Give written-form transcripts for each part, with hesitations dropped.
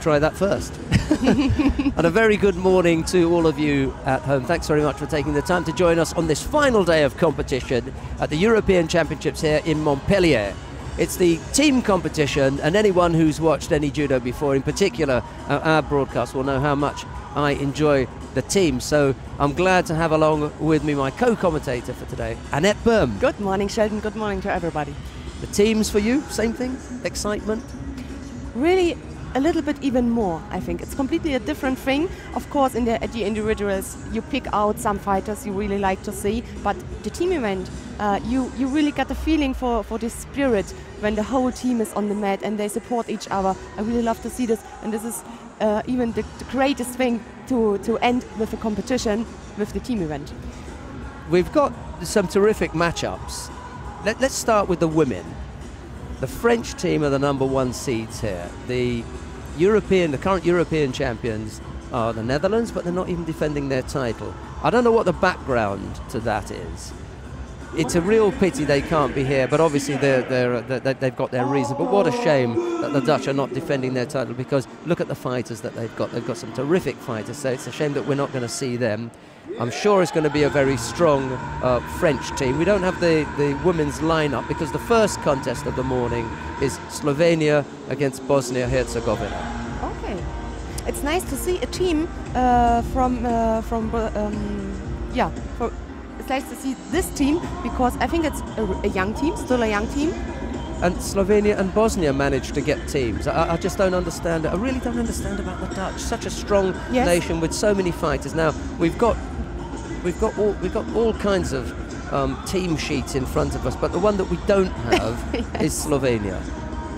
try that first. And a very good morning to all of you at home. Thanks very much for taking the time to join us on this final day of competition at the European Championships here in Montpellier. It's the team competition, and anyone who's watched any judo before, in particular our broadcast, will know how much I enjoy the team. So I'm glad to have along with me my co-commentator for today, Annette Böhm. Good morning, Sheldon. Good morning to everybody. The teams for you, same thing? Excitement? Really, a little bit even more, I think. It's completely a different thing. Of course, at the individuals, you pick out some fighters you really like to see, but the team event, you really get the feeling for this spirit when the whole team is on the mat and they support each other. I really love to see this, and this is even the greatest thing to end with a competition with the team event. We've got some terrific matchups. Let's start with the women. The French team are the #1 seeds here. The current European champions are the Netherlands, but they're not even defending their title. I don't know what the background to that is. It's a real pity they can't be here, but obviously they've got their reason. But what a shame that the Dutch are not defending their title, because look at the fighters that they've got. They've got some terrific fighters, so it's a shame that we're not going to see them. I'm sure it's going to be a very strong French team. We don't have the women's lineup because the first contest of the morning is Slovenia against Bosnia-Herzegovina. Okay. It's nice to see a team it's nice to see this team, because I think it's a young team, still a young team. And Slovenia and Bosnia managed to get teams. I just don't understand it. I really don't understand about the Dutch. Such a strong nation with so many fighters. Now we've got all kinds of team sheets in front of us, but the one that we don't have is Slovenia.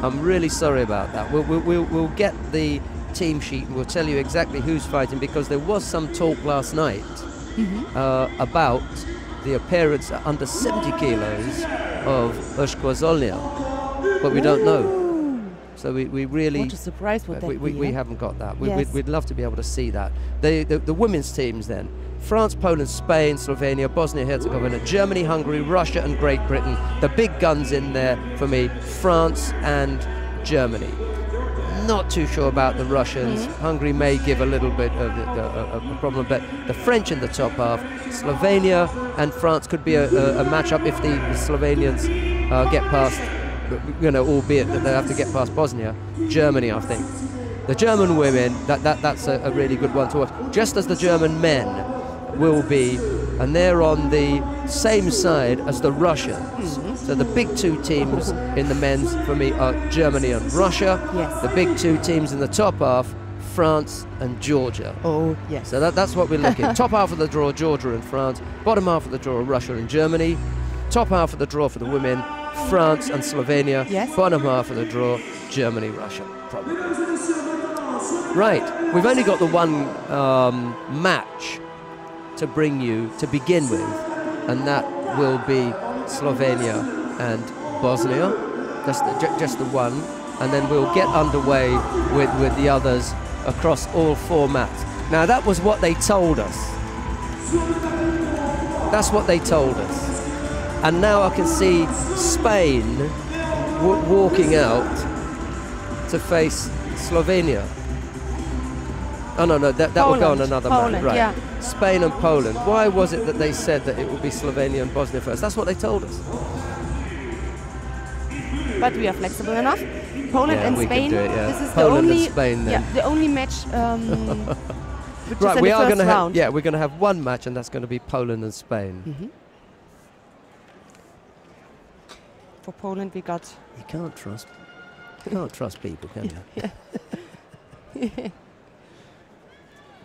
I'm really sorry about that. We'll get the team sheet and we'll tell you exactly who's fighting, because there was some talk last night about the appearance at under 70 kilos of Oshkwazolnia, but we don't know. So we really... What a surprise would that be, we haven't got that. We'd love to be able to see that. The women's teams then: France, Poland, Spain, Slovenia, Bosnia-Herzegovina, Germany, Hungary, Russia and Great Britain. The big guns in there for me: France and Germany. Not too sure about the Russians. Hungary may give a little bit of a problem, but the French in the top half. Slovenia and France could be a match-up if the Slovenians get past, albeit that they have to get past Bosnia. Germany, I think. The German women, that's a really good one to watch, just as the German men will be, and they're on the same side as the Russians. So the big two teams in the men's for me are Germany and Russia. Yes. The big two teams in the top half, France and Georgia. Oh, yes. So that's what we're looking. Top half of the draw, Georgia and France. Bottom half of the draw, Russia and Germany. Top half of the draw for the women, France and Slovenia. Yes. Bottom half of the draw, Germany, Russia. Probably. Right, we've only got the one match to bring you to begin with, and that will be Slovenia and Bosnia, just the one, and then we'll get underway with the others across all four mats. Now that was what they told us. That's what they told us. And now I can see Spain walking out to face Slovenia. Oh no, that will go on another mat, right? Yeah. Spain and Poland. Why was it that they said that it would be Slovenia and Bosnia first? That's what they told us. But we are flexible enough. Poland and Spain. Can do it, yeah. This is Poland and Spain, then. the only match. Which right, is we in the are first going to round. have we're going to have one match, and that's going to be Poland and Spain. For Poland, we got. You can't trust people, can you?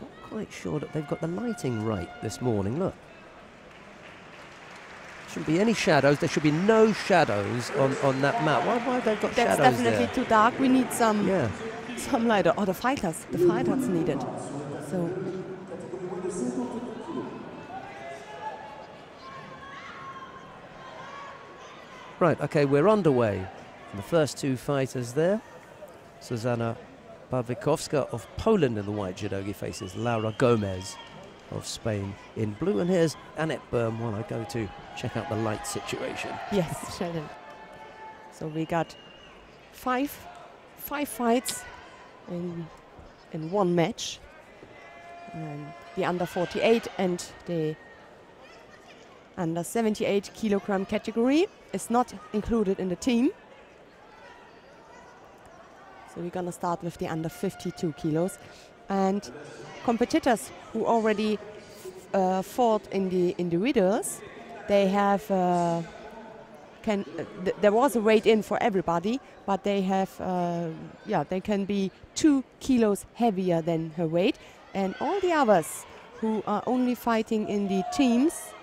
Not quite sure that they've got the lighting right this morning. Look, shouldn't be any shadows. There should be no shadows on that mat. Why have they got shadows there? That's definitely too dark. We need some light. Or the fighters need it. So. Right, okay, we're underway. The first two fighters there. Zuzana Pawlikowska of Poland in the white judogi faces Laura Gomez of Spain in blue. And here's Annette Böhm while I go to check out the light situation. Yes, Sheldon. So we got five fights in in one match. And the under 48 and the under 78 kilogram category is not included in the team. So we're gonna start with the under 52 kilos. And competitors who already fought in the individuals, they have there was a weight in for everybody, but they have they can be 2 kilos heavier than her weight. And all the others who are only fighting in the teams,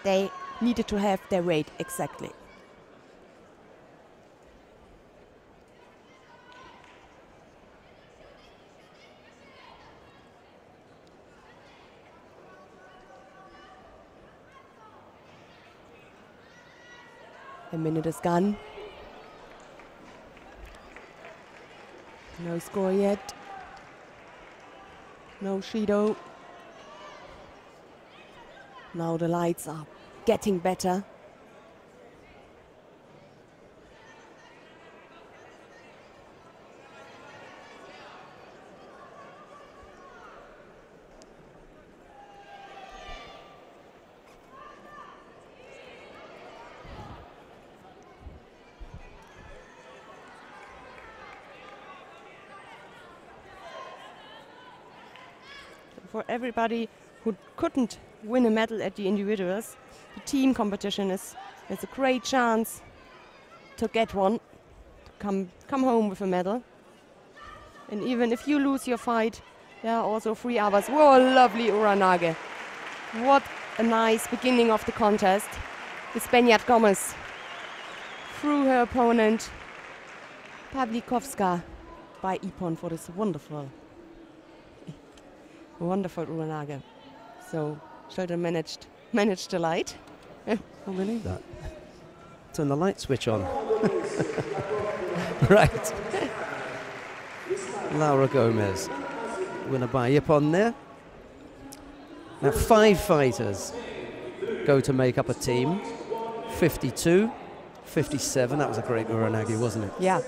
they needed to have their weight exactly. A minute is gone. No score yet. No Judo. Now the lights are getting better. For everybody who couldn't win a medal at the individuals, the team competition is a great chance to get one, to come home with a medal. And even if you lose your fight, there are also 3 others. Whoa, lovely Uranage. What a nice beginning of the contest. The Spaniard Gomez threw her opponent Pavlikovska by Ippon for this wonderful Uranage. So Sheldon managed the light. I believe that. Turn the light switch on. Right. Laura Gomez, winner by Ippon there. Now 5 fighters go to make up a team. 52, 57, that was a great Uranage, wasn't it? Yeah.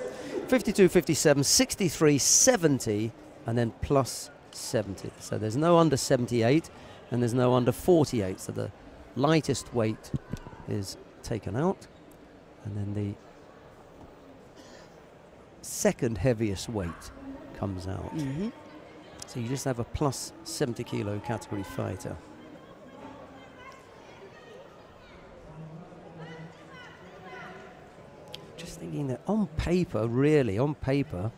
52, 57, 63, 70, and then plus 70. So there's no under 78 and there's no under 48. So the lightest weight is taken out, and then the second heaviest weight comes out. Mm-hmm. So you just have a plus 70 kilo category fighter. Just thinking that on paper, really, on paper,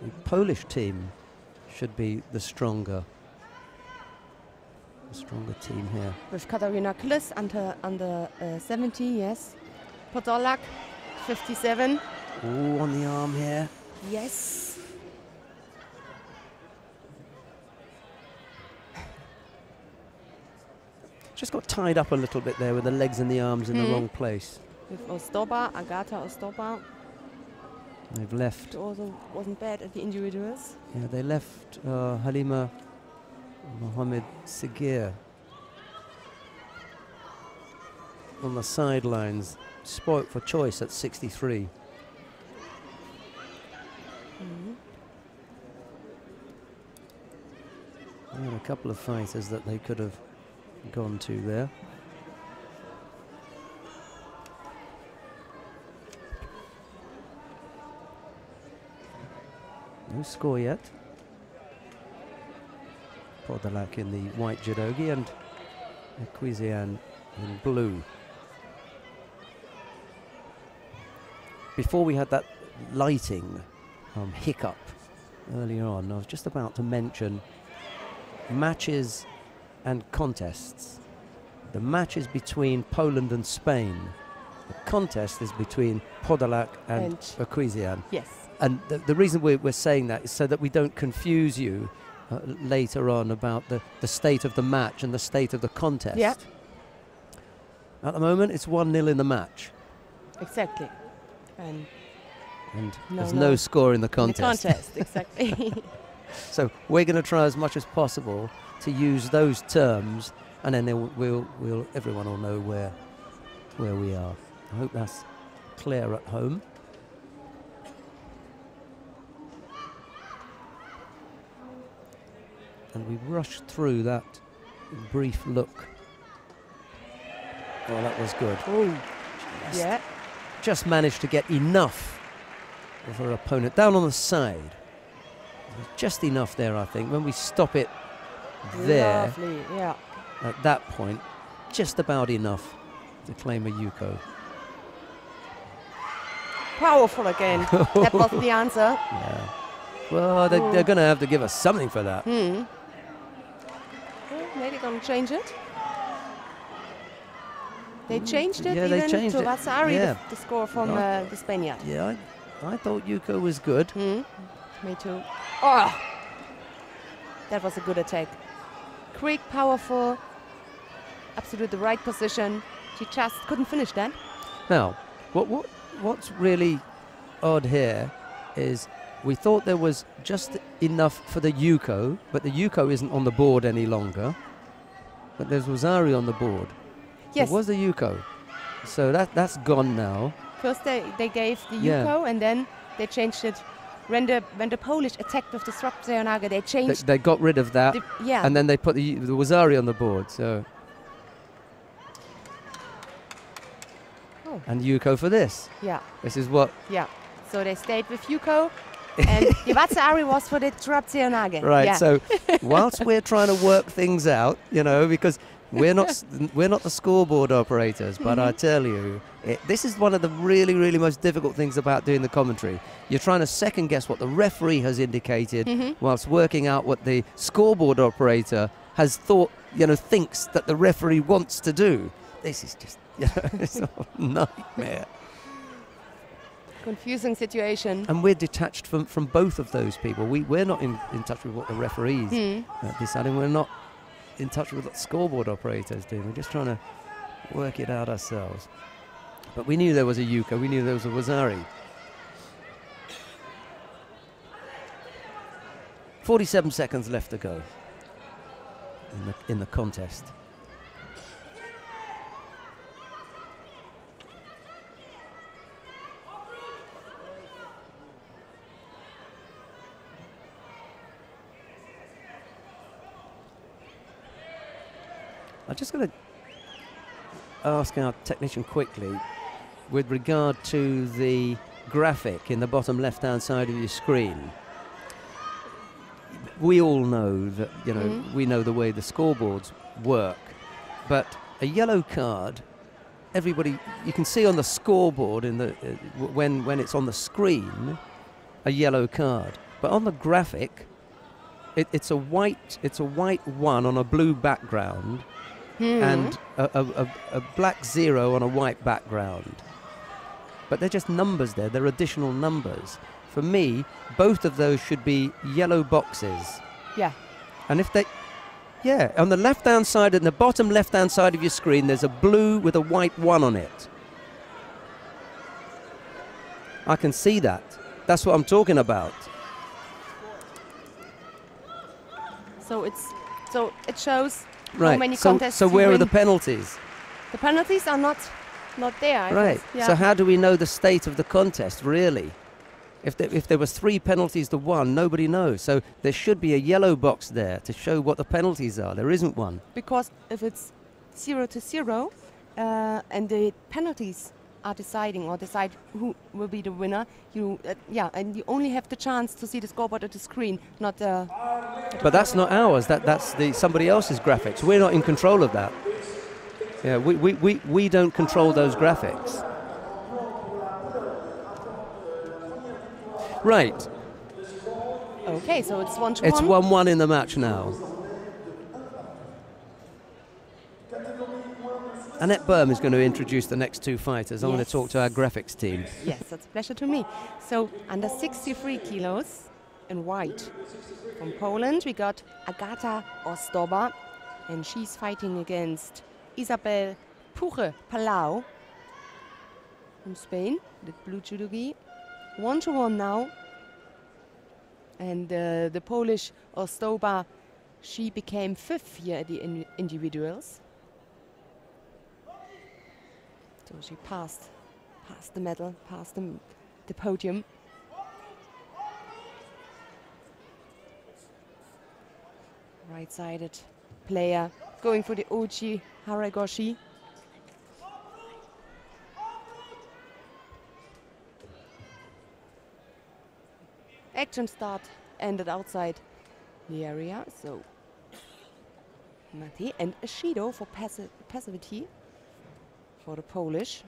the Polish team should be the stronger team here. With Katarina Kliss under 70, yes. Podolak, 57. Ooh, on the arm here. Yes. Just got tied up a little bit there with the legs and the arms in the wrong place. With Ostoba, Agata Ostoba. They've left. It also wasn't bad at the individuals. Yeah, they left Halima Mohamed Segir on the sidelines, spoilt for choice at 63. There are a couple of fighters that they could have gone to there. No score yet. Podolak in the white judogi and Equizian in blue. Before we had that lighting hiccup earlier on, I was just about to mention matches and contests. The match is between Poland and Spain. The contest is between Podolak and Equizian. Yes. And the reason we're saying that is so that we don't confuse you later on about the state of the match and the state of the contest. Yeah. At the moment, it's 1-0 in the match. Exactly. And there's no score in the contest. In the contest, exactly. So we're going to try as much as possible to use those terms, and then everyone will know where we are. I hope that's clear at home. And we rushed through that brief look. Oh, that was good. Oh, yeah. Just managed to get enough of her opponent down on the side. Just enough there, I think. When we stop it there, Lovely, yeah. at that point, just about enough to claim a Yuko. Powerful again. That was the answer. Yeah. Well, they're going to have to give us something for that. Well, maybe going to change it. They changed it, Yeah, they even changed to it. Vasari, Yeah. the score from the Spaniard. Yeah, I thought Yuko was good. Me too. Oh, that was a good attack. Quick, powerful, absolutely the right position. She just couldn't finish that. Now, what's really odd here is we thought there was just enough for the Yuko, but the Yuko isn't on the board any longer. But there's Vasari on the board. Yes. It was the Yuko. So that's gone now. First they gave the Yuko, and then they changed it. When the Polish attacked with the Srapseonage, they changed. They got rid of that, yeah. and then they put the Vasari on the board. So. Oh. And Yuko for this. Yeah. This is what. Yeah. So they stayed with Yuko, and the Vasari was for the Srapseonage. Right. Yeah. So whilst we're trying to work things out, because we're not the scoreboard operators, but I tell you, this is one of the really, really most difficult things about doing the commentary. You're trying to second guess what the referee has indicated whilst working out what the scoreboard operator has thought, thinks that the referee wants to do. This is just, it's a nightmare. Confusing situation. And we're detached from both of those people. We're not in touch with what the referees deciding. We're not in touch with what scoreboard operators do. We're just trying to work it out ourselves. But we knew there was a Yuko. We knew there was a Vasari. 47 seconds left to go in the contest. I'm just going to ask our technician quickly with regard to the graphic in the bottom left-hand side of your screen. We all know that, we know the way the scoreboards work, but a yellow card, everybody, you can see on the scoreboard in the when it's on the screen, a yellow card, but on the graphic, it's a white one on a blue background. And a black 0 on a white background. But they're just numbers there. They're additional numbers. For me, both of those should be yellow boxes. Yeah. And if they... Yeah, on the left-hand side, in the bottom left-hand side of your screen, there's a blue with a white 1 on it. I can see that. That's what I'm talking about. So it shows... Right. How many contests so where you are the win? penalties? The penalties are not there. I Right. guess. Yeah. So how do we know the state of the contest, really? If there was 3 penalties to 1, nobody knows. So there should be a yellow box there to show what the penalties are. There isn't one. Because if it's 0-0, and the penalties are decide who will be the winner, and you only have the chance to see the scoreboard at the screen, not the... But that's not ours. That's somebody else's graphics. We're not in control of that. Yeah, we don't control those graphics. Right. Okay, so it's 1-1. It's 1-1 in the match now. Annette Berm is going to introduce the next 2 fighters. I'm going to talk to our graphics team. Yes, that's a pleasure to me. So under 63 kilos in white from Poland, we got Agata Ostoba, and she's fighting against Isabel Puche Palau from Spain, the blue judogi. 1-1 now. And the Polish Ostoba, she became 5th here at the individuals. So she passed the medal, past the podium. Right-sided player going for the Uchi Haragoshi. Action start ended outside the area, so Mate and a Shido for passivity for the Polish.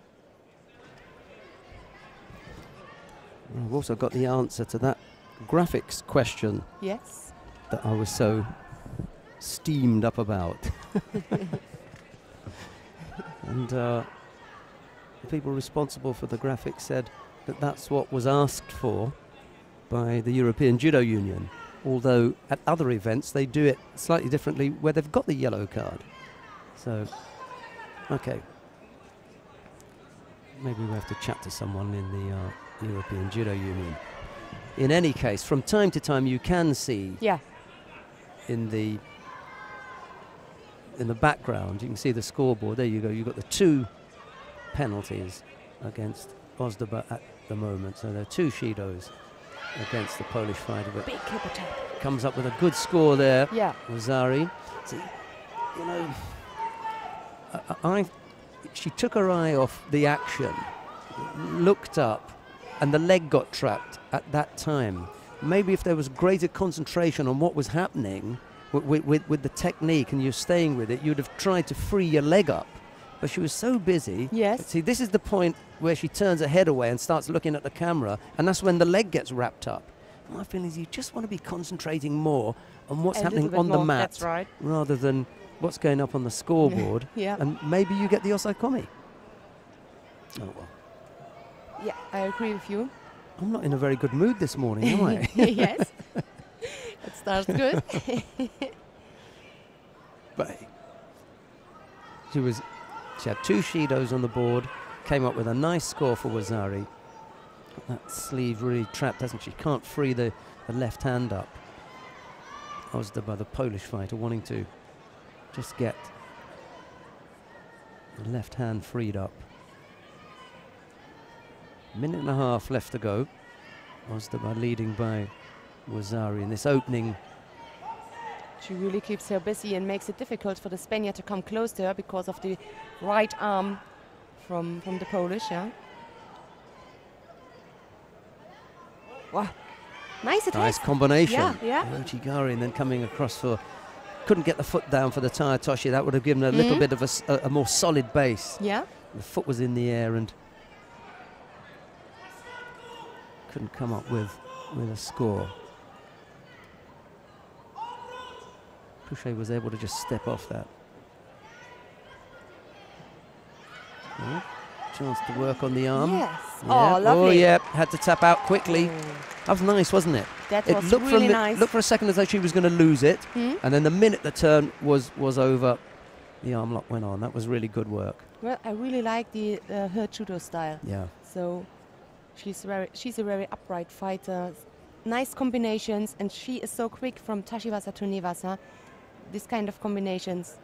I've also got the answer to that graphics question. Yes. That I was so steamed up about. And the people responsible for the graphics said that that's what was asked for by the European Judo Union, although at other events they do it slightly differently where they've got the yellow card. So, okay. Maybe we have to chat to someone in the European Judo Union. In any case, from time to time you can see in the background, you can see the scoreboard. There you go. You've got the 2 penalties against Ozdaba at the moment. So there are 2 Shidos against the Polish fighter. But big kick attack. Comes up with a good score there. Yeah. Rosari. See, you know, she took her eye off the action, looked up, and the leg got trapped at that time. Maybe if there was greater concentration on what was happening with the technique and you're staying with it, you'd have tried to free your leg up. But she was so busy. Yes. See, this is the point where she turns her head away and starts looking at the camera, and that's when the leg gets wrapped up. My feeling is you just want to be concentrating more on what's happening on the mat, that's right, rather than what's going up on the scoreboard. Yeah. And maybe you get the osaikomi. Oh well. Yeah, I agree with you. I'm not in a very good mood this morning, am I? Yes. It starts good. But she had 2 Shidos on the board, came up with a nice score for Wazari. Got that sleeve really trapped, hasn't she? Can't free the left hand up. Ozdaba, the Polish fighter, wanting to just get the left hand freed up. Minute and a half left to go. Ozdaba leading by Wazari in this opening. She really keeps her busy and makes it difficult for the Spaniard to come close to her because of the right arm from the Polish, yeah. Wow, nice attack. Nice combination. Yeah. Uchigari, and then coming across for, couldn't get the foot down for the Taia Toshi. That would have given a little bit of a more solid base. Yeah. The foot was in the air and couldn't come up with a score. Pouchet was able to just step off that. Oh, chance to work on the arm. Yes. Yeah. Oh, lovely. Oh, yeah. Had to tap out quickly. That was nice, wasn't it? That It was looked really for nice. looked for a second as though she was going to lose it, and then the minute the turn was over, the arm lock went on. That was really good work. Well, I really like her judo style. Yeah. So she's a very upright fighter. Nice combinations, and she is so quick from Tashiwasa to Niwasa. This kind of combinations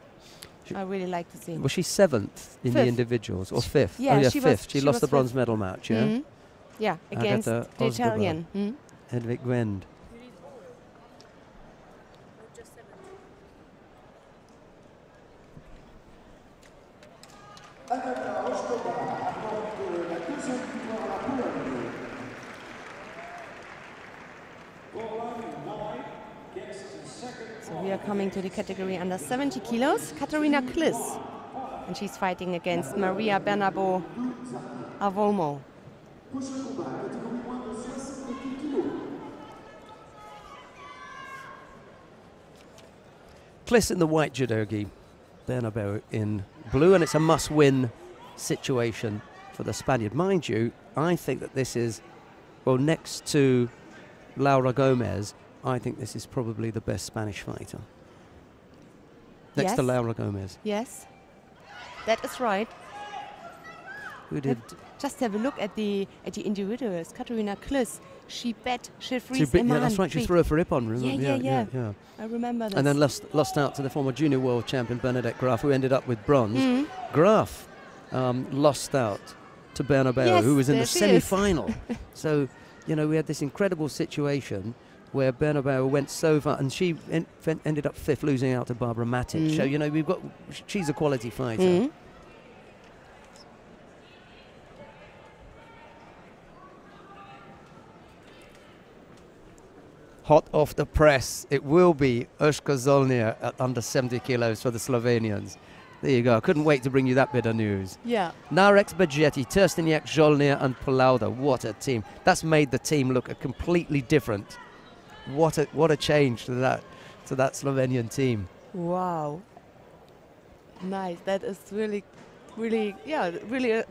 I really like to see. Was she 7th in the individuals or 5th? Yeah, oh, yeah, she 5th. She lost the bronze fifth. medal match, yeah? Yeah, against the Italian. Hedvig Wend. So we are coming to the category under 70 kilos. Katarina Kliss. And she's fighting against Maria Bernabo Avomo. Kliss in the white judogi, Bernabeu in blue, and it's a must-win situation for the Spaniard. Mind you, I think that this is, well, next to Laura Gomez, I think this is probably the best Spanish fighter. Next to Laura Gomez. Yes, that is right. Who did? Just have a look at the individuals. Katarina Kliss, she bet she frees yeah, that's right. She threw her for Ippon. Remember? Yeah. I remember this. And then lost out to the former junior world champion Bernadette Graf, who ended up with bronze. Graf lost out to Bernabeu, who was in the semi-final. So, you know, we had this incredible situation where Bernabeu went so far, and she ended up 5th, losing out to Barbara Matic. So, you know, she's a quality fighter. Hot off the press, it will be Urška Zolnir at under 70 kilos for the Slovenians. There you go. Couldn't wait to bring you that bit of news. Yeah. Narek Badjeti, Trsteniak, Zolnir and Polauda. What a team. That's made the team look completely different. What a change to that Slovenian team. Wow. Nice. That is really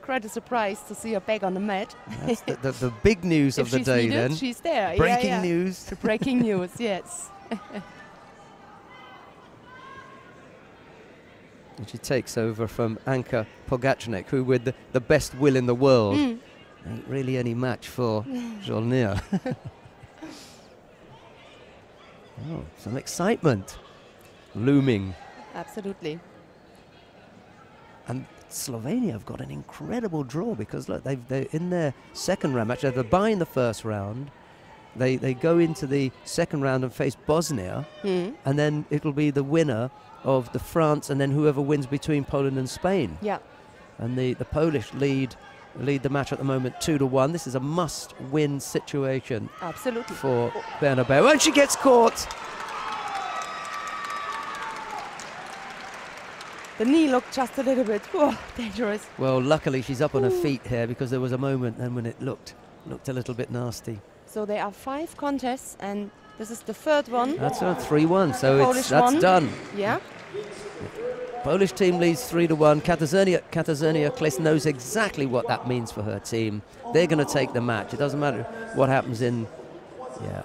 quite a surprise to see her back on the mat. That's the big news of the day needed, then. She's there. Breaking news. Breaking news, yes. And she takes over from Anka Pogacnik, who with the best will in the world ain't really any match for Zolnir. Oh, some excitement looming. Absolutely. And Slovenia have got an incredible draw because look, they're in their second round match. They're buying the first round. They go into the second round and face Bosnia, and then it'll be the winner of the France, and then whoever wins between Poland and Spain. Yeah. And the Polish lead the match at the moment 2-1. This is a must-win situation. Absolutely. For Bernabeu, and she gets caught. The knee looked just a little bit dangerous. Well, luckily she's up on her feet here because there was a moment then when it looked a little bit nasty. So there are 5 contests, and this is the 3rd one. That's 3-1, so that's done. Yeah. Polish team leads 3-1. Katarzyna Klis knows exactly what that means for her team. They're going to take the match. It doesn't matter what happens in. Yeah.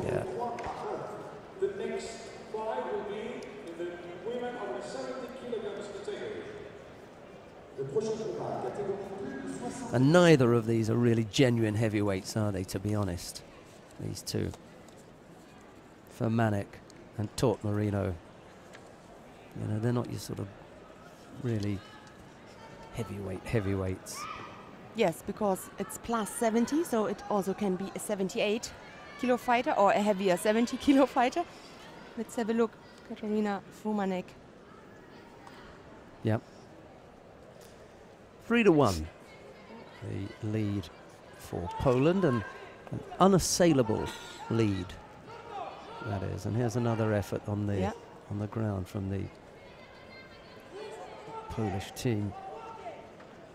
Yeah. The next 5 will be in the women of the 70 kilograms category. And neither of these are really genuine heavyweights, are they, to be honest? These two. Fermanic and Tort Marino. You know, they're not your sort of really heavyweights. Yes, because it's plus 70, so it also can be a 78 kilo fighter or a heavier 70 kilo fighter. Let's have a look. Katarzyna Fermanic. Yep. 3-1. The lead for Poland, and an unassailable lead that is. And here's another effort on the ground from the Polish team.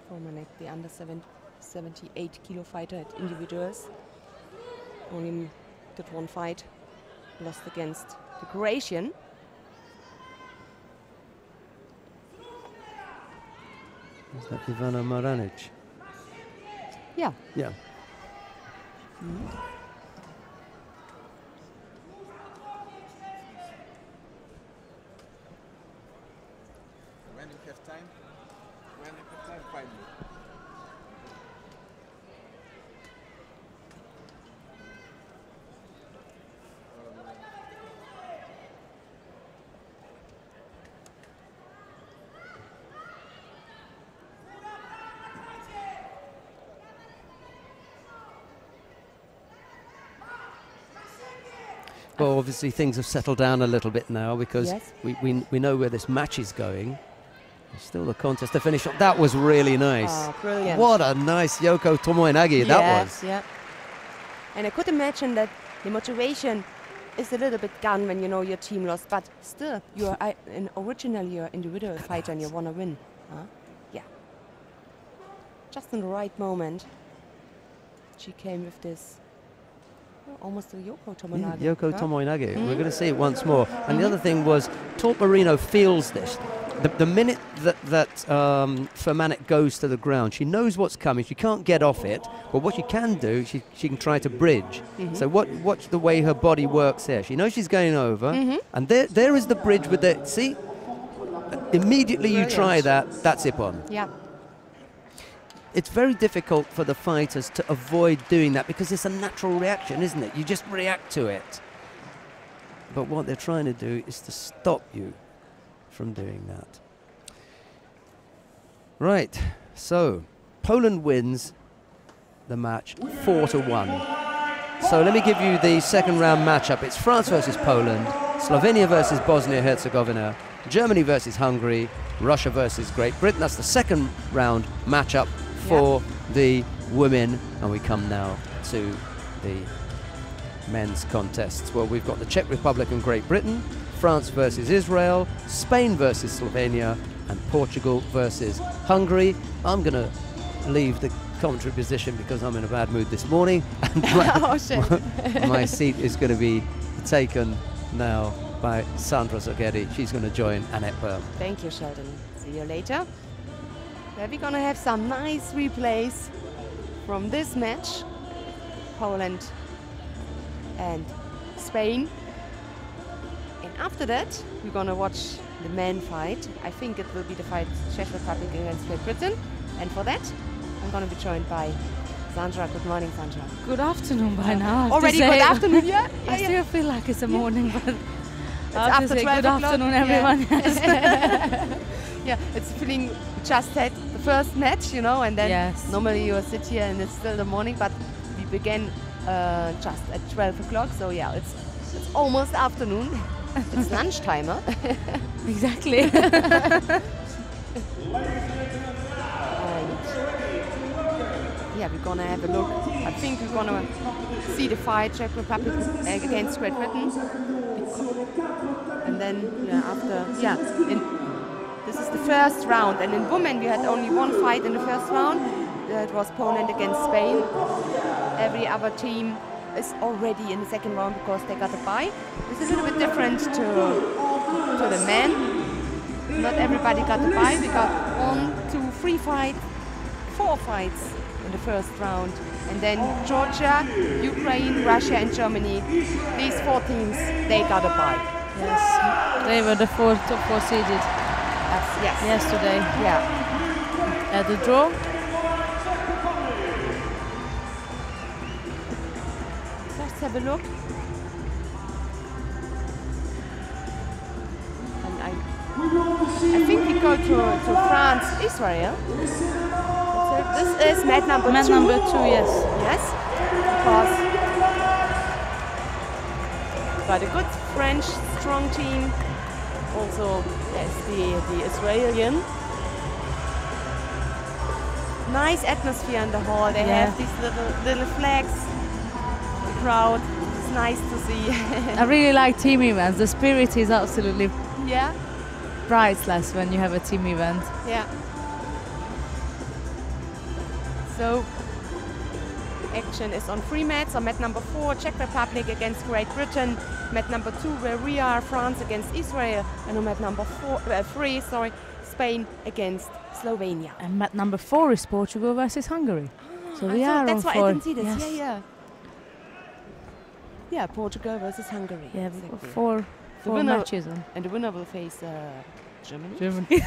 Fermanic, the under 78 kilo fighter at individuals. Only did one fight, lost against the Croatian. Is that Ivana Maranic? Yeah. Yeah. When you have time, find me. Well, obviously things have settled down a little bit now because we know where this match is going. Still the contest to finish up. That was really nice. Oh, brilliant. What a nice Yoko Tomoinagi that was. Yeah. And I could imagine that the motivation is a little bit gone when you know your team lost, but still, you're you're an individual fighter and you want to win. Yeah. Just in the right moment, she came with this. Almost a Yoko Tomoinagi. Yoko Tomoinagi. We're going to see it once more. And the other thing was, Tort Marino feels this. The minute that Fermanic goes to the ground, she knows what's coming. She can't get off it, but what she can do, she can try to bridge. So watch the way her body works here. She knows she's going over, and there is the bridge with the, see? Immediately you try that, that's Ippon. Yeah. It's very difficult for the fighters to avoid doing that because it's a natural reaction, isn't it? You just react to it. But what they're trying to do is to stop you from doing that. Right, so Poland wins the match 4-1. So let me give you the second round matchup. It's France versus Poland, Slovenia versus Bosnia-Herzegovina, Germany versus Hungary, Russia versus Great Britain. That's the second round matchup for the women. And we come now to the men's contests. Well, we've got the Czech Republic and Great Britain, France versus Israel, Spain versus Slovenia, and Portugal versus Hungary. I'm going to leave the commentary position because I'm in a bad mood this morning. And my seat is going to be taken now by Sandra Zoghetti. She's going to join Annette Berm. Thank you, Sheldon. See you later. We're going to have some nice replays from this match. Poland and Spain. And after that, we're going to watch the men fight. I think it will be the fight Czech Republic against Great Britain. And for that, I'm going to be joined by Sandra. Good morning, Sandra. Good afternoon by now. Already good afternoon, yeah? I still feel like it's a morning, but it's after 12 good o'clock. afternoon, everyone. Yeah, it's feeling just had the first match, you know, and then normally you sit here and it's still the morning, but we began just at 12 o'clock, so yeah, it's almost afternoon. It's lunchtime, huh? Exactly. Yeah, we're gonna have a look. I think we're gonna see the fight Czech Republic against Great Britain, and then this is the first round. And in women, we had only one fight in the first round. It was Poland against Spain. Every other team is already in the second round because they got a bye. This is a little bit different to the men. Not everybody got a bye. We got 4 fights in the first round, and then Georgia, Ukraine, Russia and Germany, these 4 teams, they got a bye. Yes, they were the top 4 seeded yesterday. Yeah. At the draw. Let's have a look. And I think we go to France, Israel. This is match number 2. Match number 2, yes. Yes, because got a good French strong team. Also, there's the Israeli. Nice atmosphere in the hall. They have these little flags. The crowd. It's nice to see. I really like team events. The spirit is absolutely priceless when you have a team event. Yeah. So, action is on 3 mats. On mat number 4, Czech Republic against Great Britain. Mat number 2, where we are, France against Israel. And on mat number 3, Spain against Slovenia. And mat number 4 is Portugal versus Hungary. So we are that's on why 4. I can see this. Yes. Yeah, Portugal versus Hungary. Yeah, exactly. four matches on. And the winner will face Germany. Germany.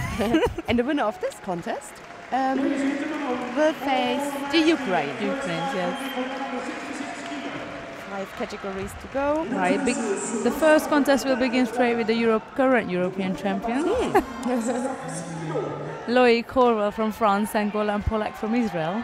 And the winner of this contest will face the Ukraine. Ukraine, yes. 5 categories to go. Right. The first contest will begin straight with the current European champion. Loïc Corwell from France and Golan Polak from Israel.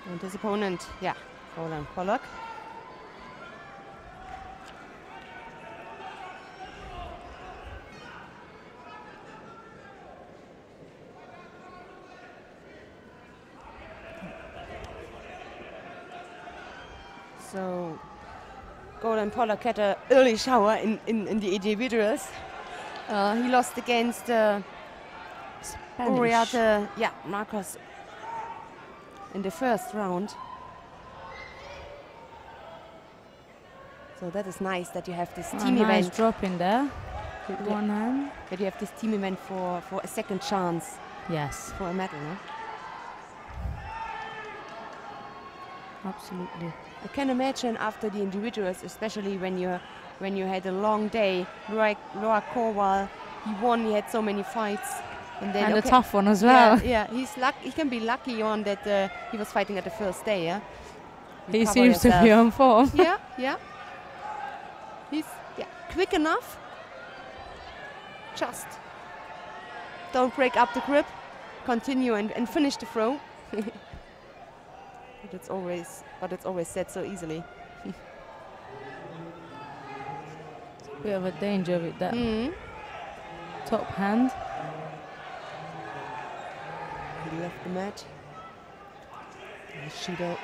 And his opponent, Golan Polak. So, Golan Polak had an early shower in the individuals. He lost against Uriarte, Marcos in the first round. So that is nice that you have this team event. Nice drop in there with one hand. That you have this team event for a second chance. Yes. For a medal, no? Absolutely. I can imagine after the individuals, especially when you had a long day, like Loïc Corwell, he won, he had so many fights. And a tough one as well. Yeah, he can be lucky on that he was fighting at the first day, yeah? He seems to be on form. Yeah. He's quick enough. Just don't break up the grip. Continue and finish the throw. But it's always said so easily. Bit of a danger with that top hand. He left the mat. Shido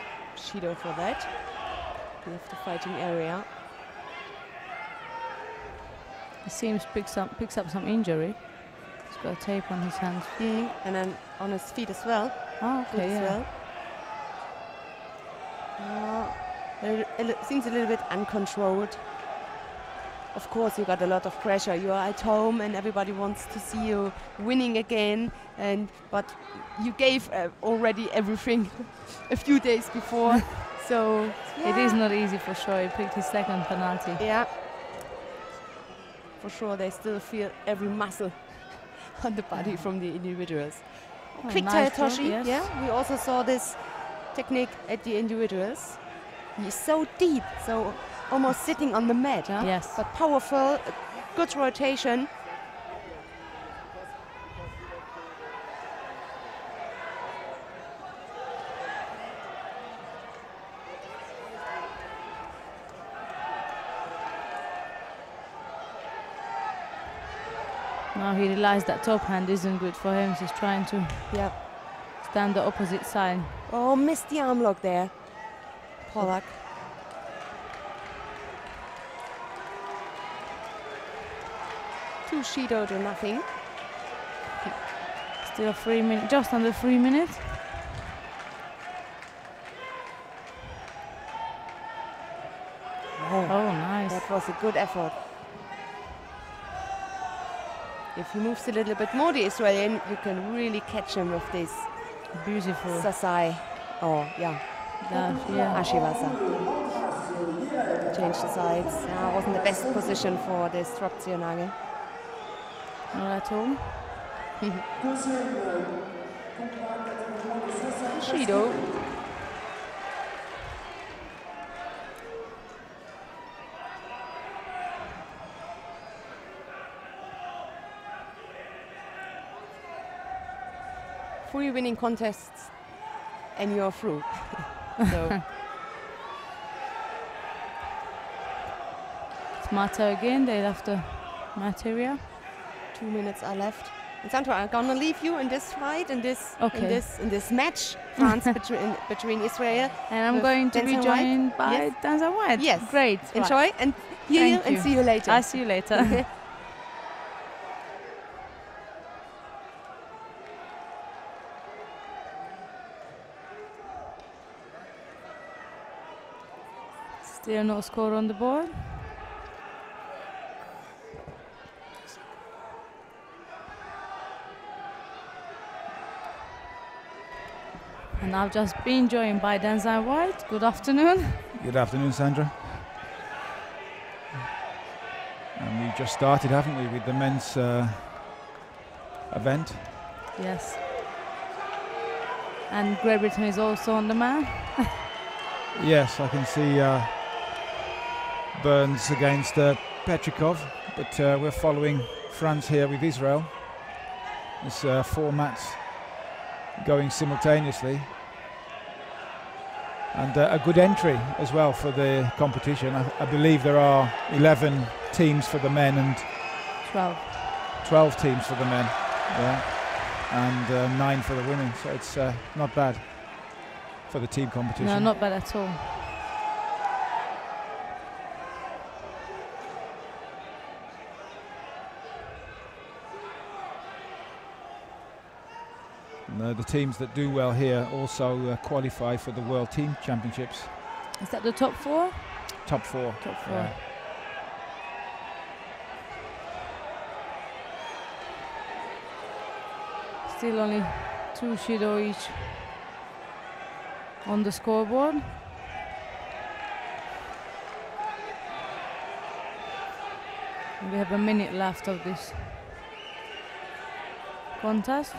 for that. Left the fighting area. He seems picks up some injury. He's got a tape on his hands. And then on his feet as well. Oh, Foot okay, as yeah. well. It seems a little bit uncontrolled. Of course, you got a lot of pressure. You are at home, and everybody wants to see you winning again. But you gave already everything a few days before, so It is not easy for sure. He picked his second penalty. Yeah, for sure. They still feel every muscle on the body from the individuals. Oh, Quick nice tail Toshi. throw, yes. Yeah, we also saw this technique at the individuals. He's so deep, so almost sitting on the mat. Huh? Yes. But powerful, good rotation. Now he realized that top hand isn't good for him, so he's trying to stand the opposite side. Oh, missed the arm lock there. Pollack. Two Shido to nothing. Still 3 minutes, just under 3 minutes. Oh, nice. That was a good effort. If he moves a little bit more, the Israeli, you can really catch him with this Beautiful. Sasai. Oh, yeah. Yeah. Ashiwasa. Change the sides. Wasn't the best position for this Tropzionage. Not at all. Shido. Three winning contests and you're through. So It's Mata again, they left the mat area. 2 minutes are left. And Sandra, I'm gonna leave you in this fight, in this match, France between Israel. And I'm with going to be Dancer White. joined by Yes. Dancer White. Yes. Great. Enjoy and hear you Thank and you. see you later. I'll see you later. Still no score on the board. And I've just been joined by Dancer White. Good afternoon. Good afternoon, Sandra. And we just started, haven't we, with the men's event? Yes. And Great Britain is also on the mat. Yes, I can see Burns against Petrikov, but we're following France here with Israel. There's 4 mats going simultaneously. And a good entry as well for the competition. I believe there are 11 teams for the men and 12 teams for the men, and 9 for the women. So it's not bad for the team competition. No, not bad at all. And, the teams that do well here also qualify for the World Team Championships. Is that the top 4? Top 4. Top 4. Yeah. Still only 2 Shido each on the scoreboard. We have a minute left of this contest.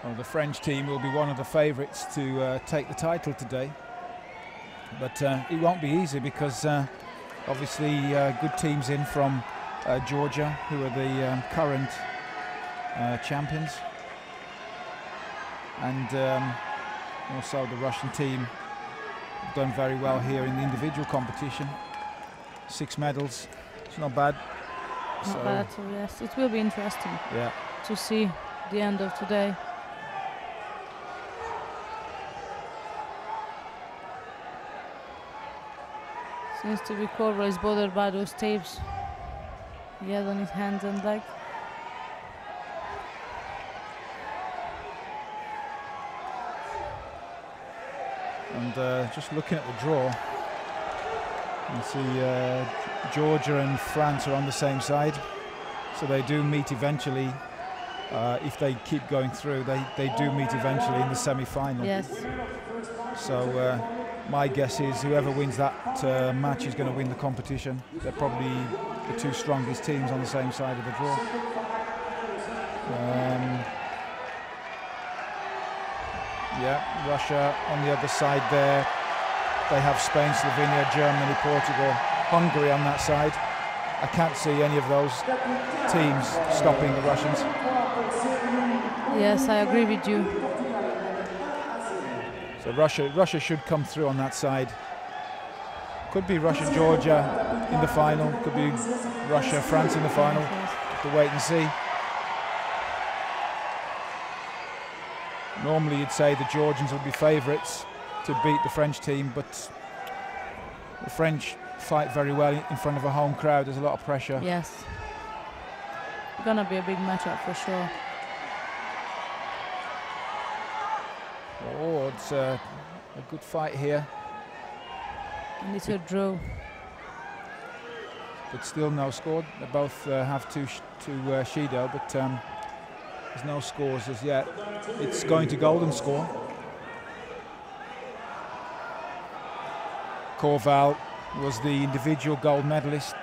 Well, the French team will be one of the favourites to take the title today. But it won't be easy because obviously good teams in from Georgia, who are the current champions, and also the Russian team have done very well here in the individual competition. 6 medals, it's not bad. Not bad at all, yes. It will be interesting to see the end of today. Seems to be Corvo is bothered by those tapes he has on his hands and leg. And just looking at the draw, you see Georgia and France are on the same side, so they do meet eventually. If they keep going through, they do meet eventually in the semi-final. Yes. So my guess is whoever wins that match is going to win the competition. They're probably the 2 strongest teams on the same side of the draw. Yeah, Russia on the other side there. They have Spain, Slovenia, Germany, Portugal, Hungary on that side. I can't see any of those teams stopping the Russians. Yes, I agree with you. So Russia should come through on that side. Could be Russia-Georgia in the final. Could be Russia-France in the final. Have to wait and see. Normally you'd say the Georgians would be favourites to beat the French team, but the French fight very well in front of a home crowd. There's a lot of pressure. Yes. Gonna be a big matchup for sure. Oh, it's a good fight here. And it's a draw. But still no score. They both have two Shido, but there's no scores as yet. It's going to golden score. Korval was the individual gold medalist,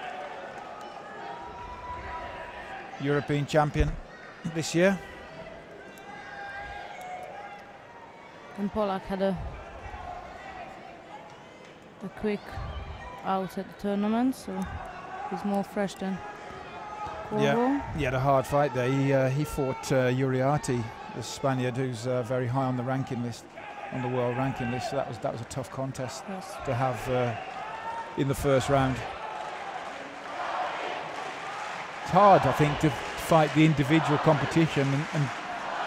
European champion this year. And Polak had a quick out at the tournament, so he's more fresh than Corvo. Yeah, he had a hard fight there. He fought Uriarte, the Spaniard, who's very high on the ranking list, on the world ranking list. So that was a tough contest to have in the first round. It's hard, I think, to fight the individual competition and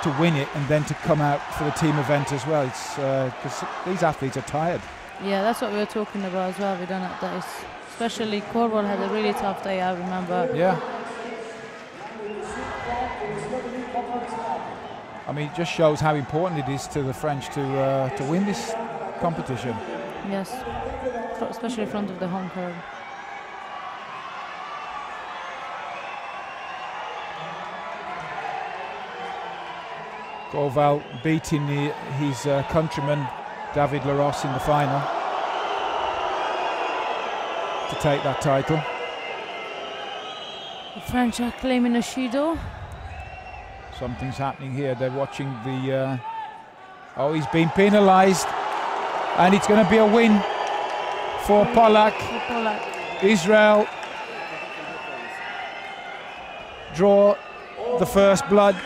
to win it, and then to come out for the team event as well. It's because these athletes are tired. Yeah, that's what we were talking about as well. We done at days, especially Corvo had a really tough day. I remember. Yeah. I mean, it just shows how important it is to the French to win this competition. Yes, especially in front of the home crowd. Korval beating his countryman David Larosse in the final to take that title. The French are claiming a Shido. Something's happening here. They're watching the... oh, he's been penalised. And it's going to be a win for Polak. Israel draw the first blood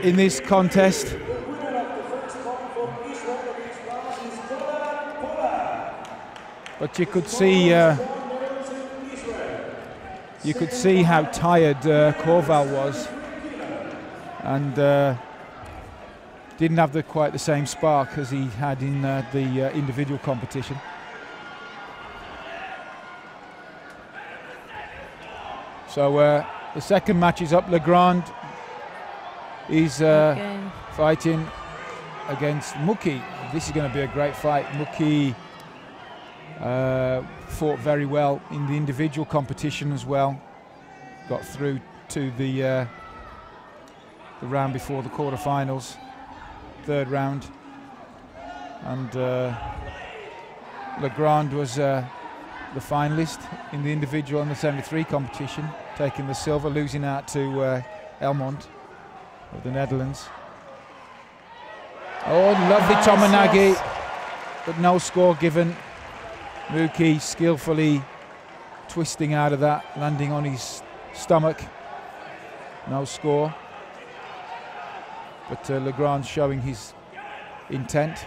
in this contest. But you could see how tired Korval was, and didn't have quite the same spark as he had in the individual competition. So the second match is up. Legrand is fighting against Muki. This is going to be a great fight. Muki fought very well in the individual competition as well. Got through to the round before the quarterfinals, third round, and Legrand was the finalist in the individual and the 73 competition, taking the silver, losing out to Elmond of the Netherlands. Oh, lovely Tomanagi, but no score given. Mookie skillfully twisting out of that, landing on his stomach. No score. But Legrand showing his intent.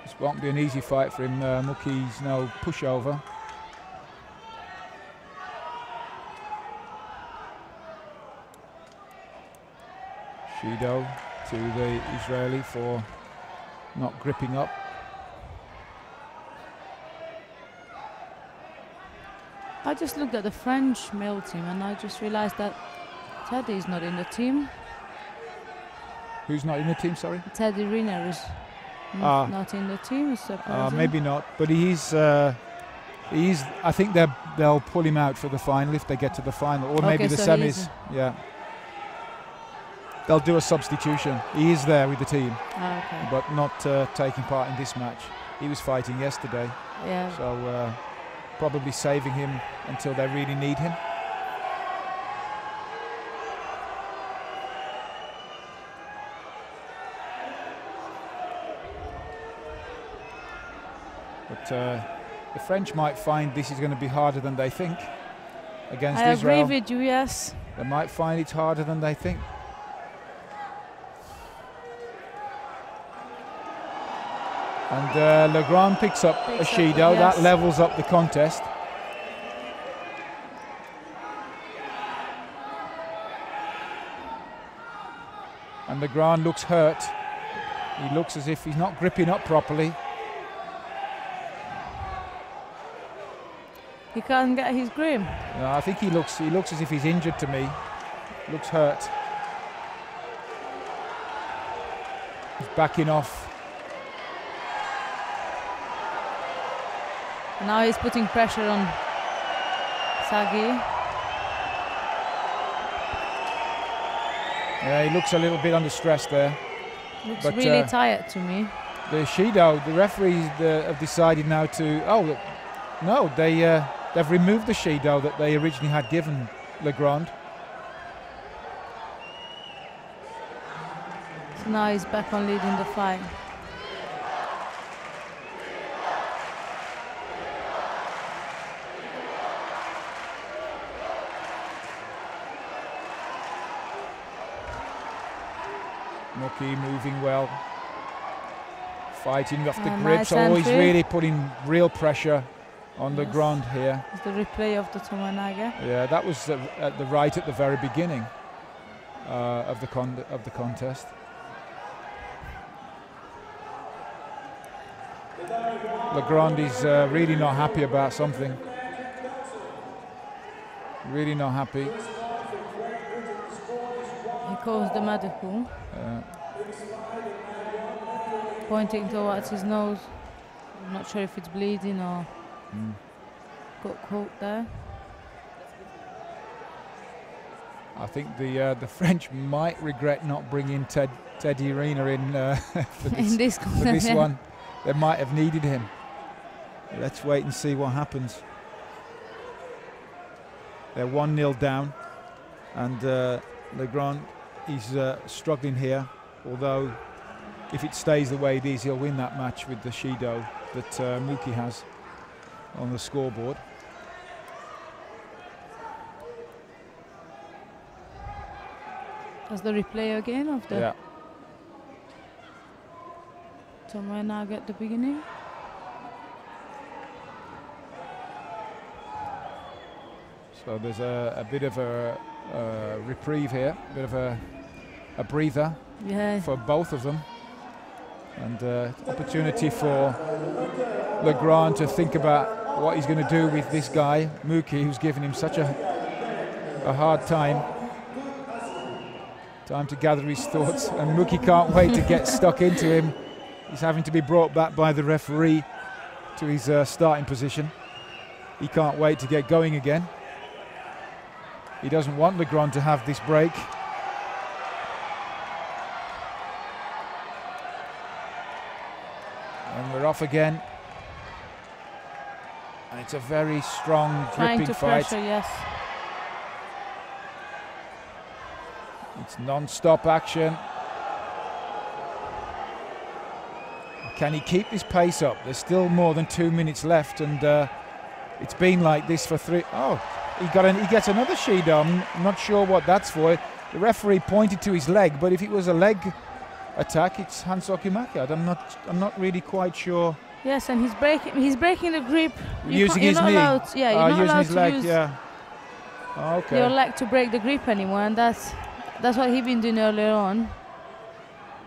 This won't be an easy fight for him. Mookie's no pushover. Judo to the Israeli for not gripping up. I just looked at the French male team and I just realized that Teddy is not in the team. Who's not in the team, sorry? Teddy Riner is not in the team, it's surprising. Maybe not, but he's I think they'll pull him out for the final if they get to the final, or maybe the so semis. Yeah. They'll do a substitution. He is there with the team, but not taking part in this match. He was fighting yesterday, so probably saving him until they really need him. But the French might find this is going to be harder than they think against Israel. I agree with you, yes. They might find it harder than they think. And Legrand picks up a Shido. Yes. That levels up the contest. And Legrand looks hurt. He looks as if he's not gripping up properly. He can't get his grip. No, I think he looks as if he's injured to me. Looks hurt. He's backing off. Now he's putting pressure on Sagi. Yeah, he looks a little bit under stress there. Looks really tired to me. The Shido, the referees have decided now to. Oh, no, they've removed the Shido that they originally had given Legrand. So now he's back on leading the fight. Mookie moving well, fighting off the grips, always really putting real pressure on the ground here. It's the replay of the Tomonaga. Yeah, that was at the very beginning of the contest. Legrand is really not happy about something. Really not happy. He calls the medical. Pointing towards his nose. I'm not sure if it's bleeding or got caught there. I think the French might regret not bringing Teddy Riner in for this one. They might have needed him. Let's wait and see what happens. They're 1-0 down, and Legrand is struggling here, although if it stays the way it is, he'll win that match with the Shido that Mookie has on the scoreboard. That's the replay again of the Tomonaga at the beginning. So there's a bit of a reprieve here, a bit of a breather for both of them. And opportunity for Legrand to think about what he's going to do with this guy, Mookie, who's given him such a hard time. Time to gather his thoughts, and Mookie can't wait to get stuck into him. He's having to be brought back by the referee to his starting position. He can't wait to get going again. He doesn't want Legrand to have this break. And we're off again. And it's a very strong, gripping fight. Pressure, yes. It's non-stop action. Can he keep this pace up? There's still more than 2 minutes left, and it's been like this for 3. Oh, he gets another Shido. I'm not sure what that's for. The referee pointed to his leg, but if it was a leg attack, it's Hansoki Makiad. I'm not really quite sure. Yes, and he's breaking the grip. Using his knee. You're not using allowed his to leg. use Okay. your leg to break the grip anymore, and that's what he'd been doing earlier on.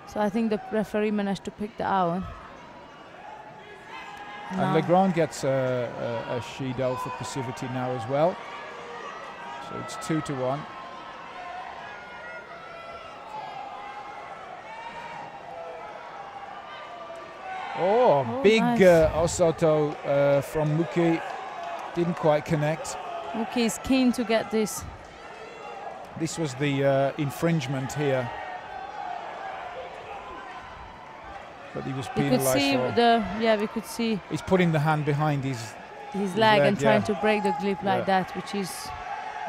So I think the referee managed to pick that out. And Legrand gets a Shido for passivity now as well. So it's 2-1. Big nice. Osoto from Muki. Didn't quite connect. Muki is keen to get this. This was the infringement here. But he was penalised. We could see he's putting the hand behind his leg and trying to break the grip like that, which is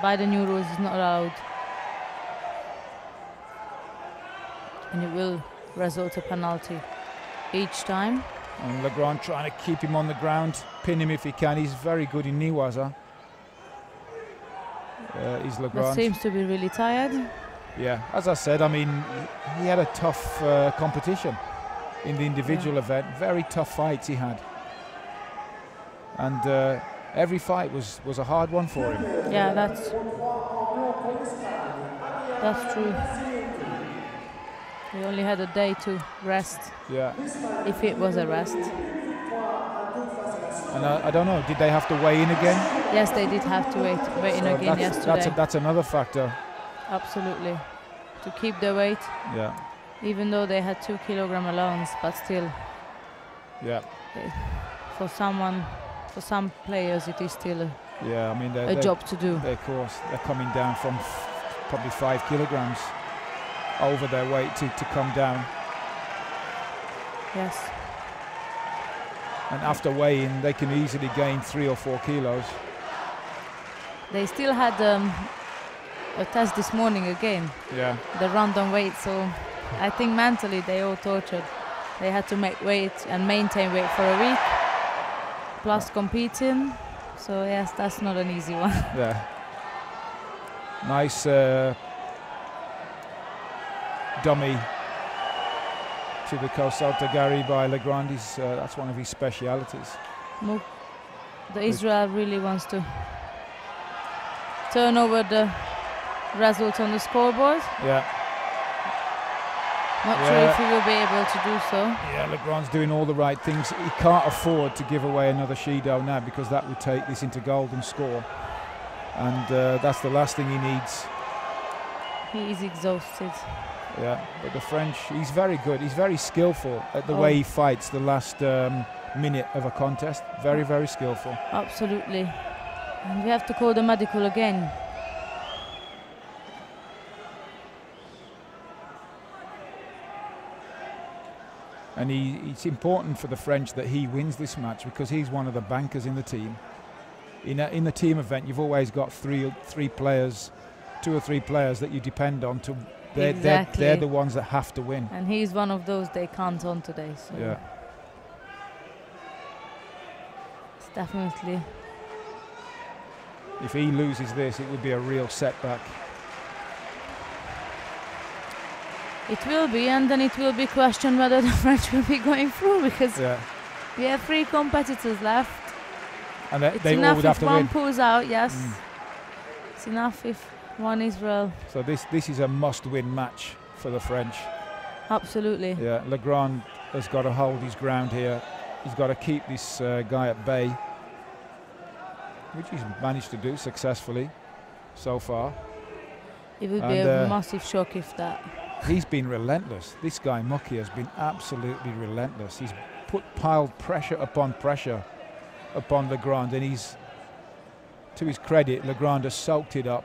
by the new rules is not allowed. And it will result a penalty each time. And Legrand trying to keep him on the ground, pin him if he can. He's very good in Niwaza. He's Legrand. But seems to be really tired. Yeah, as I said, I mean, he had a tough competition in the individual event. Very tough fights he had. And every fight was a hard one for him. Yeah, that's true. He only had a day to rest. Yeah. If it was a rest. And I don't know, did they have to weigh in again? Yes, they did have to weigh in again yesterday. That's another factor. Absolutely. To keep the weight. Yeah. Even though they had 2 kilogram allowance, but still. Yeah. For some players, it is still a job to do. Of course, they're coming down from probably 5 kilograms over their weight to come down. Yes. And after weighing, they can easily gain 3 or 4 kilos. They still had a test this morning again. Yeah. The random weight, so I think mentally they all tortured. They had to make weight and maintain weight for a week, plus competing. So yes, that's not an easy one. Yeah. Nice dummy to the Kosaltagari by Legrand. That's one of his specialities. The Israel really wants to turn over the results on the scoreboard. Yeah. Not sure if he will be able to do so. Yeah, Legrand's doing all the right things. He can't afford to give away another Shido now, because that would take this into golden score. And that's the last thing he needs. He is exhausted. Yeah, but the French, he's very good. He's very skillful at the way he fights the last minute of a contest. Very, very skillful. Absolutely. And we have to call the medical again. And it's important for the French that he wins this match, because he's one of the bankers in the team. In the team event, you've always got two or three players that you depend on to. They're the ones that have to win. And he's one of those they count on today. So yeah. It's definitely. If he loses this, it would be a real setback. It will be, and then it will be questioned whether the French will be going through, because we have 3 competitors left. And it's they enough all would have if to one win. pulls out, yes. It's enough if one Israel. So this is a must-win match for the French. Absolutely. Yeah, Legrand has got to hold his ground here. He's got to keep this guy at bay, which he's managed to do successfully so far. It would be a massive shock if that. He's been relentless. This guy Muki has been absolutely relentless. He's piled pressure upon Legrand, and he's, to his credit, Legrand has soaked it up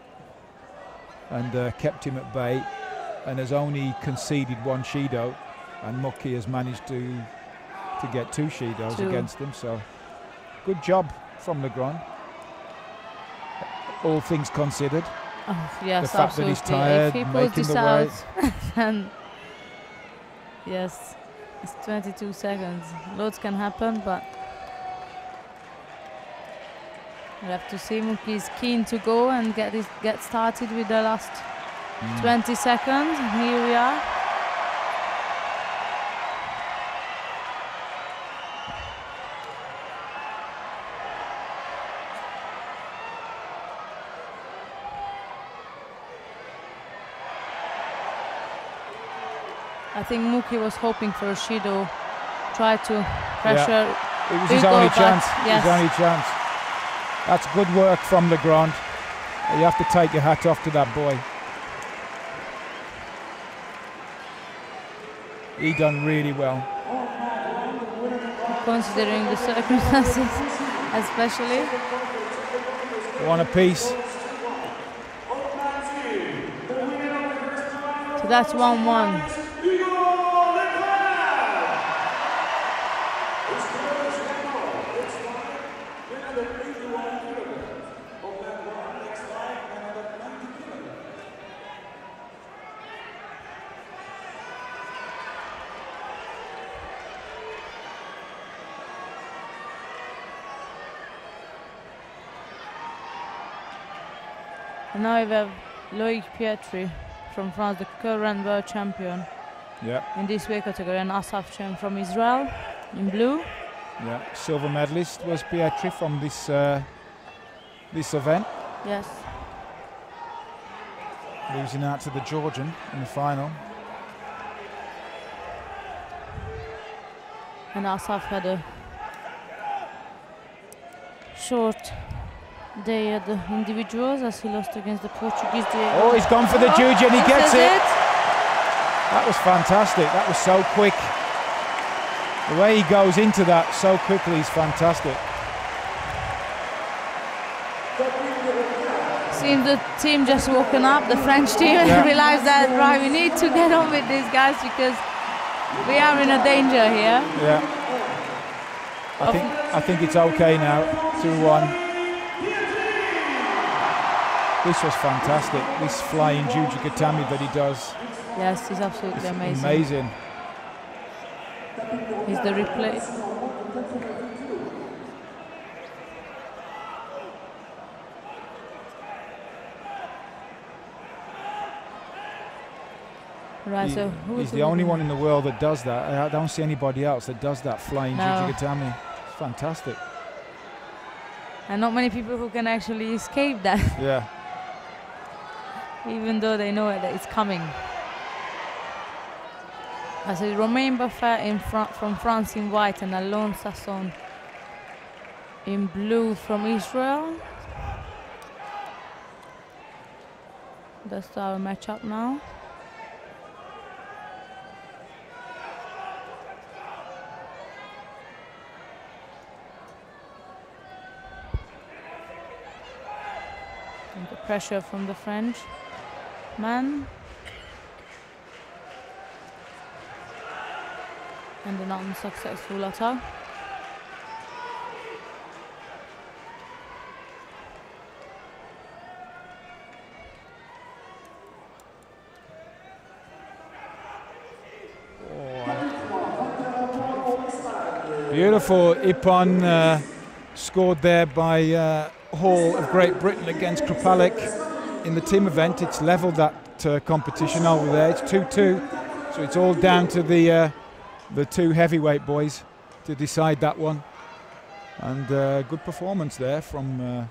and kept him at bay, and has only conceded 1 Shido, and Muki has managed to get 2 Shidos against him. So good job from Legrand, all things considered. Oh, yes, the fact that he's absolutely. tired, If he pulls making this the out, weight. then yes, it's 22 seconds. Loads can happen, but we'll have to see. Mookie is keen to go and get started with the last 20 seconds. And here we are. I think Mookie was hoping for a Judo, try to pressure. It was Hugo, his only but chance. yes. His only chance. That's good work from Legrand. You have to take your hat off to that boy. He done really well. Considering the circumstances, especially. One apiece. So that's 1-1. And now we have Loïc Pietri from France, the current world champion in this weight category, and Asaf Chen from Israel in blue. Yeah, silver medalist was Pietri from this this event. Yes. Losing out to the Georgian in the final. And Asaf had a short day at the individuals as he lost against the Portuguese. Oh, he's gone for the judo and he gets it. That was fantastic. That was so quick. The way he goes into that so quickly is fantastic. Seems the team just woken up, the French team, and realized that, right, we need to get on with these guys because we are in a danger here. Yeah. I think it's okay now. 2-1. This was fantastic. This flying Jujigatami that he does. Yes, he's absolutely amazing. Amazing. He's the replay. Right, so he's the only one in the world that does that. I don't see anybody else that does that flying Jujigatami. It's fantastic. And not many people who can actually escape that. Yeah. Even though they know that it's coming. As a Romain Buffet from France in white and Alon Sasson in blue from Israel. That's our matchup now. And the pressure from the French man. And an unsuccessful attack. Beautiful Ippon scored there by Hall of Great Britain against Krupalik in the team event. It's levelled that competition over there. It's 2-2, so it's all down to the two heavyweight boys to decide that one. And good performance there from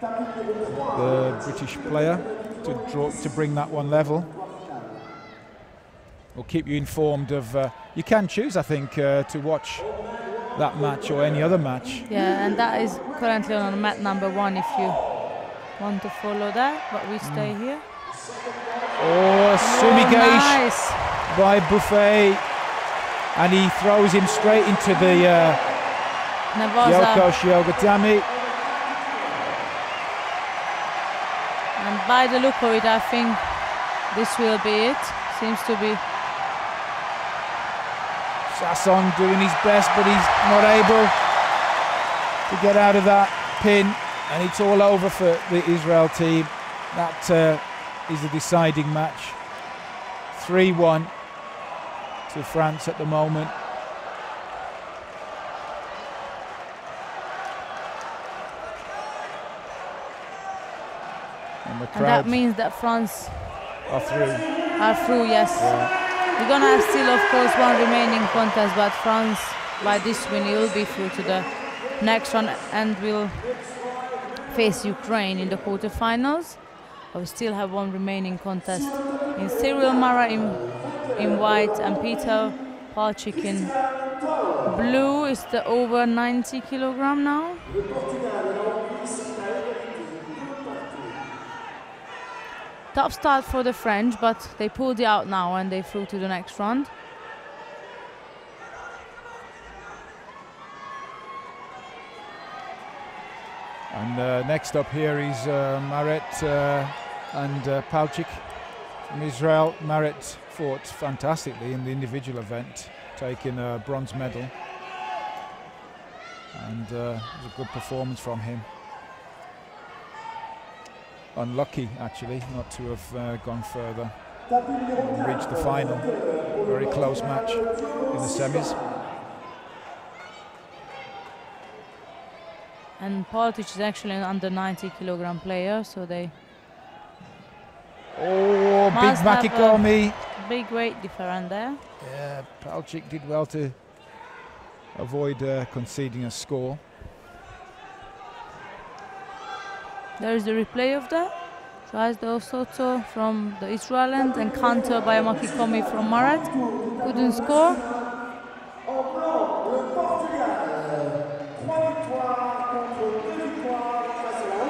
the British player to bring that one level. We'll keep you informed of. You can choose, I think, to watch that match or any other match. Yeah, and that is currently on mat number 1 if you want to follow that, but we stay here. Oh, Sumigeish nice by Buffet, and he throws him straight into the Yoko Shiogatami. And by the look of it, I think this will be it. Seems to be. Sasson doing his best, but he's not able to get out of that pin, and it's all over for the Israel team. That is a deciding match. 3-1 to France at the moment. And the And that crowd means that France are through. are through, yes. Yeah. We're gonna have still, of course, one remaining contest, but France, by this win, will be through to the next one and will face Ukraine in the quarterfinals. But we still have one remaining contest in Cyril Mara in white and Peter Palchik in blue. Is the over 90 kilogram now. Top start for the French, but they pulled it out now and they through to the next round. And next up here is Maret and Palchik from Israel. Maret fought fantastically in the individual event, taking a bronze medal. And it was a good performance from him. Unlucky, actually, not to have gone further and reached the final. Very close match in the semis. And Palchik is actually an under 90 kilogram player, so they Oh, big must have Makikomi. big weight difference there. Yeah, Palchik did well to avoid conceding a score. There is the replay of that. Tries the Osoto from the Israel end and counter by Makikomi from Marat. Couldn't score.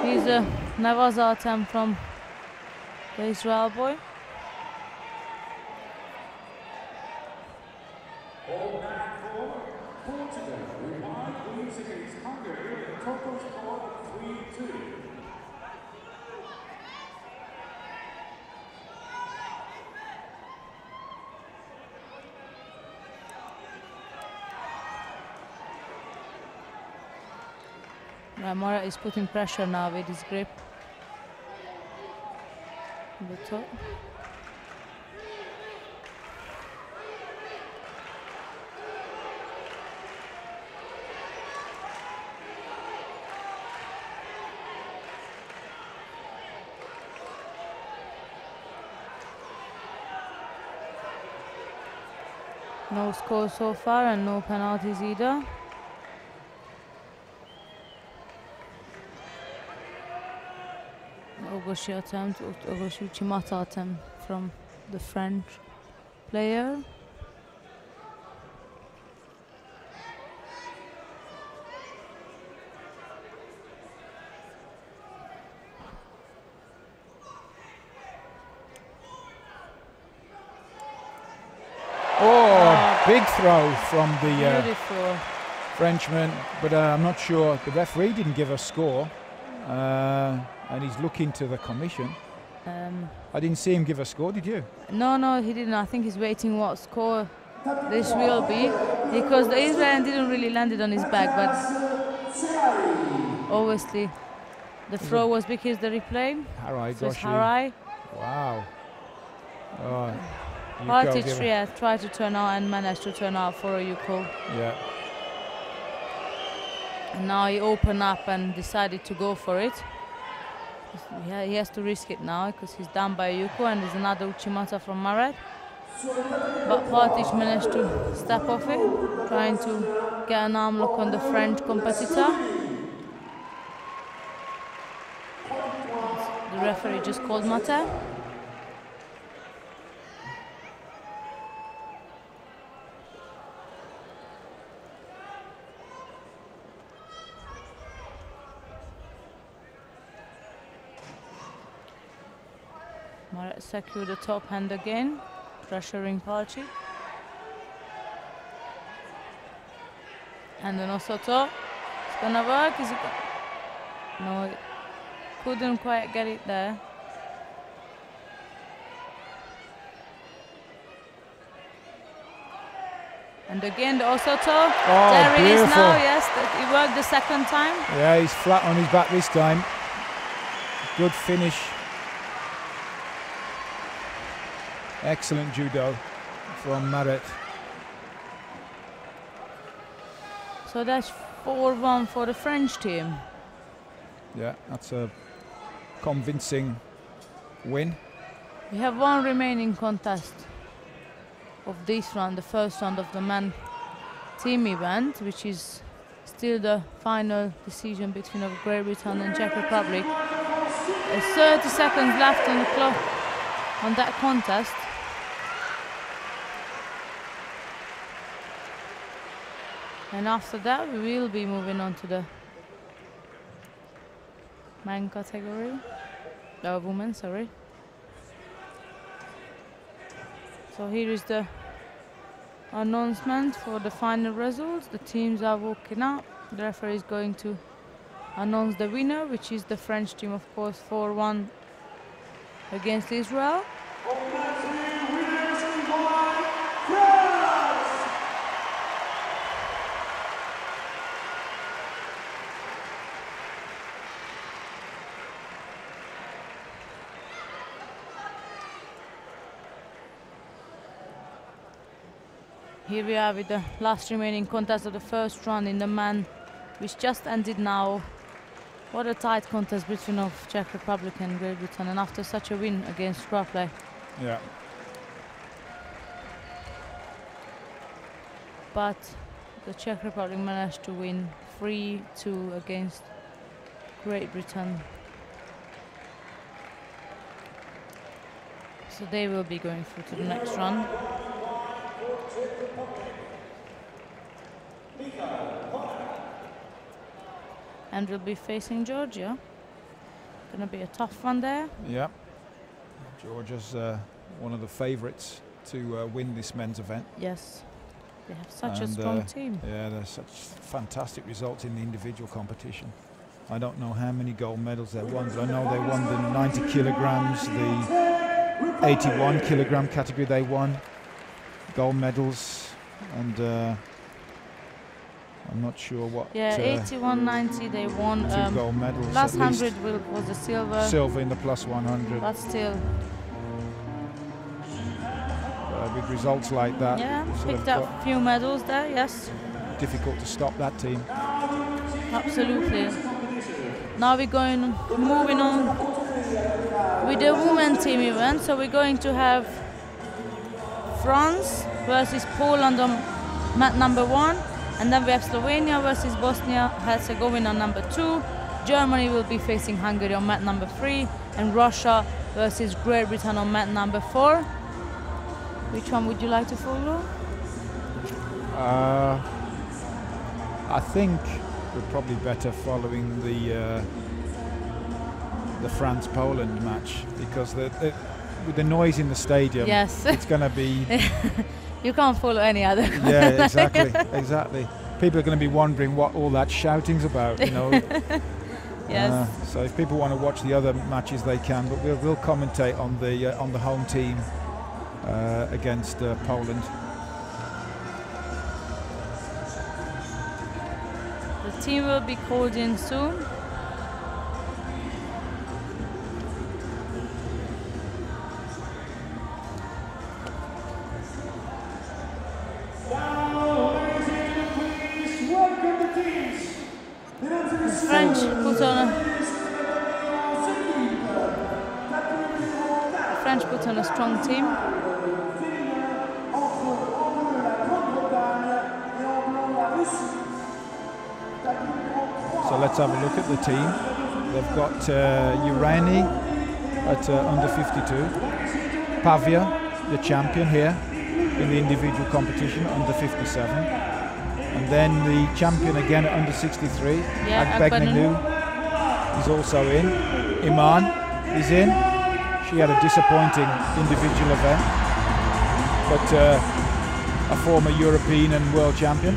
Here's a Navaza attempt from the Israel boy. Portugal revive wins against Hungary in a total score of 3-2. Mara is putting pressure now with his grip. The top. No score so far and no penalties either. Ogoshi attempt, Ogoshi Uchimata attempt from the French player. Oh, big throw from the Beautiful. Frenchman, but I'm not sure. The referee didn't give a score, and he's looking to the commission. I didn't see him give a score, did you? No, he didn't. I think he's waiting what score this will be, because the Israeli didn't really land it on his back, but obviously the throw was because the replay. Harai, So it's Goshi. Harai. Wow. Oh, Palchik tried to turn out and managed to turn out for a Yuko. yeah. And now he opened up and decided to go for it. Yeah, he has to risk it now because he's down by Yuko and there's another Uchimata from Marat. But Palchik managed to step off it, trying to get an arm lock on the French competitor. The referee just called Mate. Marat secured the top hand again, pressuring Palchik. And then Osoto. It's gonna work. Is it no, couldn't quite get it there. And again the Osoto. Oh, there it is beautiful. now, yes. It worked the second time. Yeah, he's flat on his back this time. Good finish Excellent judo from Maret. So that's 4-1 for the French team. Yeah, that's a convincing win. We have one remaining contest of this round, the first round of the men team event, which is still the final decision between of Great Britain and Czech Republic. There's 30 seconds left on the clock on that contest. And after that we will be moving on to the men category, women, sorry. So here is the announcement for the final results. The teams are walking out. The referee is going to announce the winner, which is the French team, of course, 4-1 against Israel. Here we are with the last remaining contest of the first round in the man, which just ended now. What a tight contest between of Czech Republic and Great Britain, and after such a win against scrap play. Yeah. But the Czech Republic managed to win 3-2 against Great Britain. So they will be going through to the next round. And we'll be facing Georgia. Gonna be a tough one there. Yeah. Georgia's one of the favourites to win this men's event. Yes. They have such a strong team. Yeah, there's such fantastic results in the individual competition. I don't know how many gold medals they won, but I know they won the 90 kilograms, the 81 kilogram category they won gold medals, and I'm not sure what. Yeah, 81-90 they won. 2 gold medals. Plus 100 was the silver. Silver in the plus 100. But still. With results like that. Yeah, picked up a few medals there, yes. Difficult to stop that team. Absolutely. Now we're moving on with the women team event. So we're going to have France versus Poland on mat number 1. And then we have Slovenia versus Bosnia-Herzegovina number 2. Germany will be facing Hungary on mat number 3. And Russia versus Great Britain on mat number 4. Which one would you like to follow? I think we're probably better following the France-Poland match, because with the noise in the stadium, yes, it's going to be. You can't follow any other. Yeah, exactly, exactly. People are going to be wondering what all that shouting's about, you know. Yes. So if people want to watch the other matches, they can. But we'll commentate on the home team against Poland. The team will be called in soon. French put on a strong team. So let's have a look at the team. They've got Urani at under 52, Pavia, the champion here in the individual competition, under 57, and then the champion again at under 63, Agbegnanu, is also in. Iman is in. She had a disappointing individual event, but a former European and world champion.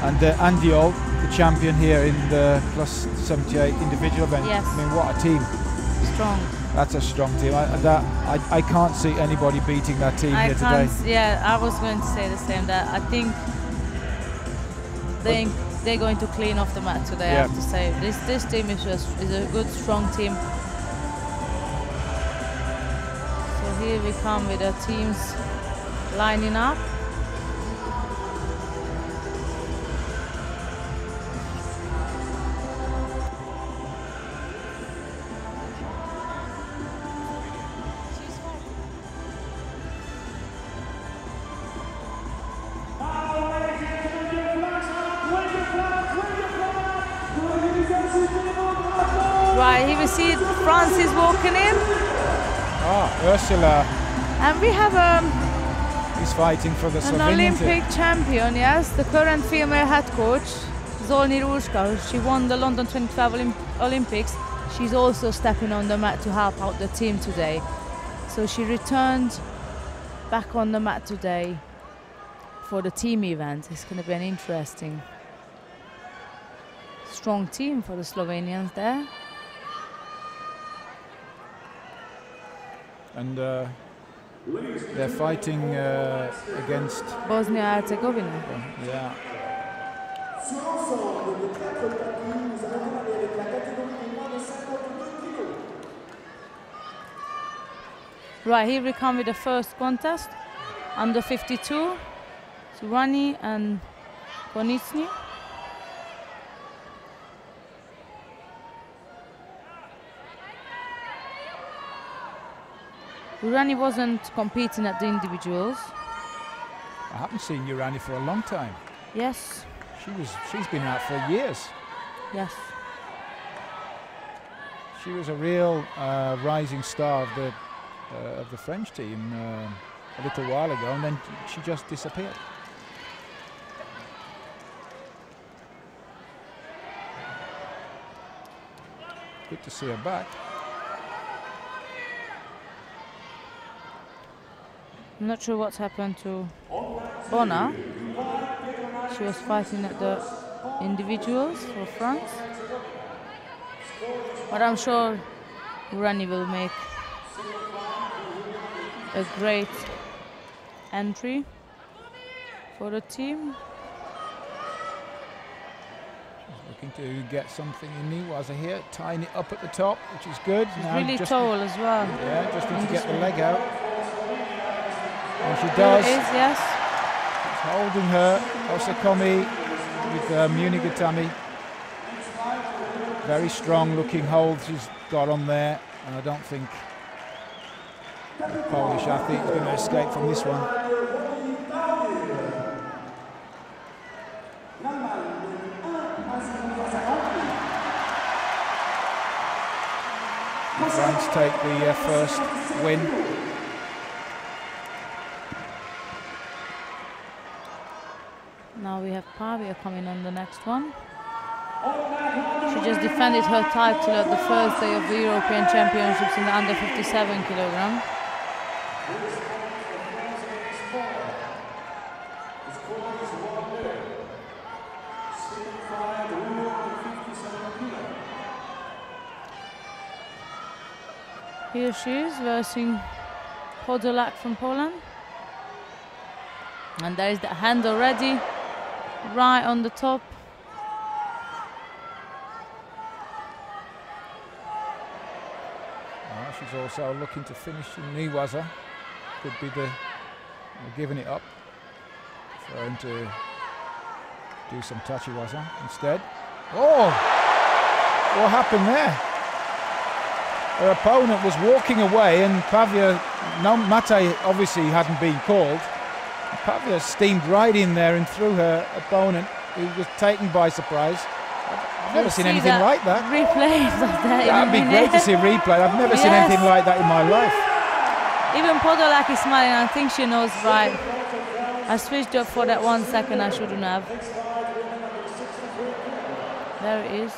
And Andiol, the champion here in the plus 78 individual event. Yes. I mean, what a team. Strong. That's a strong team. I can't see anybody beating that team here today. Yeah, I was going to say the same. That I think they're going to clean off the mat today. Yeah. I have to say this team is a good, strong team. So here we come with the teams lining up. Right, here we see France is walking in. Ursula. And we have He's fighting for the an Slovenian Olympic team. champion, yes, the current female head coach, Zolni Ruška. She won the London 2012 Olympics. She's also stepping on the mat to help out the team today. So she returned back on the mat today for the team event. It's going to be an interesting, strong team for the Slovenians there. And they're fighting against Bosnia-Herzegovina. Yeah. Right, here we come with the first contest, under 52, Surani and Konitsny. Urani wasn't competing at the individuals. I haven't seen Urani for a long time. Yes. She's been out for years. Yes. She was a real rising star of the French team a little while ago, and then she just disappeared. Good to see her back. I'm not sure what's happened to Bona. She was fighting at the individuals for France. But I'm sure Urani will make a great entry for the team. Looking to get something in Niwaza here, tying it up at the top, which is good. She's really tall as well. Yeah, just need to get the leg out. And she does. Here it is, yes. She's holding her, Osakomi with Munigatami. Very strong looking hold she's got on there, and I don't think the Polish athlete is going to escape from this one. France take the first win. Now we have Pavia coming on the next one. She just defended her title at the first day of the European Championships in the under 57 kilogram. Here she is versing Podolak from Poland. And there is the hand already, right on the top. She's also looking to finish in Niwaza. Could be the giving it up, trying to do some tachiwaza instead. Oh, what happened there? Her opponent was walking away, and Pavia, no, Mate obviously hadn't been called. Pavia steamed right in there and threw her opponent, who was taken by surprise. I've never seen anything like that. Replay of that. That'd be great to see a replay. I've never seen anything like that in my life. Even Podolak is smiling. I think she knows, right. I switched up for that 1 second. I shouldn't have. There it is.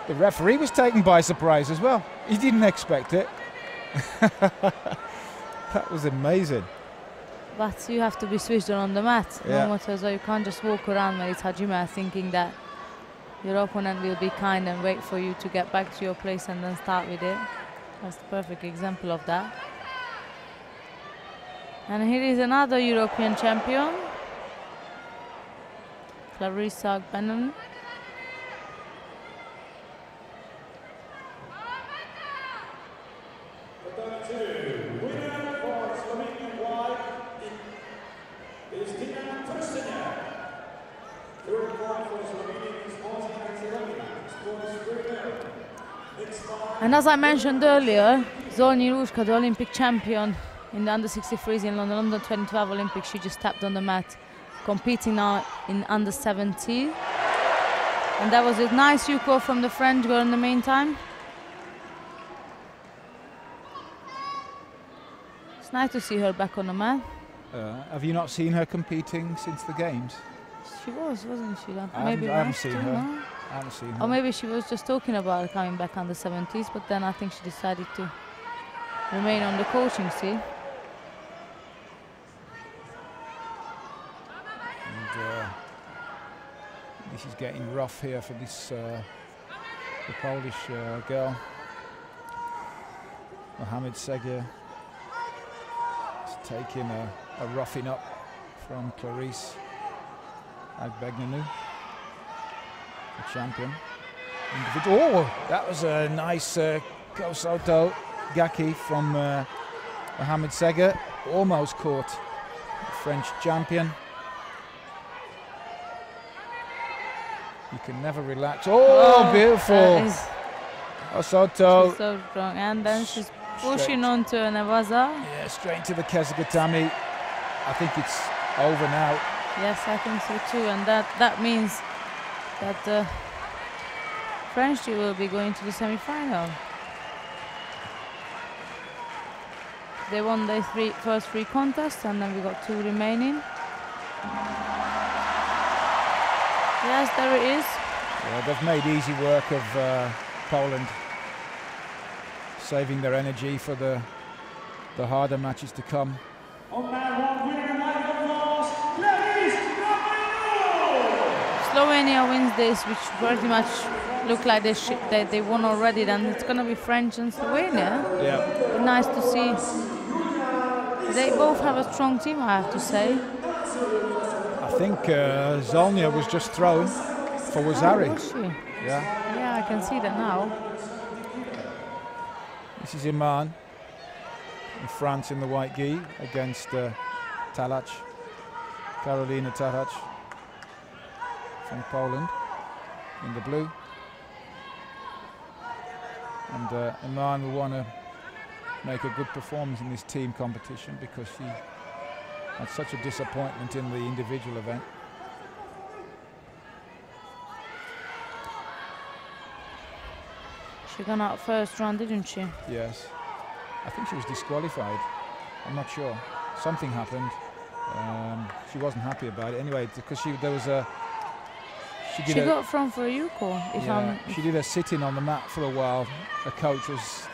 The referee was taken by surprise as well. He didn't expect it. That was amazing. But you have to be switched on the mat. Yeah. No matter, so you can't just walk around when it's Hajime thinking that your opponent will be kind and wait for you to get back to your place and then start with it. That's the perfect example of that. And here is another European champion, Clarissa Bennon. And as I mentioned earlier, Zolni Rushka, the Olympic champion in the under-63s in London 2012 Olympics, she just tapped on the mat, competing now in under-17. And that was a nice Yuko from the French girl in the meantime. It's nice to see her back on the mat. Have you not seen her competing since the games? She was, wasn't she? I haven't seen her. I haven't seen her. Or maybe she was just talking about coming back on the 70s, but then I think she decided to remain on the coaching seat. And this is getting rough here for this the Polish girl. Mohamed Seger is taking a roughing up from Clarice Agbegnanu, the champion. Oh, that was a nice Kosoto Gaki from Mohamed Seger. Almost caught the French champion. You can never relax. Oh, beautiful. Kosoto. She's so strong. And then she's pushing on to Nevaza. Yeah, straight to the Kesugatami. I think it's over now. Yes, I think so too. And that means that the French team will be going to the semi-final. They won their first three contests, and then we got two remaining. Yes, there it is. Yeah, they've made easy work of Poland, saving their energy for the harder matches to come. Slovenia wins this, which pretty much look like they won already. Then it's going to be French and Slovenia. Yeah. But nice to see. They both have a strong team, I have to say. I think Zolnia was just thrown for Wazari. Oh, was she? Yeah. Yeah, I can see that now. This is Iman in France in the white gi against Talach, Karolina Talach from Poland in the blue. And Iman will want to make a good performance in this team competition because she had such a disappointment in the individual event. She got out first round, didn't she? Yes. I think she was disqualified. I'm not sure. Something happened. She wasn't happy about it. Anyway, because she got thrown for a Yuko. She did a sit-in on the mat for a while. The coach was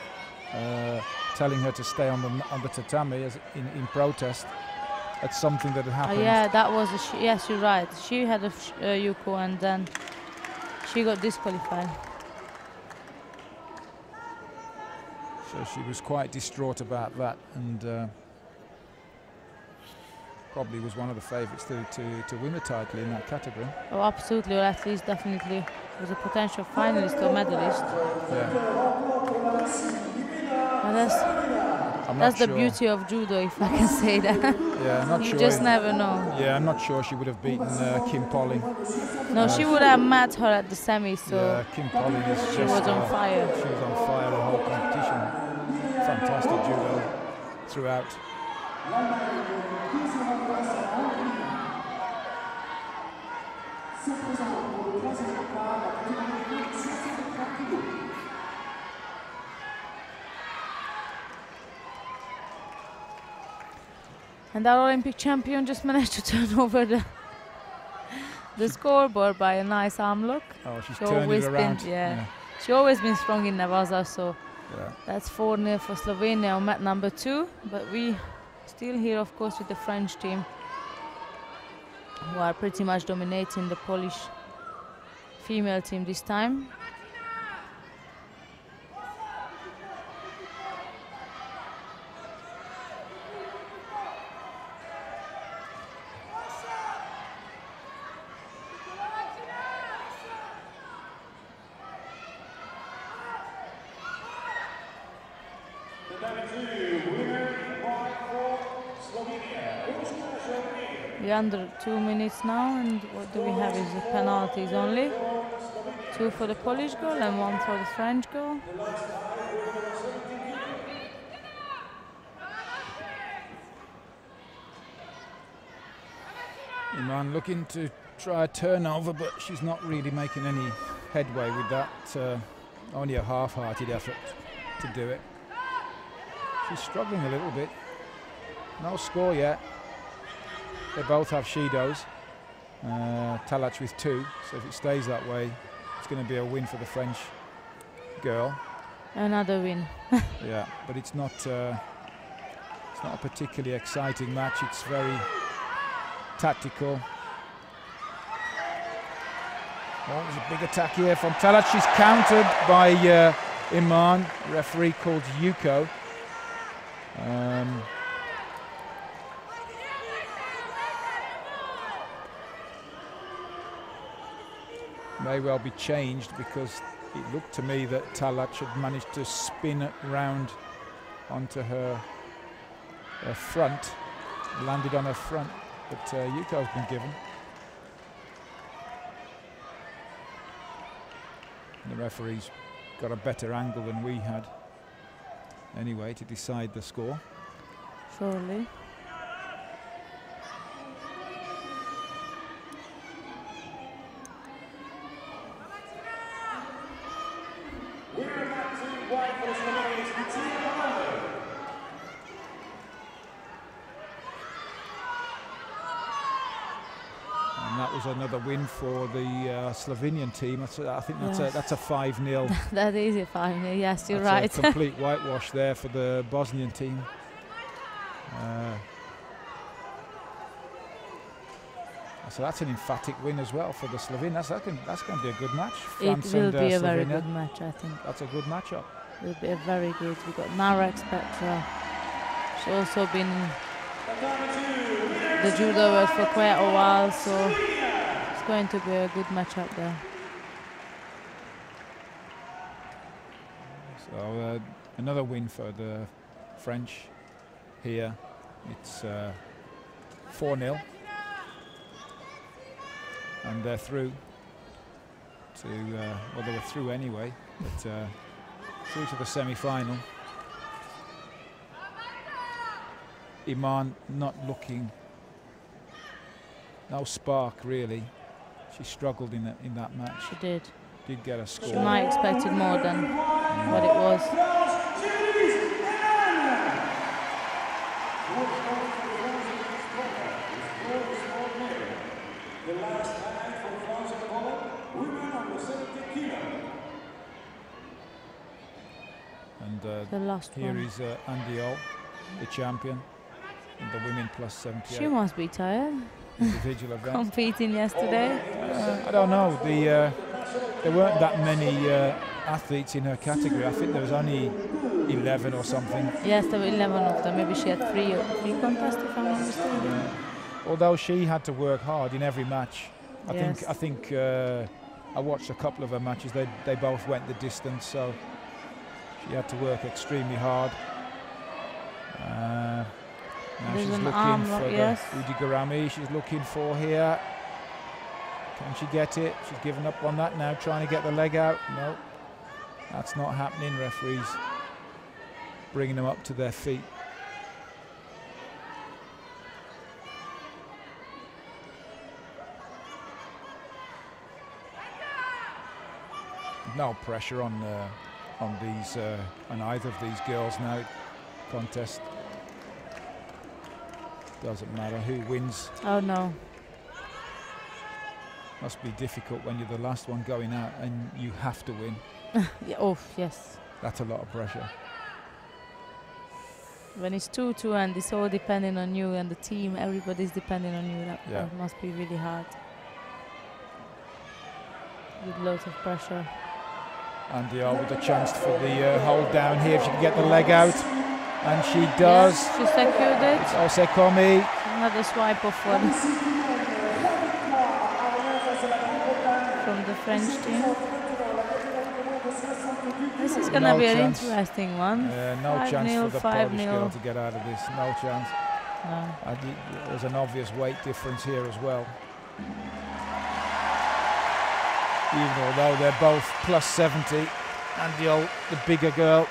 telling her to stay on the tatami in protest. That's something that had happened. Yeah, that was yes, you're right. She had a Yuko and then she got disqualified. So she was quite distraught about that, and probably was one of the favourites to win the title in that category. Oh, absolutely, or at least definitely was a potential finalist or medalist. Yeah. And that's the beauty of judo, if I can say that. Yeah, I'm not sure. You just never know. Yeah, I'm not sure she would have beaten Kim Polling. No, she would have met her at the semi, so yeah, Kim Polling is she was on fire. She was on fire the whole competition. Fantastic judo throughout. And our Olympic champion just managed to turn over the scoreboard by a nice arm look. Oh, she's turned it around. Yeah. She always been strong in Nevaza, so yeah. That's 4-0 for Slovenia on mat number 2. But we still here, of course, with the French team, who are pretty much dominating the Polish female team this time. We're under 2 minutes now, and what do we have is the penalties only. 2 for the Polish goal and 1 for the French goal. Iman looking to try a turnover, but she's not really making any headway with that. Only a half-hearted effort to do it. She's struggling a little bit. No score yet. They both have Shidos. Talach with 2, so if it stays that way, it's going to be a win for the French girl. Another win. Yeah, but it's not a particularly exciting match. It's very tactical. Oh, there's a big attack here from Talach. She's countered by Iman, referee called Yuko. May well be changed, because it looked to me that Talach had managed to spin it round onto her front, landed on her front, but Yuko's been given. The referee's got a better angle than we had anyway to decide the score. Surely. Another win for the Slovenian team. I think that's a 5-0. That is a 5-0. Yes, you're that's right. A complete whitewash there for the Bosnian team. So that's an emphatic win as well for the Slovenians. That's going to be a good match. France it will and, be a Slovenia. very good match, I think. That's a good matchup. It will be a very good. We've got Narek Spectra. She's also been the judo world for quite a while, so it's going to be a good matchup there. So another win for the French here. It's 4-0. And they're through to, well, they were through anyway, but through to the semi-final. Iman not looking, no spark really. She struggled in that match. She did. Did get a score. She might have expected more than what it was. And the last here one. is Andiol, the champion in the women plus 78. She must be tired. Individual event. Competing yesterday. I don't know. There weren't that many athletes in her category. I think there was only 11 or something. Yes, there were 11 of them. Maybe she had three contests, if I'm not mistaken. Although she had to work hard in every match. Yes. I think I watched a couple of her matches. They both went the distance, so she had to work extremely hard. Now There's she's an looking arm for lock, the yes. Udigarami. She's looking for here. Can she get it? She's given up on that now, trying to get the leg out. No, that's not happening. Referees bringing them up to their feet. No pressure on either of these girls now. Contest doesn't matter who wins. Oh no. Must be difficult when you're the last one going out and you have to win. Yeah, oh yes. That's a lot of pressure. When it's 2-2 and it's all depending on you and the team, everybody's depending on you. That must be really hard. With loads of pressure. Andiol with a chance for the hold down here if she can get the leg out. And she does. Yes, she secured it. It's Osekomi. Another swipe of one from the French team. This is going to be an interesting one. No chance for the Polish 5-0. girl to get out of this. No chance. No. There's an obvious weight difference here as well. Even although they're both plus 70, Andiol, the bigger girl,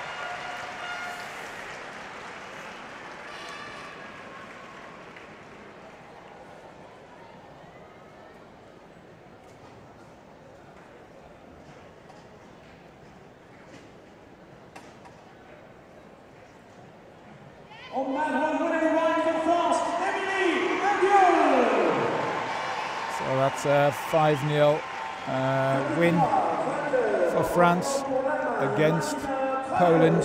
On mat 1, winning right for France, Emily Aguilar. So that's a 5-0 win for France against Poland.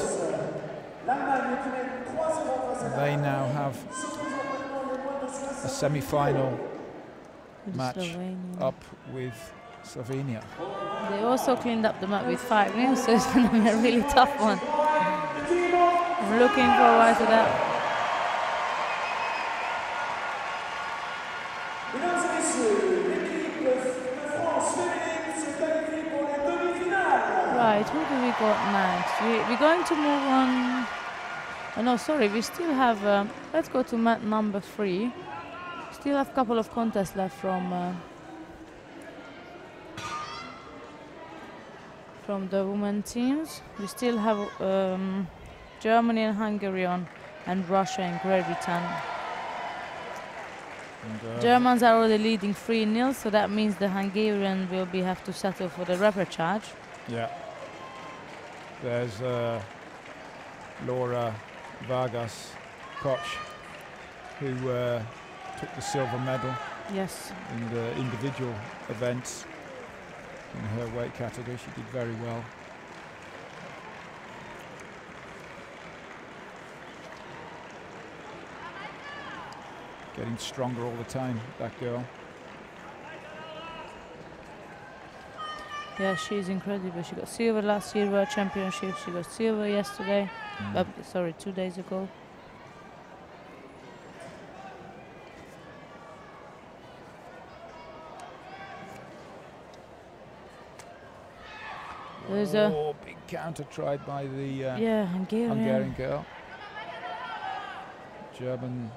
They now have a semi-final match Slovenia. up with Slovenia. They also cleaned up the mat with 5-0, so it's going to be a really tough one. I'm looking forward to that. Right, who do we got next? We're going to move on. Oh, no, sorry, we still have. Let's go to mat number 3. Still have a couple of contests left from the women teams. We still have Germany and Hungary on, and Russia and Great Britain. And, Germans are already leading 3-0, so that means the Hungarian will have to settle for the repechage. yeah. There's Laura Vargas Koch, who took the silver medal Yes. in the individual events in her weight category. She did very well. Getting stronger all the time, that girl. Yeah, she's incredible. She got silver last year World Championship. She got silver yesterday. Sorry, 2 days ago. There's a big counter tried by the Hungarian. Hungarian girl. German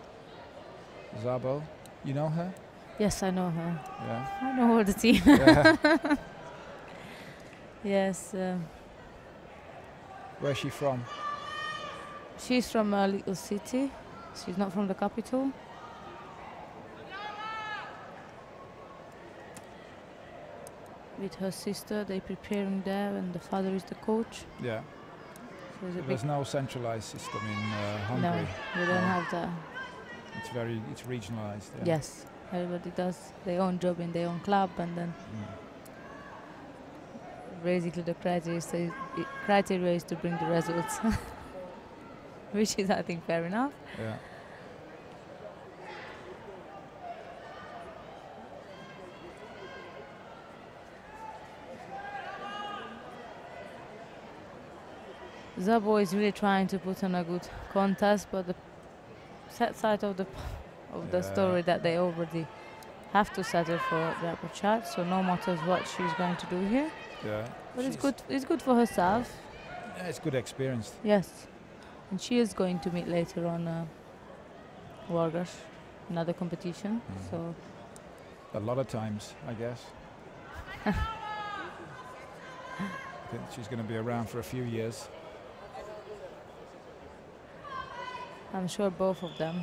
Zabo. You know her? Yes, I know her. Yeah. I know all the team. Yeah. Yes. Where's she from? She's from a little city. She's not from the capital. With her sister, they're preparing there, and the father is the coach. Yeah. So it's a There's no centralized system in no, Hungary. we don't No. have that. It's regionalized. Yeah. Yes, everybody does their own job in their own club, and then basically the criteria is to bring the results, which is, I think, fair enough. Yeah. Zabo is really trying to put on a good contest, but the sad side of the story that they already have to settle for the upper chart, so no matter what she's going to do here. Yeah. But it's good. It's good for herself. Yeah, it's good experience. Yes, and she is going to meet later on Vargas, another competition. So A lot of times, I guess. I think she's going to be around for a few years. I'm sure both of them.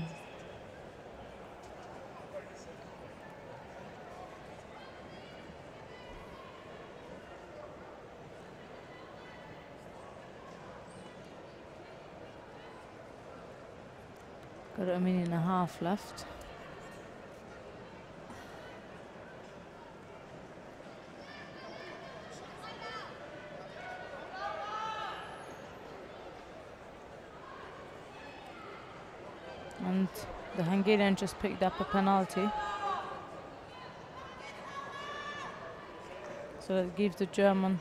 Got a minute and a half left. And the Hungarian just picked up a penalty. So that gives the German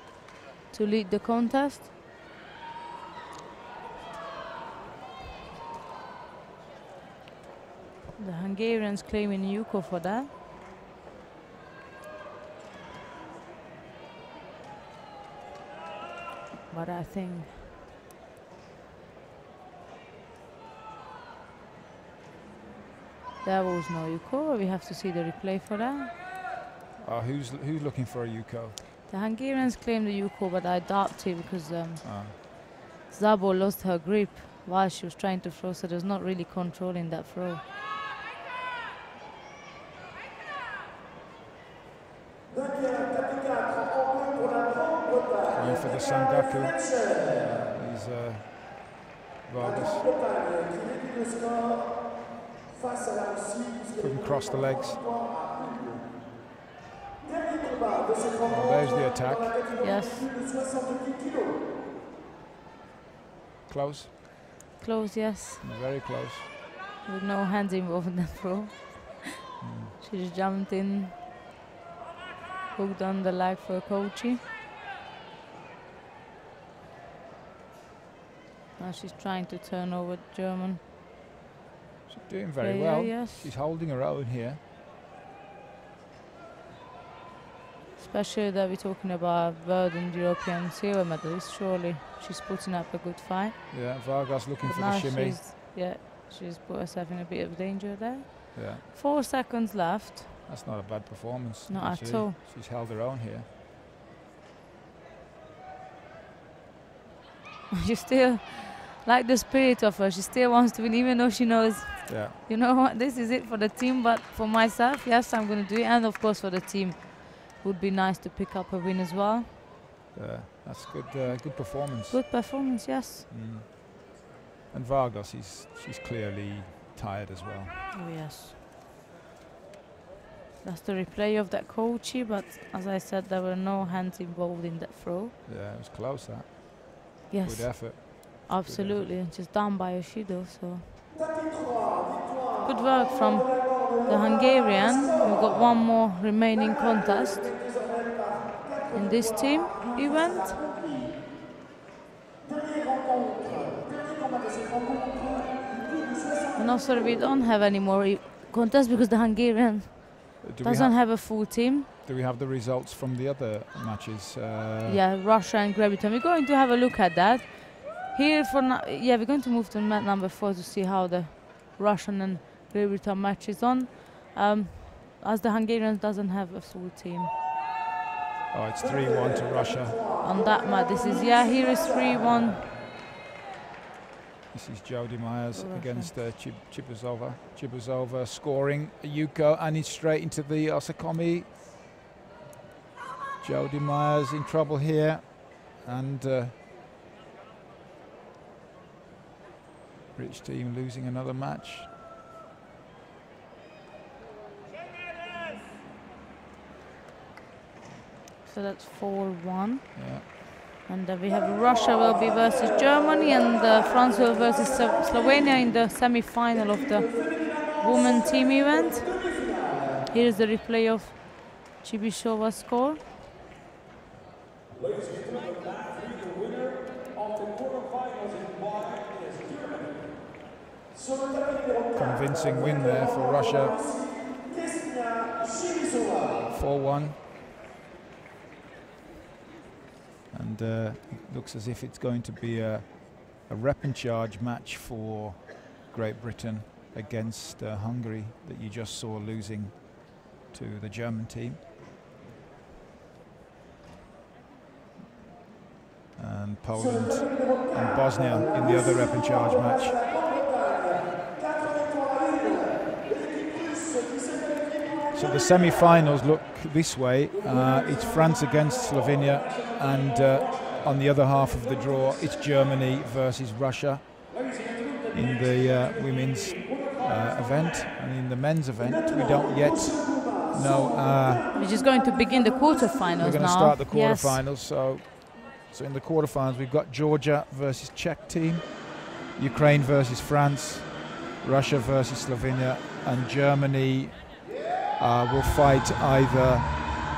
to lead the contest. The Hungarians claiming Yuko for that. But I think there was no Yuko. We have to see the replay for that. Who's looking for a Yuko? The Hungarians claim the Yuko, but I doubt it because Zabo lost her grip while she was trying to throw, so there's not really control in that throw. Going for the Sangaku. He's Vargas. Couldn't cross the legs. Oh, there's the attack. Yes. Close. Close, yes. Very close. With no hands involved in that throw. She just jumped in, hooked on the leg for a Kochi. Now she's trying to turn over German. She's doing very player, well. yes. She's holding her own here. Especially that we're talking about world and European silver medalists. Surely she's putting up a good fight. Yeah, Vargas looking But for now the shimmy. she's put herself in a bit of danger there. Yeah, 4 seconds left. that's not a bad performance. Not actually. at all. She's held her own here. She still, like the spirit of her, she still wants to win, even though she knows, Yeah, you know what, this is it for the team, but for myself, yes, I'm going to do it. And of course for the team, would be nice to pick up a win as well. that's good. Good performance. Good performance, yes. And Vargas, she's clearly tired as well. Oh, yes. That's the replay of that Kochi, but as I said, there were no hands involved in that throw. Yeah, it was close. That. Yes, Good effort. absolutely. Just done by Judo, so. Good work from the Hungarian. We've got one more remaining contest in this team event. And also we don't have any more contests because the Hungarian doesn't have a full team. Do we have the results from the other matches? Yeah, Russia and Great Britain. We're going to have a look at that. Here for yeah, we're going to move to mat number 4 to see how the Russian and Great Britain match is on. As the Hungarian doesn't have a full team. Oh, it's 3-1 to Russia. On that mat, this is, yeah, here is 3-1. This is Jody Myers Russia. against Chibuzova. Chibuzova scoring a Yuko and it's straight into the Osakomi. Jody Myers in trouble here, and British team losing another match. So that's 4-1. Yeah. And we have Russia will be versus Germany, and France will versus Slovenia in the semi-final of the women team event. Here is the replay of Chibisova's score. Ladies and gentlemen, the winner of the quarterfinals in Bonn is Germany. Convincing win there for Russia. 4-1. And it looks as if it's going to be a rep and charge match for Great Britain against Hungary that you just saw losing to the German team. And Poland and Bosnia in the other rep and charge match. So the semi-finals look this way. It's France against Slovenia, and on the other half of the draw, it's Germany versus Russia in the women's event. And in the men's event, we don't yet know. We're just going to begin the quarterfinals now. We're going to start the Yes. quarterfinals. So in the quarterfinals, we've got Georgia versus Czech team, Ukraine versus France, Russia versus Slovenia, and Germany will fight either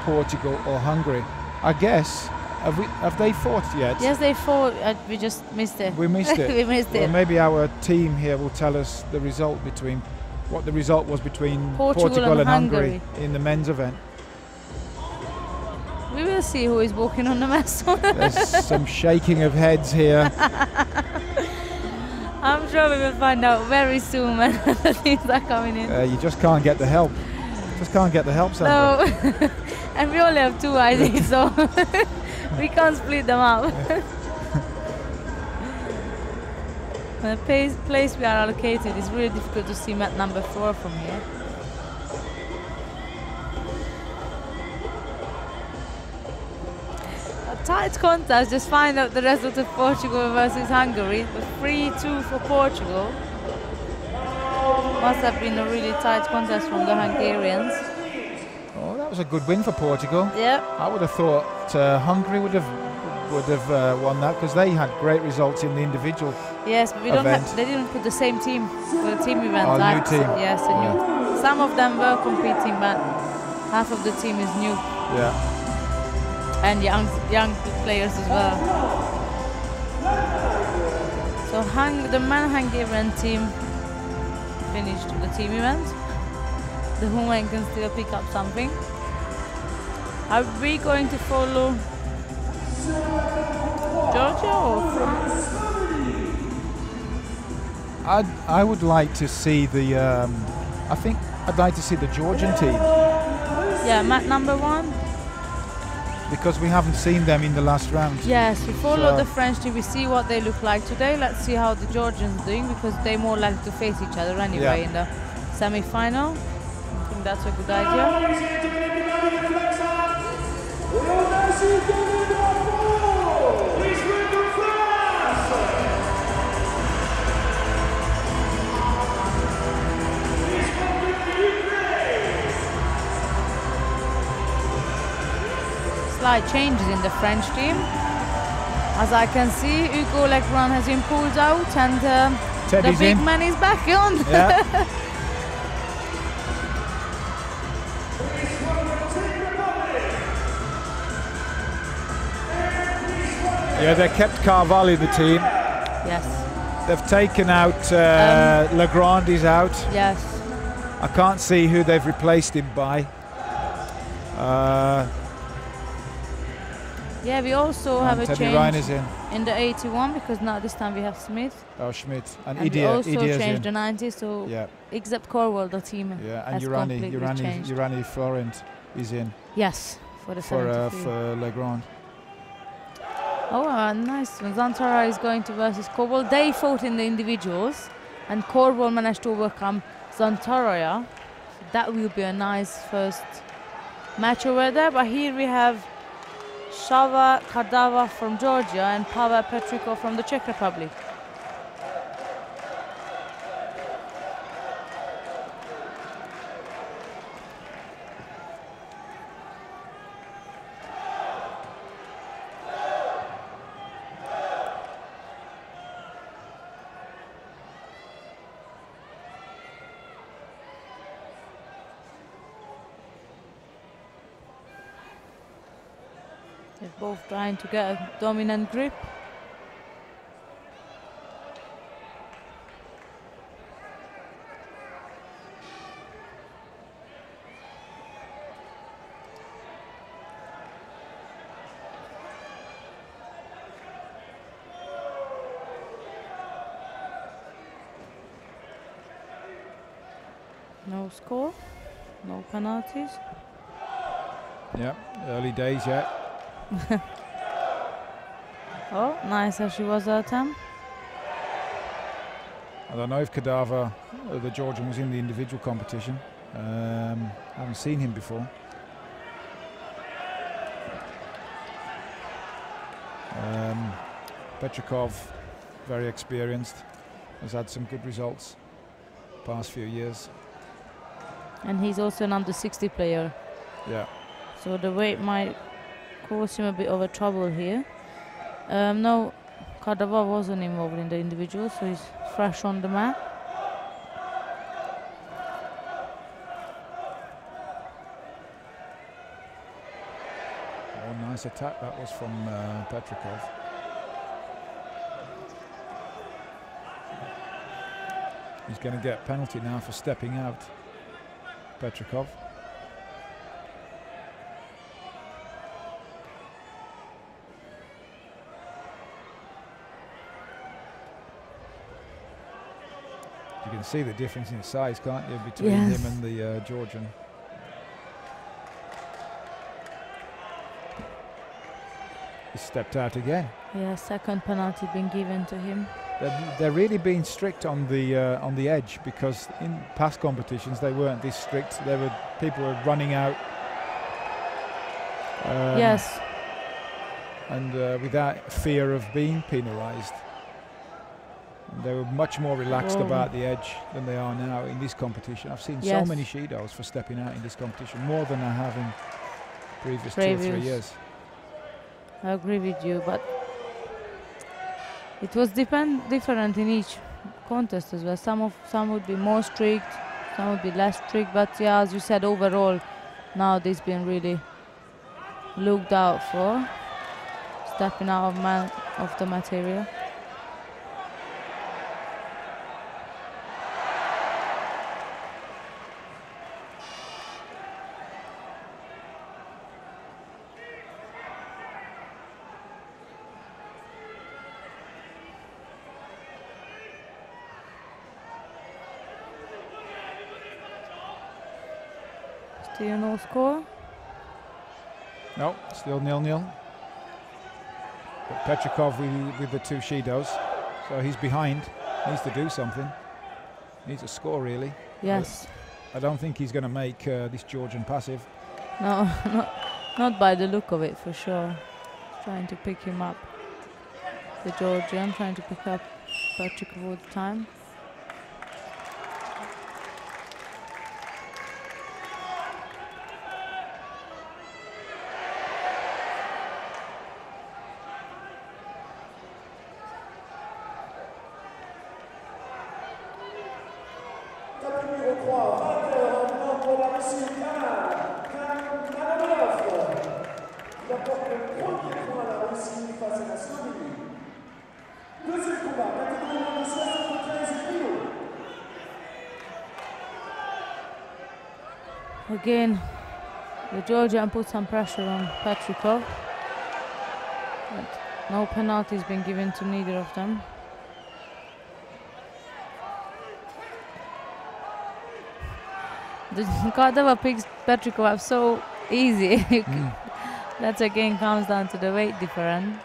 Portugal or Hungary. I guess, have they fought yet? Yes, they fought. We just missed it. We missed it. We missed Well, it. maybe our team here will tell us the result between what the result was between Portugal and Hungary Hungary. in the men's event. We will see who is walking on the mess. There's some shaking of heads here. I'm sure we will find out very soon when the teams are coming in. You just can't get the help. Just can't get the help, Sandra. No, and we only have 2 IDs, so we can't split them up. The place we are allocated is really difficult to see mat number 4 from here. tight contest. Just find out the result of Portugal versus Hungary. But 3-2 for Portugal. Must have been a really tight contest from the Hungarians. Oh, that was a good win for Portugal. Yeah. I would have thought Hungary would have won that because they had great results in the individual. Yes, but we don't have, they didn't put the same team for the team event. Oh, new team. Yes, new. Some of them were competing, but half of the team is new. Yeah. And young players as well. So the Man-Hungarian team finished the team event. The women can still pick up something. Are we going to follow Georgia or France? I would like to see the. I think I'd like to see the Georgian team. Yeah, mat number 1. Because we haven't seen them in the last round. Yes, we follow the French team. We see what they look like today. Let's see how the Georgians are doing because they're more likely to face each other anyway in the semi-final. I think that's a good idea. Slight changes in the French team. As I can see, Hugo Legrand has been pulled out and the big man is back on. Yeah. Yeah, they kept Carvalho in the team. Yes. They've taken out Legrand is out. Yes. I can't see who they've replaced him by. Yeah, we also have a change Reiner's in the 81 because now this time we have Smith. Oh, Schmidt. And we also Idia's changed the in. 90, so except Corwell, the team and has completely changed. Urani Florent is in. Yes, for the 73. For Legrand. Oh, nice one. Zantara is going to versus Corwell. They fought in the individuals, and Corwell managed to overcome Zantara. That will be a nice first match over there. But here we have Shava Kardava from Georgia and Pavel Petrikov from the Czech Republic. They're both trying to get a dominant grip. No score, no penalties. Yeah, early days yet. Oh, nice as she was that time. I don't know if Kadaver, the Georgian, was in the individual competition. I haven't seen him before. Petrikov, very experienced, has had some good results the past few years. And he's also an under 60 player. Yeah. So the weight might cause him a bit of a trouble here. No, Kardava wasn't involved in the individual, so he's fresh on the mat. Oh, nice attack that was from Petrikov. He's going to get a penalty now for stepping out, Petrikov. You can see the difference in size, can't you, between him and the Georgian. He stepped out again. Yeah, second penalty being given to him. They're really being strict on the edge, because in past competitions they weren't this strict. People were running out. Yes. and without fear of being penalised. They were much more relaxed about the edge than they are now in this competition. I've seen so many Shidos for stepping out in this competition, more than I have in previous 2 or 3 years. I agree with you, but it was different in each contest as well. Some would be more strict, some would be less strict, but yeah, as you said, overall now this been really looked out for, stepping out of the material. Still no score? No, still 0-0. But Petrikov with the 2 Shidos, so he's behind. Needs to do something. Needs a score, really. Yes. But I don't think he's going to make this Georgian passive. No, not by the look of it, for sure. Trying to pick him up. The Georgian trying to pick up Petrikov all the time. Again, the Georgian put some pressure on Petrikov, but no penalties been given to neither of them. The Cordova picks Petrikov up so easy. That again comes down to the weight difference.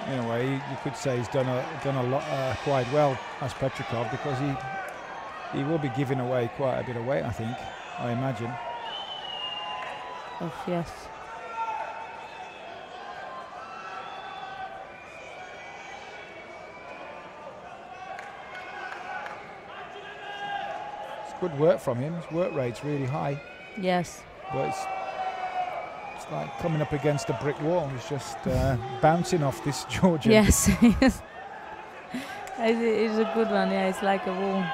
In a way, you could say he's done a lot quite well as Petrikov, because he will be giving away quite a bit of weight, I think, I imagine. Oh, yes. It's good work from him. His work rate's really high. Yes. But it's like coming up against a brick wall. He's just bouncing off this Georgian. Yes. It's a good one, yeah, it's like a wall.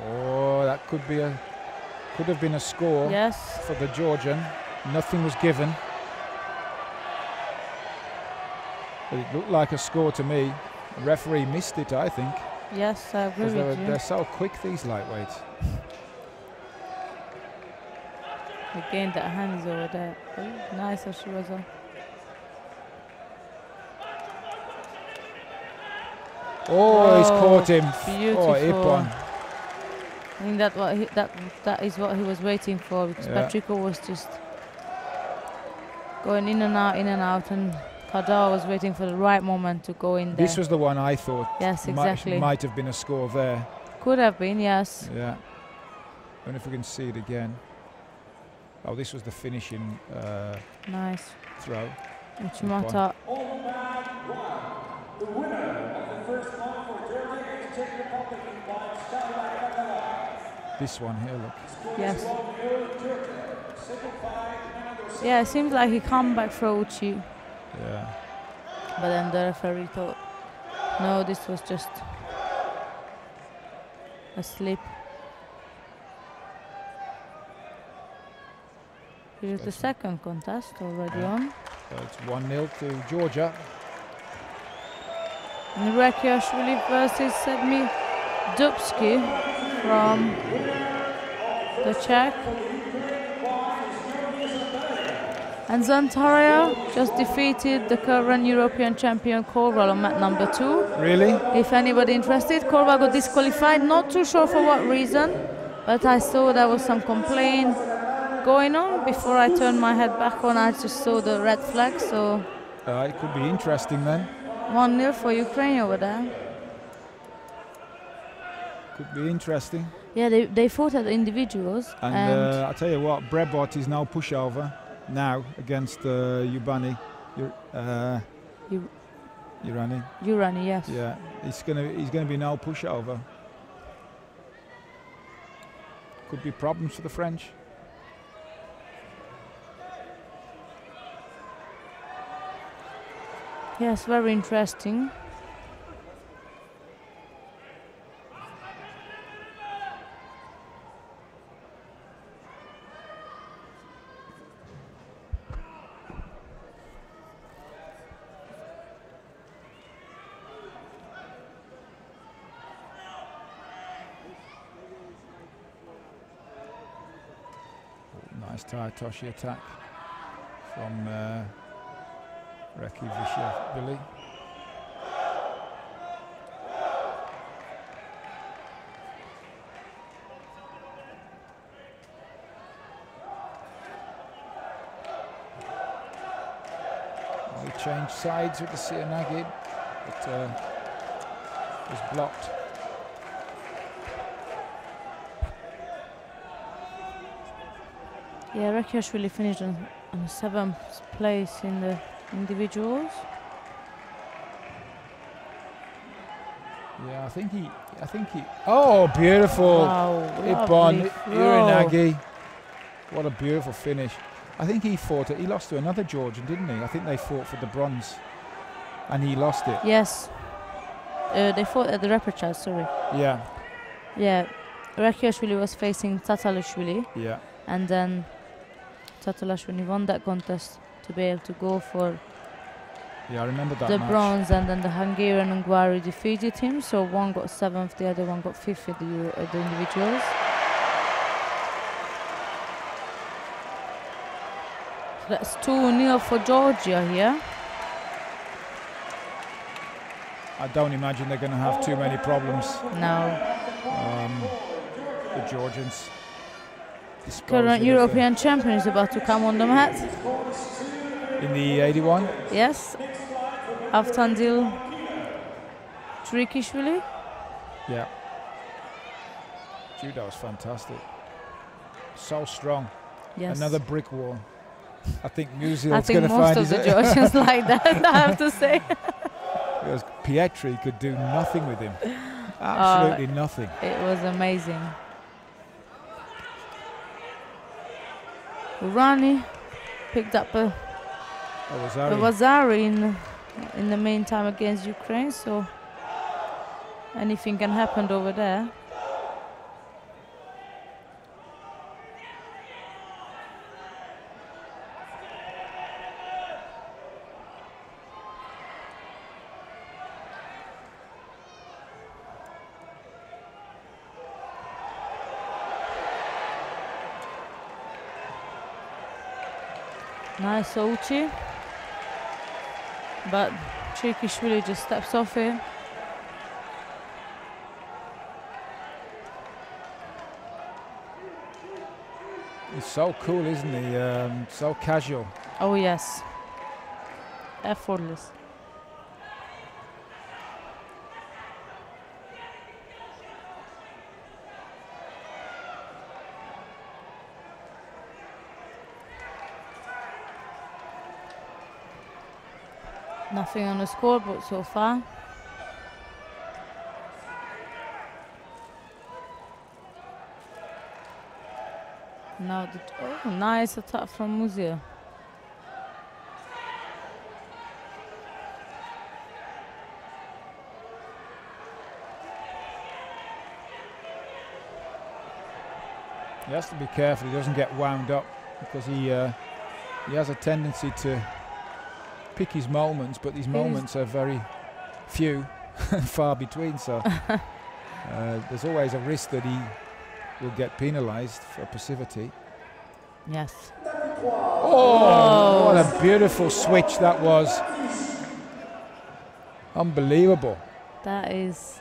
Oh, that could have been a score. Yes. For the Georgian. Nothing was given. But it looked like a score to me. The referee missed it, I think. Yes, I agree with you. They're so quick, these lightweights. Again, that hand is over there. Oh, nice, Oshiwaza. Oh, he's caught him. Beautiful. Oh, Ippon. I think that is what he was waiting for, because Petrikov was just going in and out, and Cordova was waiting for the right moment to go in there. This was the one I thought. Yes, exactly. Might have been a score there. Could have been, yes. Yeah. I don't know if we can see it again. Oh, this was the finishing nice throw. Uchimata. The winner of the first round for Georgia is Czech Republic by This one here, look. Yes. Yeah, it seems like he come back for Uchi. Yeah. But then the referee thought, no, this was just a slip. Here's the second contest already on. So it's 1-0 to Georgia. Rekiashvili versus Sedmi Dubsky from the Czech. And Zantaria just defeated the current European champion Korval on mat number 2. Really? If anybody interested, Korval got disqualified, not too sure for what reason. But I saw there was some complaint going on. Before I turned my head back on, I just saw the red flag, so It could be interesting then. 1-0 for Ukraine over there. Could be interesting. Yeah, they fought at the individuals. And I'll tell you what, Brebot is now pushover now against Ubani. Urani. Urani, yes. Yeah, he's gonna be now pushover. Could be problems for the French. Yes, very interesting. Nice Toshi attack from Reki Vishvili. They changed sides with the Sianagi, but was blocked. Yeah, Rekiashvili finished on 7th place in the individuals. Yeah, I think he. Oh, beautiful! Wow, Ibon lovely Uranagi. What a beautiful finish! I think he fought it. He lost to another Georgian, didn't he? I think they fought for the bronze, and he lost it. Yes, they fought at the repechage. Sorry. Yeah. Yeah, Rekiashvili was facing Tatalishvili. Yeah. And then Tatalishvili won that contest to be able to go for Yeah, I remember that the match. bronze, and then the Hungarian and Gwari defeated him. So one got 7th, the other one got 5th at the individuals. So that's 2-0 for Georgia here. I don't imagine they're going to have too many problems. Now, The Georgians. current European champion is about to come on the mat. In the 81. Yes, Avtandil Trikishvili. Yeah. Judo is fantastic. So strong. Yes. Another brick wall. I think New I Zealand's think going to most find of the Georgians like that, I have to say. Because Pietri could do nothing with him. Absolutely nothing. It was amazing. Urani picked up a Vazari in the meantime against Ukraine, so anything can happen over there. Nice Uchi, but Trikishvili just steps off it. He's so cool, isn't he? So casual. Oh yes, effortless. Nothing on the scoreboard so far. Now, nice attack from Muzia. He has to be careful he doesn't get wound up, because he has a tendency to pick his moments, but these moments are very few and far between, so there's always a risk that he will get penalised for passivity. Yes. Oh, what a beautiful switch that was. Unbelievable. That is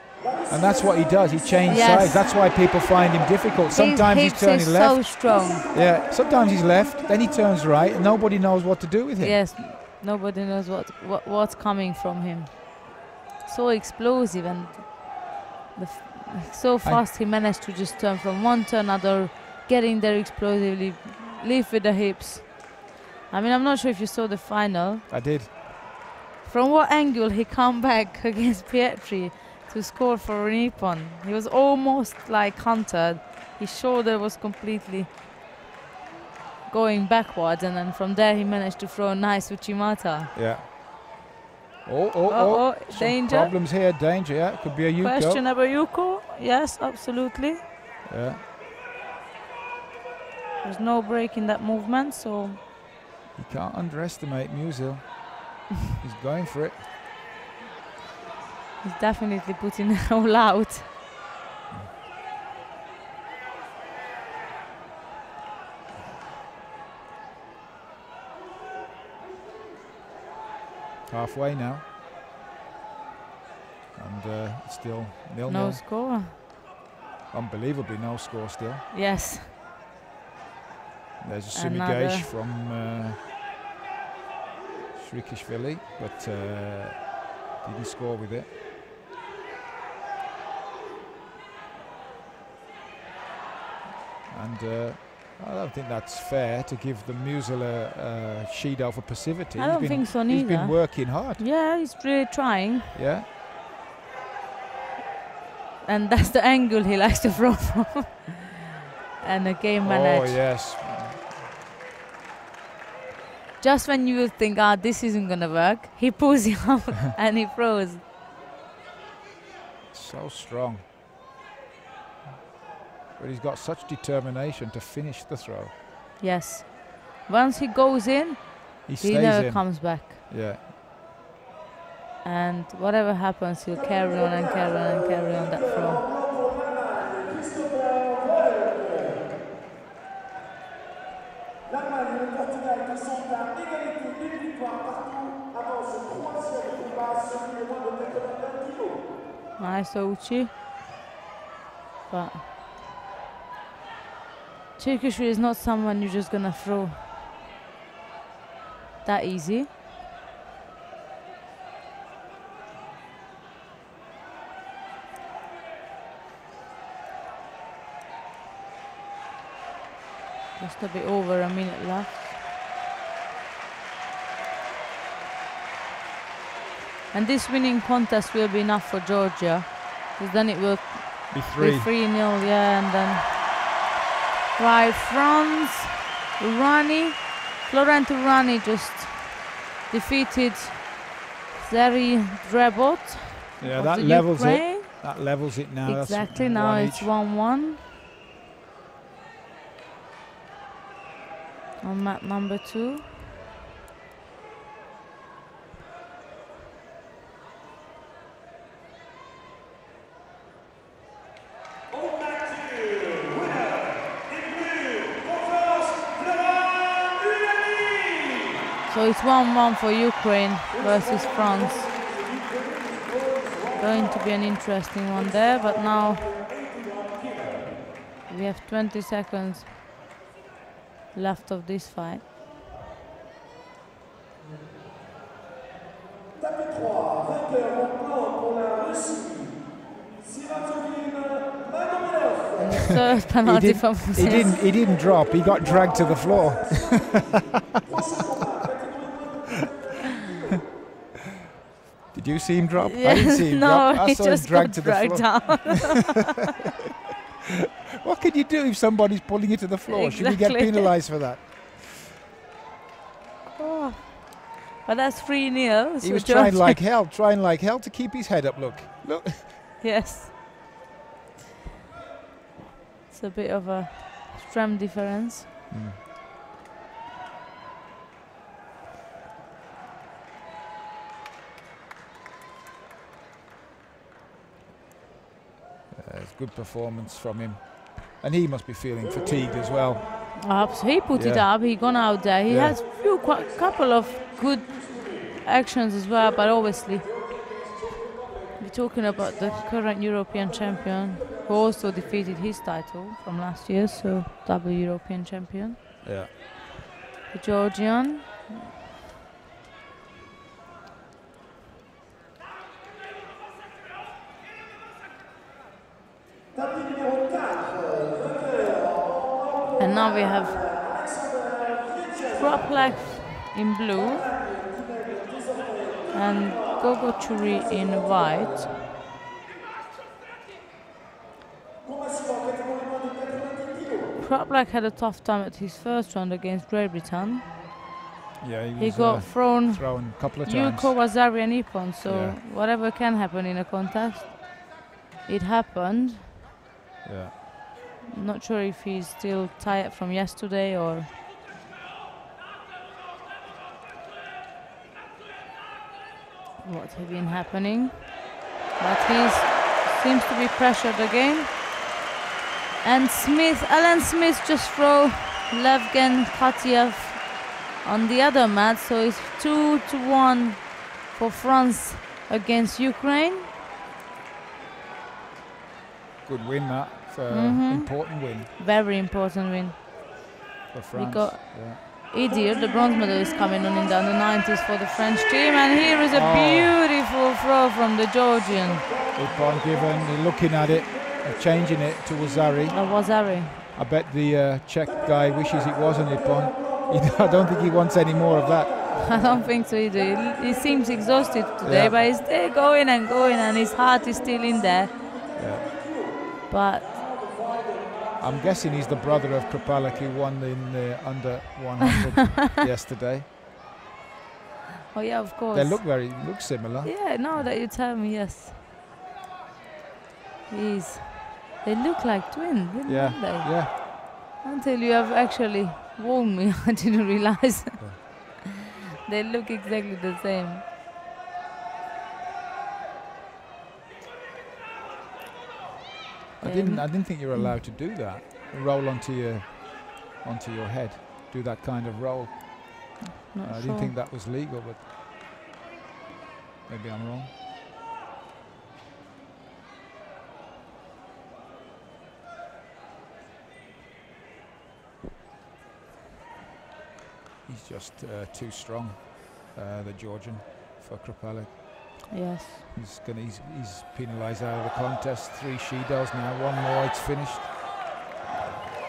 And that's what he does. He changes Yes. sides. That's why people find him difficult. Sometimes His he's hips turning is left. so strong. Yeah, sometimes he's left, then he turns right, and nobody knows what to do with him. Yes, nobody knows what's coming from him. So explosive and so fast he managed to just turn from one to another, getting there explosively, leave with the hips. I mean, I'm not sure if you saw the final. I did. From what angle he come back against Pietri to score for Nippon. He was almost like countered. His shoulder was completely going backwards, and then from there he managed to throw a nice Uchimata. Yeah. Oh, some danger. problems here, danger, yeah. Could be a Yuko. Questionable Yuko. Yes, absolutely. Yeah. There's no break in that movement, so You can't underestimate Musil. He's going for it. he's definitely putting it all out. Halfway now. And still 0-0. No score. Unbelievably no score still. Yes. There's a Another. Sumigesh from Shrikishvili, but didn't score with it. And I don't think that's fair to give the Musil a Shido for passivity. I don't think so He's been neither. working hard. Yeah, he's really trying. Yeah. And that's the angle he likes to throw from. And the game Oh managed. yes. Just when you think, this isn't gonna work, he pulls you out and he throws. So strong. But he's got such determination to finish the throw. Yes. Once he goes in, He he stays never in. comes back. Yeah. And whatever happens, he'll carry on and carry on and carry on that throw. L'Allemagne et le Portugal qui sont à égalité d'une victoire partout avant ce troisième combat, celui de moins de 81 kilos. Nice Uchi. But Chirkishvili is not someone you're just gonna throw that easy. Just a bit over a minute left. And this winning contest will be enough for Georgia, because then it will Be be 3-0, yeah, and then right, Florent Urani just defeated Zeri Drebot. Yeah, of that the levels Ukraine. it. That levels it now. Exactly, That's now one it's each. 1-1 on map number 2. So it's 1-1 for Ukraine versus France. Going to be an interesting one there, but now we have 20 seconds left of this fight. Tapis 3, vainqueur en blanc pour la Russie. Siratogin Magomedov. And the third penalty for Moses. He didn't drop. He got dragged to the floor. Did you see him drop? I didn't see him drop. I he saw him just dragged got to the dragged floor. down. What can you do if somebody's pulling you to the floor? Should we get Exactly. penalised for that? Oh. But that's 3-0. He so was trying Georgia- like hell to keep his head up. Look. Yes. It's a bit of a strength difference. It's good performance from him, and he must be feeling fatigued as well. So he put it Yeah. up. He gone out there. He Yeah. has couple of good actions as well, but obviously with talking about the current European champion, who also defeated his title from last year, so double European champion. Yeah. The Georgian. And now we have Kroplek in blue and Gogochuri in white. Kroplek had a tough time at his first round against Great Britain. Yeah, He got thrown a couple of times. Yuko, Wazari and Ippon, so Yeah. whatever can happen in a contest, it happened. Yeah. Not sure if he's still tired from yesterday or... what has been happening. But he seems to be pressured again. And Alan Smith just throw Levgen Katiev on the other mat, so it's 2-1 for France against Ukraine. Good win, that. Important win Very important win. for France. got- Yeah. Idir, the bronze medalist, coming on in the under-90s for the French team, and here is a beautiful throw from the Georgian. Ippon given, they're looking at it, changing it to Wazari. Wazari. I bet the Czech guy wishes it wasn't Ippon. I don't think he wants any more of that. I don't think so either. He seems exhausted today, Yeah. but he's still going, and his heart is still in there. Yeah. But I'm guessing he's the brother of Kripalek who won in the under 100 yesterday. oh yeah, of course. They look similar. Yeah, now that you tell me, yes. They look like twins, don't they? Yeah. Until you have actually warned me, I didn't realize. They look exactly the same. I didn't think you were allowed to do that. Roll onto your head. Do that kind of roll. Not I sure. didn't think that was legal, but maybe I'm wrong. He's just too strong, the Georgian, for Kripalek. Yes. He's penalised out of the contest. 3 she-dolls now. 1 more, it's finished.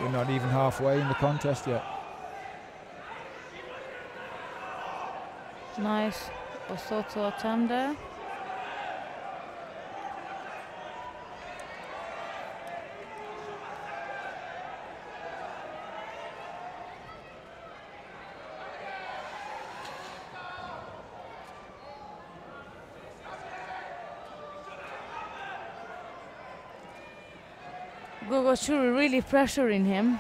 We're not even halfway in the contest yet. Nice Osoto attempt there. Gogochuri really pressuring him,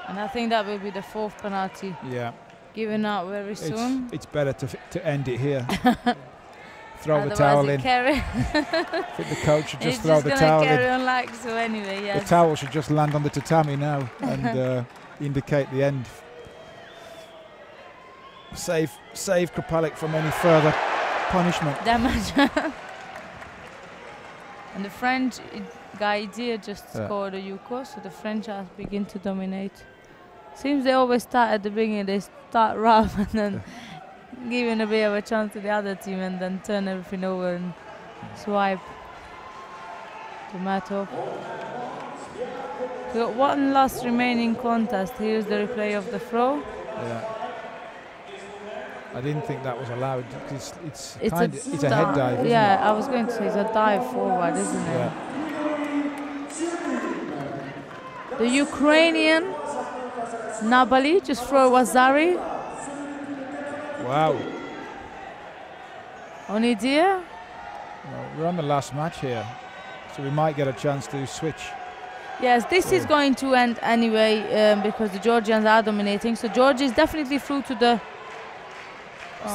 and I think that will be the 4th penalty Yeah. given out very soon. It's better to end it here. Throw the Otherwise towel it in. I think the coach should just It's throw just the gonna towel carry in. on like so anyway, yes. The towel should just land on the tatami now and indicate the end. Save Kripalek from any further punishment. Damage. And the French guy did just scored a Yuko, so the French are begin to dominate. Seems they always start at the beginning, they start rough and then giving a bit of a chance to the other team and then turn everything over and swipe the mat off. We got one last remaining contest. Here's the replay of the throw. Yeah. I didn't think that was allowed because it's a di- head dive, isn't yeah, I was going to say it's a dive forward, isn't it? Yeah. The Ukrainian Nabali just throw Wazari Wow. on Idir. Well, we're on the last match here, so we might get a chance to switch. Yes, this is going to end anyway because the Georgians are dominating. So Georgia is definitely through to the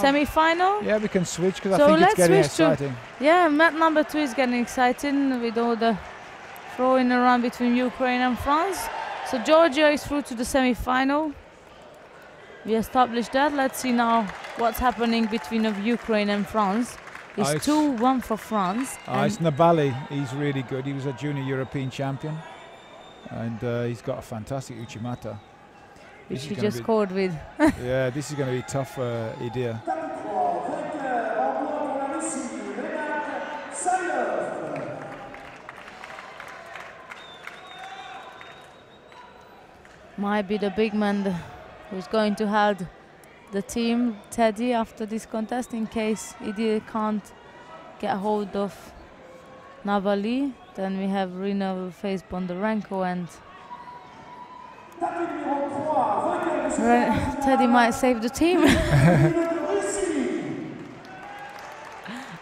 semi-final. Yeah, we can switch because So I think it's let's getting switch to- exciting. Yeah, mat number 2 is getting exciting with all the throwing around between Ukraine and France. So Georgia is through to the semi-final. We established that. Let's see now what's happening between of Ukraine and France. It's 2-1 for France. It's Nabali. He's really good. He was a junior European champion. And he's got a fantastic Uchimata. Which he just scored with. Yeah, this is going to be tough for Idir. Might be the big man who's going to hold the team, Teddy, after this contest, in case Idir can't get hold of Nabali. Then we have Rina will face Bondarenko, and Teddy might save the team.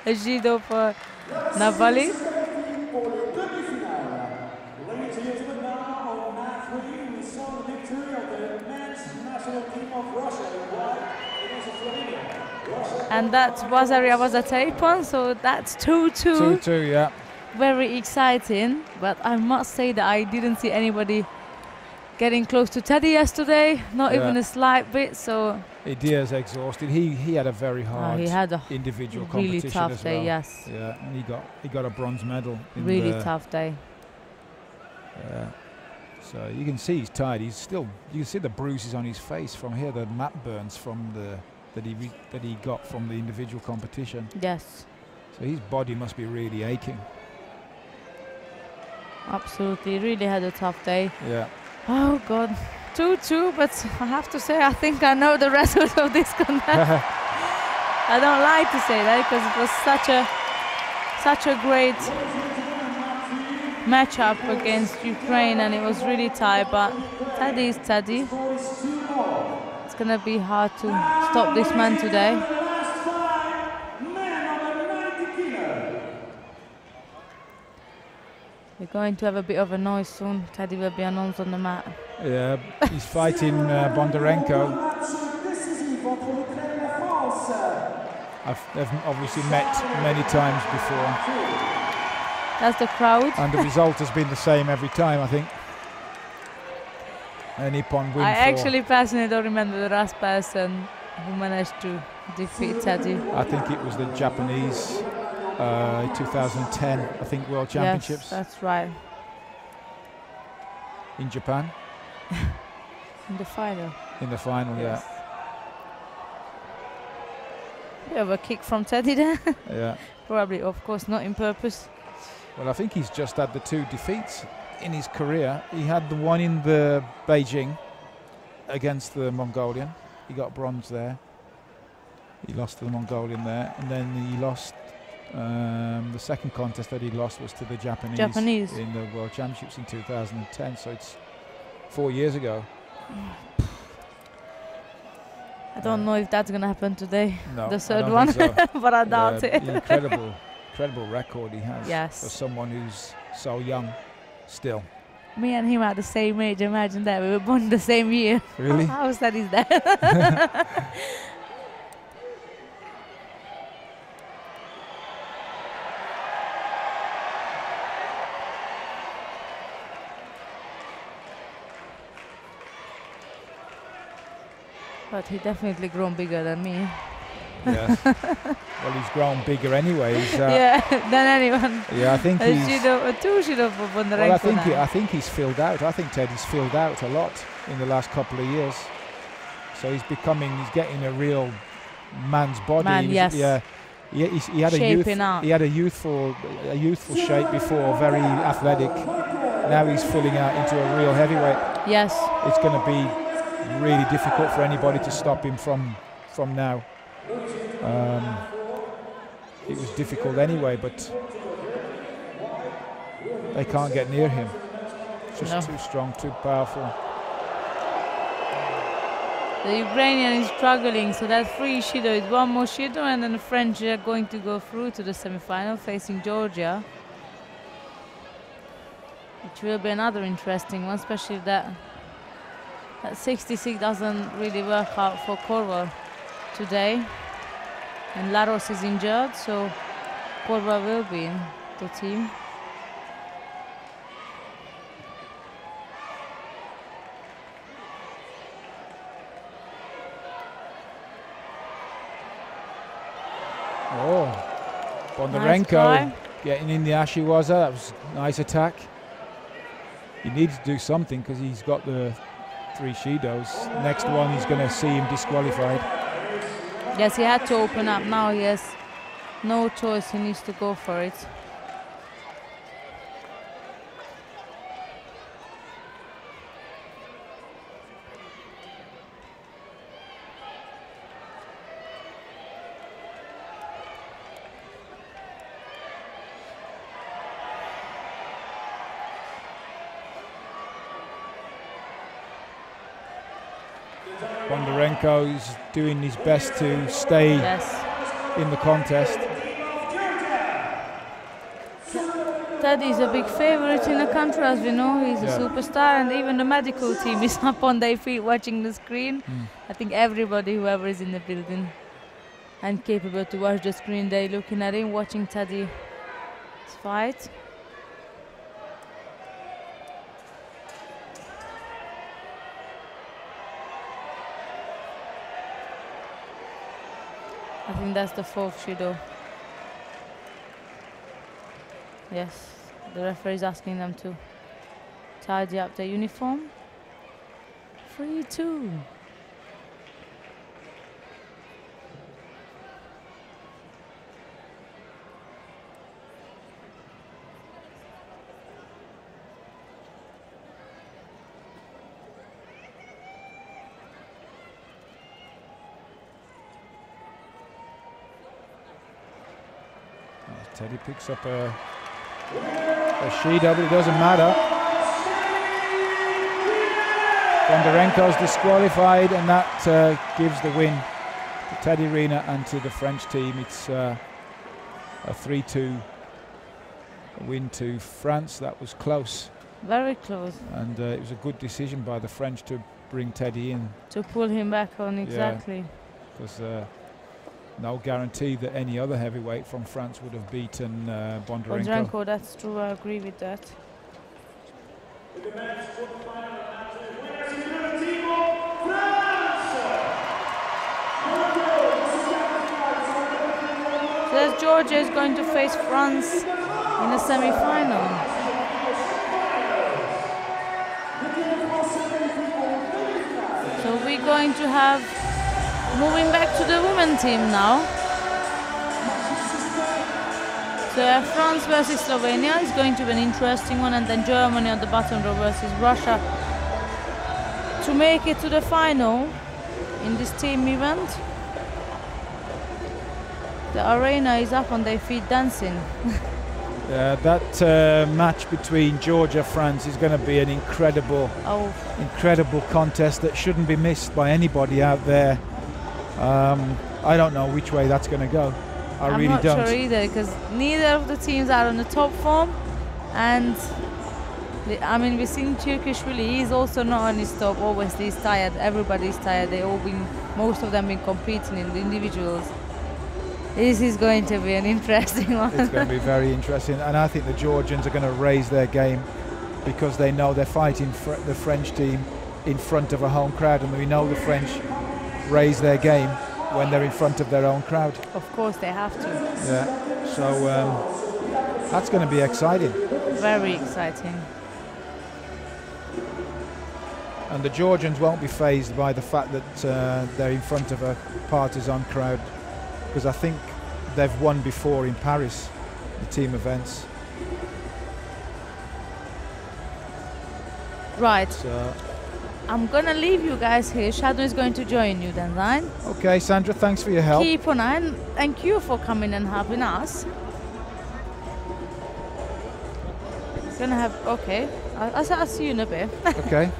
A judo for Nabali. Ladies and gentlemen, now on mat 3, we saw the victory of the men's national team of Russia. And that Vazaria was a tape-on, so that's 2-2. 2-2, yeah. Very exciting, but I must say that I didn't see anybody getting close to Teddy yesterday, not even a slight bit, so... Idir's exhausted. He had a very hard individual really competition tough as day, well. yes. Yeah, and he got a bronze medal. In really tough day. Yeah. So you can see he's tired. You can see the bruises on his face from here, the mat burns from that he got from the individual competition. Yes. So his body must be really aching. Absolutely, really had a tough day. Yeah. Oh God, 2-2, but I have to say I think I know the result of this contest. I don't like to say that because it was such a great matchup against Ukraine, and it was really tight, but Teddy is Teddy. It's gonna be hard to stop this man today. We're going to have a bit of a noise soon. Teddy will be announced on the mat. Yeah, he's fighting Bondarenko. They've obviously met many times before. That's the crowd. And the result has been the same every time, I think. A Nippon win. I actually personally don't remember the last person who managed to defeat Teddy. I think it was the Japanese 2010, I think, World Championships. Yes, that's right. In Japan. In the final. In the final, yes. Bit of a kick from Teddy there. Yeah. Probably, of course, not in purpose. Well, I think he's just had the 2 defeats in his career. He had the one in the Beijing against the Mongolian. He got bronze there. He lost to the Mongolian there, and then he lost. The second contest that he lost was to the Japanese in the World Championships in 2010. So it's 4 years ago. I don't know if that's going to happen today. No, the third one, so. But I doubt it. Incredible record he has. Yes. For someone who's so young still. Me and him are the same age. Imagine that. We were born the same year. Really? How sad is that? But he definitely grown bigger than me. Yes. Well, he's grown bigger anyway. Yeah, than anyone. Yeah, I think he's... Well, I think he's filled out. I think Teddy's filled out a lot in the last couple of years. So he's getting a real man's body. Yes. Yeah. He had a youthful shape before, very athletic. Now he's filling out into a real heavyweight. Yes. It's going to be really difficult for anybody to stop him from now. It was difficult anyway, but they can't get near him. Just too strong, too powerful. The Ukrainian is struggling, so that's 3 Shido. It's 1 more Shido, and then the French are going to go through to the semi-final facing Georgia, which will be another interesting one, especially that 66 doesn't really work out for Korva today. And Laros is injured, so Korva will be in the team. Oh, Bondarenko getting in the Ashiwaza. That was a nice attack. He needs to do something because he's got the 3 Shidos. Next one, he's going to see him disqualified. Yes, he had to open up. Now he has no choice. He needs to go for it. Bondarenko is doing his best to stay in the contest. Teddy's a big favorite in the country, as we know. He's a superstar, and even the medical team is up on their feet watching the screen. I think everybody, whoever is in the building and capable to watch the screen, they're looking at him, watching Teddy's fight. I think that's the 4th Judo. Yes, the referee is asking them to tidy up their uniform. 3-2. Teddy picks up a Shido, but it doesn't matter. Bondarenko's disqualified, and that gives the win to Teddy Riner and to the French team. It's a 3-2 win to France. That was close. Very close. And it was a good decision by the French to bring Teddy in. To pull him back on, exactly. Because no guarantee that any other heavyweight from France would have beaten Bondarenko. Bondarenko, that's true, I agree with that. So as Georgia is going to face France in the semi-final. So we're going to have, moving back to the women team now. So France versus Slovenia is going to be an interesting one, and then Germany at the bottom row versus Russia to make it to the final in this team event. The arena is up on their feet dancing. That match between Georgia France is going to be an incredible contest that shouldn't be missed by anybody out there. I don't know which way that's going to go. I'm really not sure either, because neither of the teams are on the top form, and I mean, we've seen Turkishvili, he's also not on his top. Always he's tired. Everybody's tired. Most of them been competing in the individuals. This is going to be an interesting one. It's going to be very interesting, and I think the Georgians are going to raise their game because they know they're fighting the French team in front of a home crowd, and we know the French raise their game when they're in front of their own crowd. Of course they have to. Yeah, so that's going to be exciting. Very exciting. And the Georgians won't be fazed by the fact that they're in front of a partisan crowd, because I think they've won before in Paris, the team events. Right. So I'm going to leave you guys here. Shadow is going to join you then, right? Okay, Sandra, thanks for your help. Keep on eye, and thank you for coming and helping us. Gonna have, okay. I'll see you in a bit. Okay.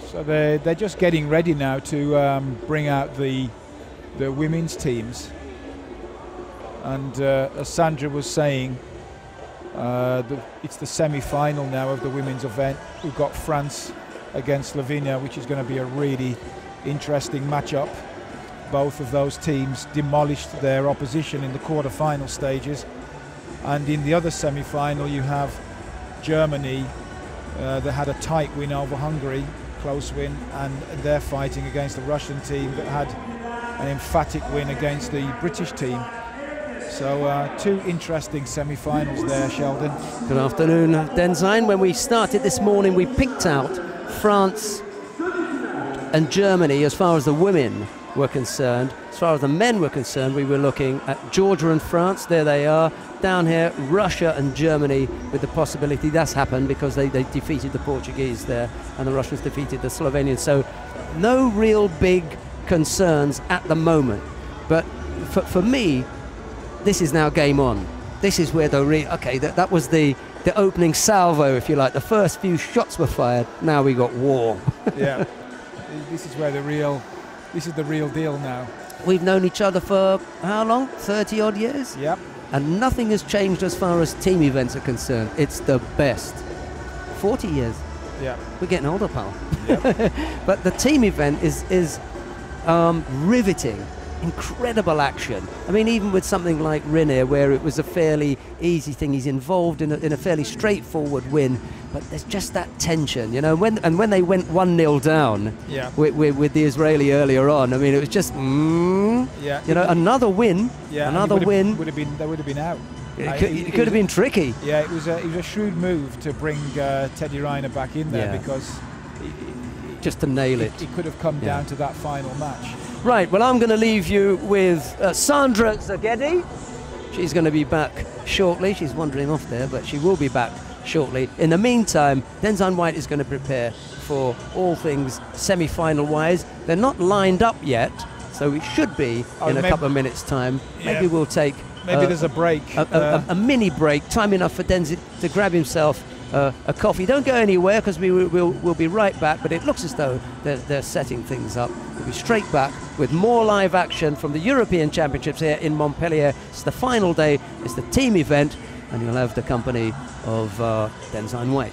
So they're just getting ready now to bring out the women's teams, and as Sandra was saying, it's the semi-final now of the women's event. We've got France against Slovenia, which is going to be a really interesting matchup. Both of those teams demolished their opposition in the quarter-final stages, and in the other semi-final you have Germany They had a tight win over Hungary, close win, and they're fighting against the Russian team that had an emphatic win against the British team. So 2 interesting semi-finals there, Sheldon. Good afternoon, Denzine. When we started this morning, we picked out France and Germany as far as the women were concerned. As far as the men were concerned, we were looking at Georgia and France. There they are. Down here, Russia and Germany, with the possibility that's happened because they defeated the Portuguese there and the Russians defeated the Slovenians. So no real big concerns at the moment. But for me, this is now game on. This is where that was the opening salvo, if you like. The first few shots were fired. Now we got war. Yeah, this is where the real deal now. We've known each other for how long? 30 odd years? Yep. And nothing has changed as far as team events are concerned. It's the best. 40 years. Yeah. We're getting older, pal. Yep. But the team event is riveting. Incredible action. I mean, even with something like Rinne, where it was a fairly easy thing, he's involved in a fairly straightforward win, but there's just that tension, you know. When they went 1-0 down, yeah, with the Israeli earlier on, I mean, it was just, yeah, you know, another win, yeah, another win. They would have been out. It could have been tricky. Yeah, it was a shrewd move to bring Teddy Riner back in there, because just to nail it. It could have come down to that final match. Right, well, I'm going to leave you with Sandra Zagedi. She's going to be back shortly. She's wandering off there, but she will be back shortly. In the meantime, Denzine White is going to prepare for all things semi-final wise. They're not lined up yet, so it should be in a couple of minutes' time. Yeah. Maybe we'll take there's a break. A mini break, time enough for Denzine to grab himself a coffee. Don't go anywhere, because we'll be right back, but it looks as though they're setting things up. We'll be straight back with more live action from the European Championships here in Montpellier. It's the final day, it's the team event, and you'll have the company of Denzine White.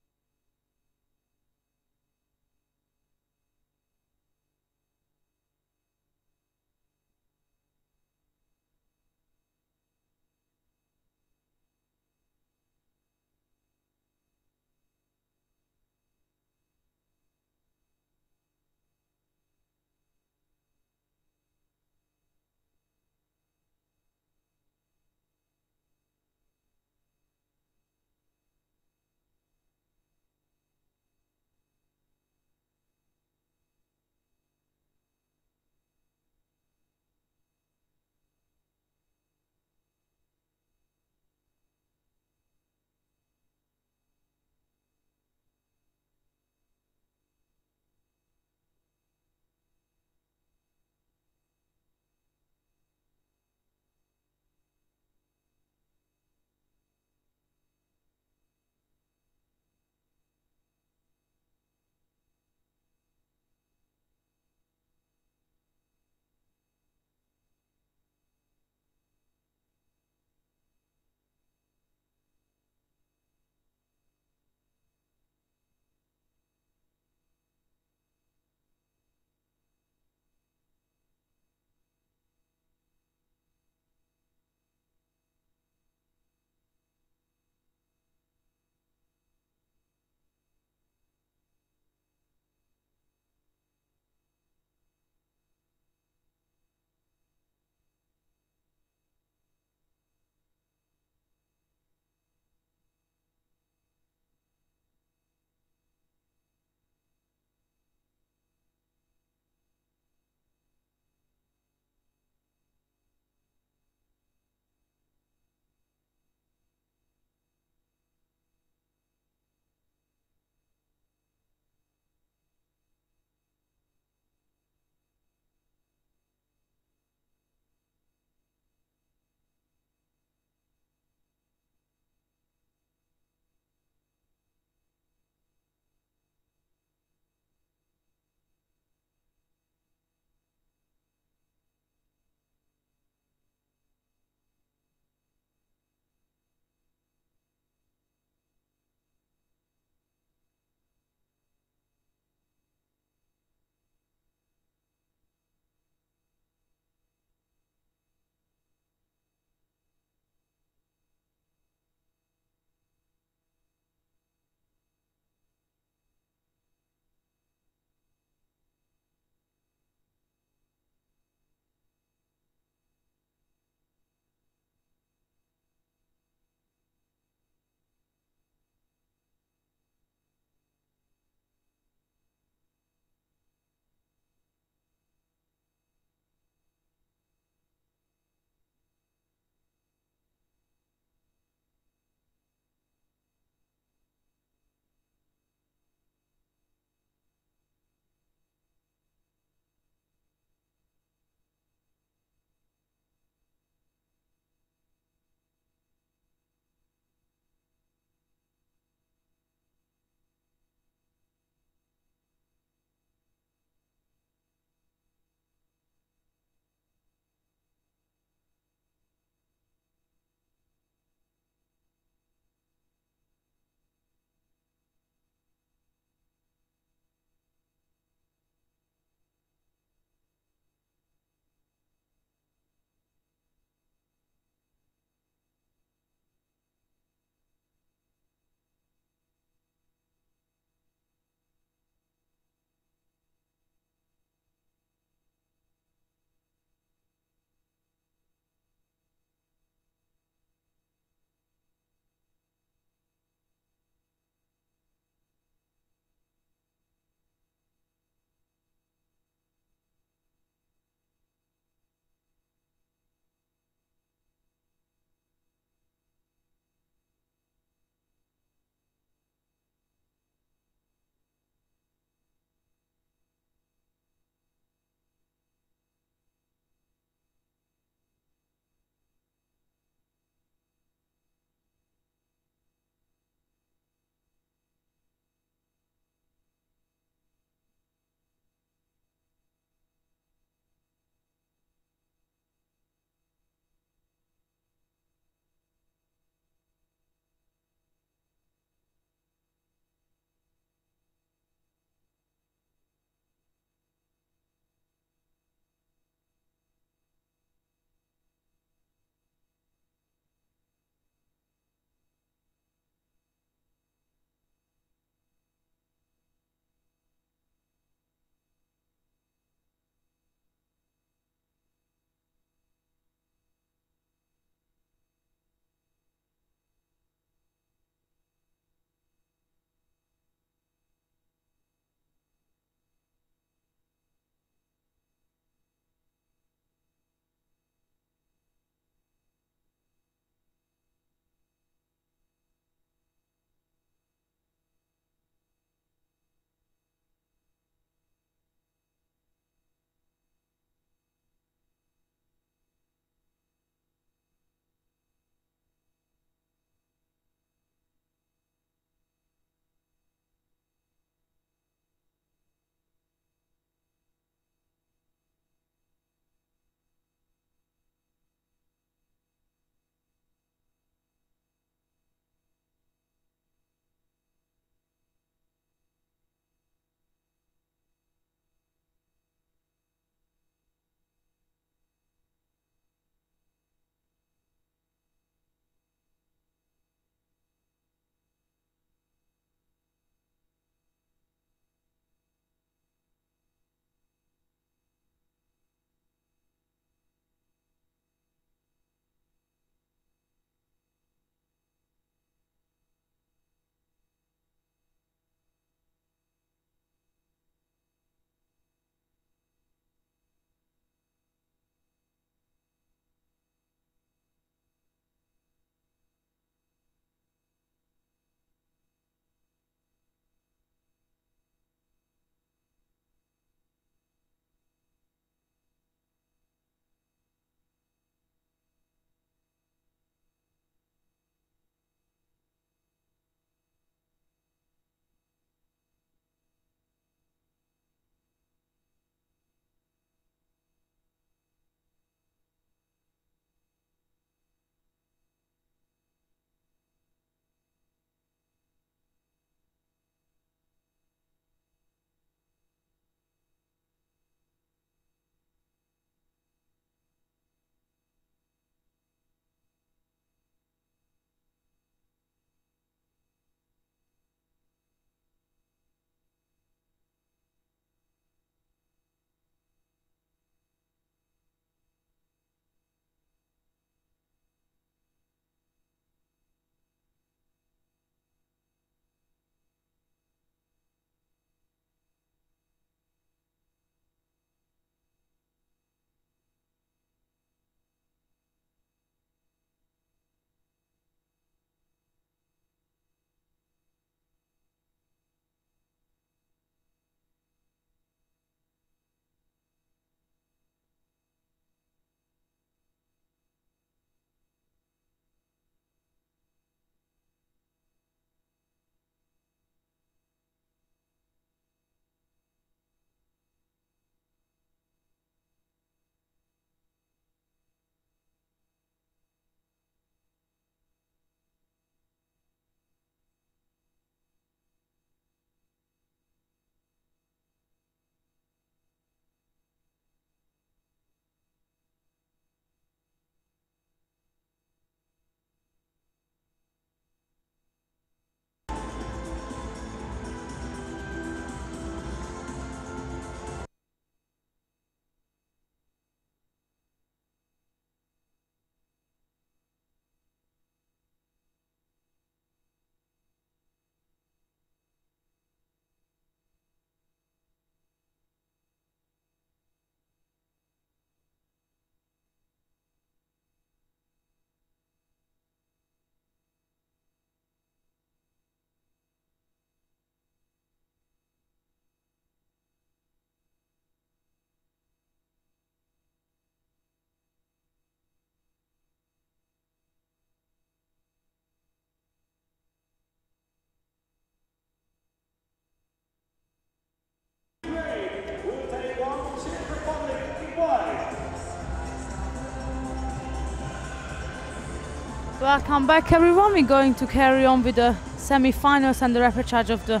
Welcome back, everyone. We're going to carry on with the semi-finals and the repechage of the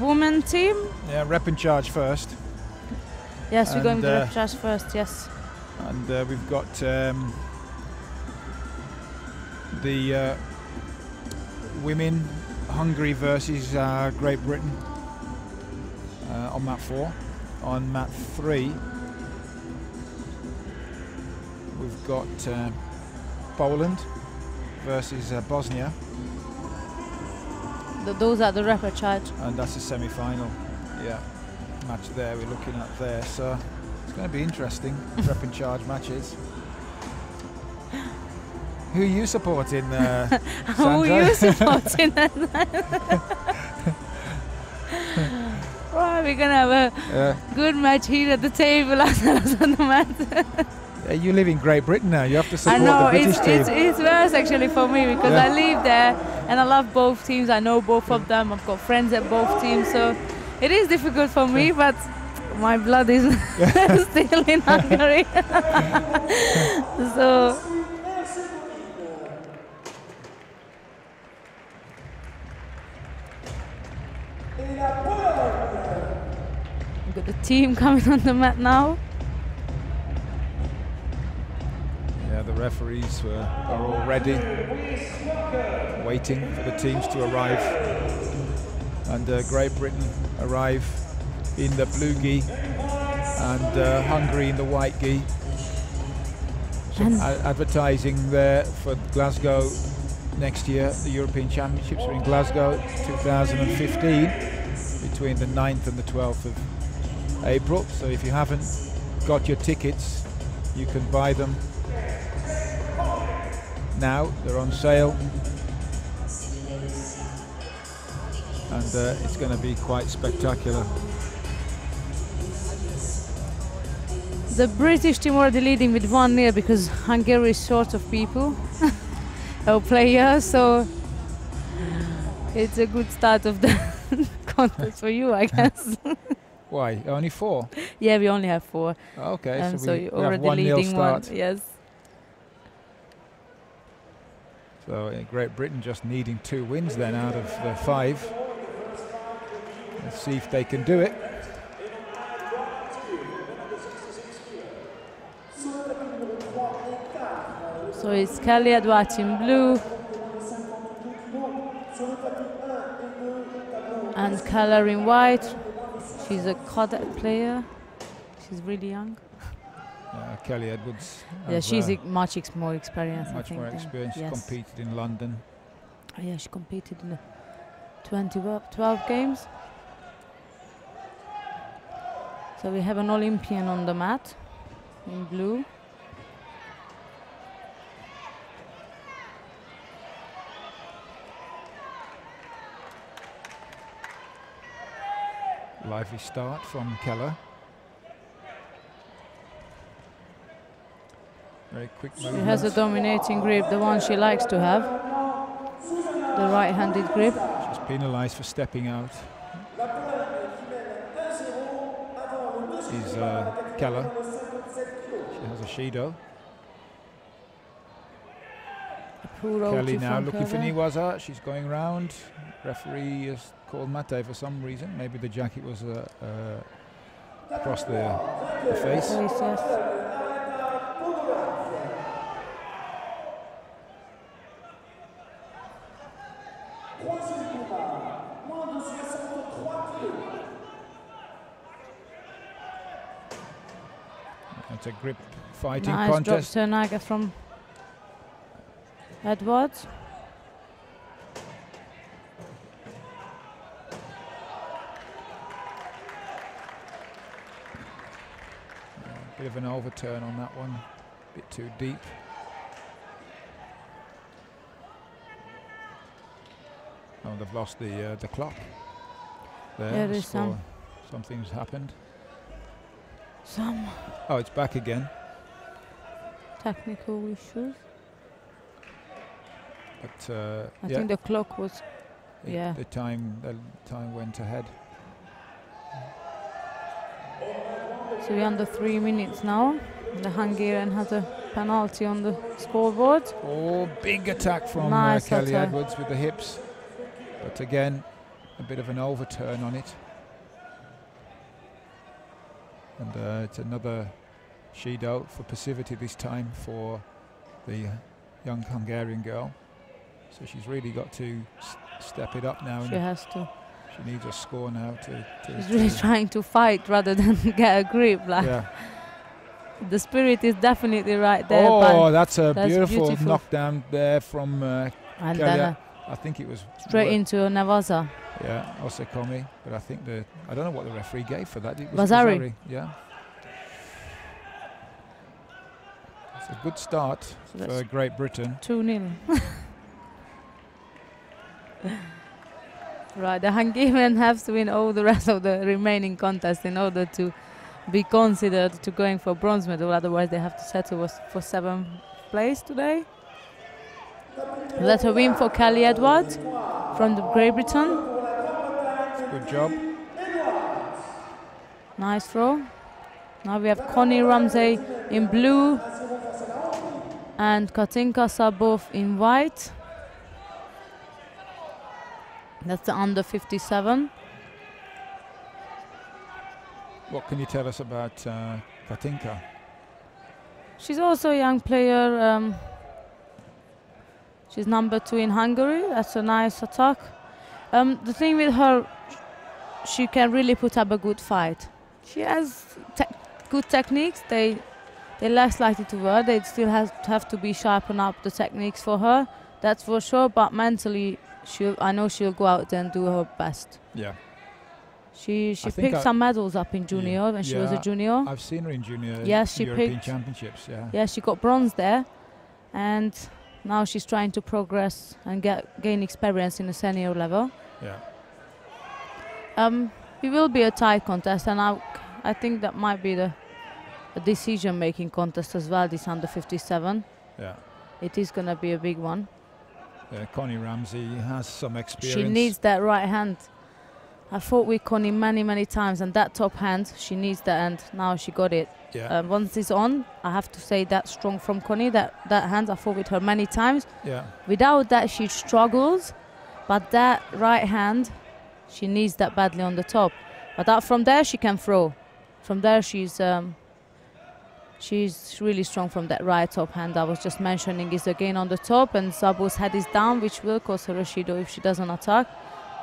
women team. Yeah, rep and charge first. Yes, we're And, going with the repechage first, yes. And we've got the women, Hungary versus Great Britain on mat 4. On mat 3, we've got Poland versus Bosnia. Those are the repechage. And that's a semi-final, yeah, match there we're looking at there. So it's going to be interesting, rep and charge matches. Who are you supporting, Sandra? Who are you supporting? Right, we're going to have a good match here at the table as well as on the mat. You live in Great Britain now, you have to support I know, the British team. it's worse actually for me because I live there and I love both teams. I know both of them. I've got friends at both teams, so it is difficult for me, but my blood is still in Hungary. So we've got the team coming on the mat now. Yeah, the referees are all ready, waiting for the teams to arrive. And Great Britain arrive in the blue gi and Hungary in the white gi. Some advertising there for Glasgow next year. The European Championships are in Glasgow 2015 between the 9th and the 12th of April. So if you haven't got your tickets, you can buy them now. They're on sale. And it's going to be quite spectacular. The British team already leading with 1-0 because Hungary is short of people, of players, so it's a good start of the contest for you, I guess. Why? Only 4? Yeah, we only have 4. Okay, so you're we have already 1-0 leading start. 1. Yes. So Great Britain just needing 2 wins then out of the 5. Let's see if they can do it. So it's Kelly Edwards in blue and Keller in white. She's a cadet player. She's really young. Kelly Edwards. Yeah, she's much more experienced. Much more experienced. Yes. Competed in London. Oh, yeah, she competed in the 12 games. So we have an Olympian on the mat in blue. Lively start from Keller. Very quick movement. She has a dominating grip, the one she likes to have. The right-handed grip. She's penalised for stepping out. Is Keller. She has a Shido. Kelly now looking for Niwaza. She's going round. Referee has called Mate for some reason. Maybe the jacket was across the face. Yes. It's a grip fighting nice contest. Drop turn, I guess, from Edwards. Bit of an overturn on that one, a bit too deep. Oh, they've lost the clock. There is something's happened. Some Oh, it's back again. technical issues. But I think the clock was. the time went ahead. So we're under 3 minutes now. The Hungarian has a penalty on the scoreboard. Oh, big attack from Nice Kelly attack. Edwards with the hips. But again, a bit of an overturn on it. And it's another Judo for passivity this time for the young Hungarian girl. So she's really got to step it up now. She has to. She needs a score now to She's really trying to fight rather than get a grip. Like yeah. the spirit is definitely right there. Oh, but that's a that's beautiful beautiful. knockdown there from and Kelly. then I think it was straight into Navaza. Yeah, Osakomi. But I think I don't know what the referee gave for that. It was Vasari. Yeah. It's a good start So for Great Britain. 2-0. Right, the Hungarian have to win all the rest of the remaining contests in order to be considered to going for bronze medal. Otherwise, they have to settle for 7th place today. That's a win for Kelly Edwards from the Great Britain. Good job. Nice throw. Now we have Connie Ramsey in blue and Katinka Sabov in white. That's the under 57. What can you tell us about Katinka? She's also a young player. She's number 2 in Hungary. That's a nice attack. The thing with her, she can really put up a good fight. She has good techniques. They're less likely to work. They still have to be sharpen up the techniques for her. That's for sure. But mentally, I know she'll go out there and do her best. Yeah. She picked some medals up in junior when she was a junior. I've seen her in junior she European picked Championships. Yeah. Yeah, she got bronze there, and now she's trying to progress and gain experience in the senior level. Yeah. It will be a tight contest, and I think that might be a decision-making contest as well. This under 57. Yeah. It is going to be a big one. Connie Ramsey has some experience. She needs that right hand. I fought with Connie many times, and that top hand, she needs that, and now she got it. Yeah. Once it's on, I have to say that's strong from Connie. That hand, I fought with her many times. Yeah. Without that, she struggles, but that right hand, she needs that badly on the top. But from there, she can throw. From there, she's really strong from that right top hand I was just mentioning. Is again on the top, and Sabo's head is down, which will cause her a Judo if she doesn't attack.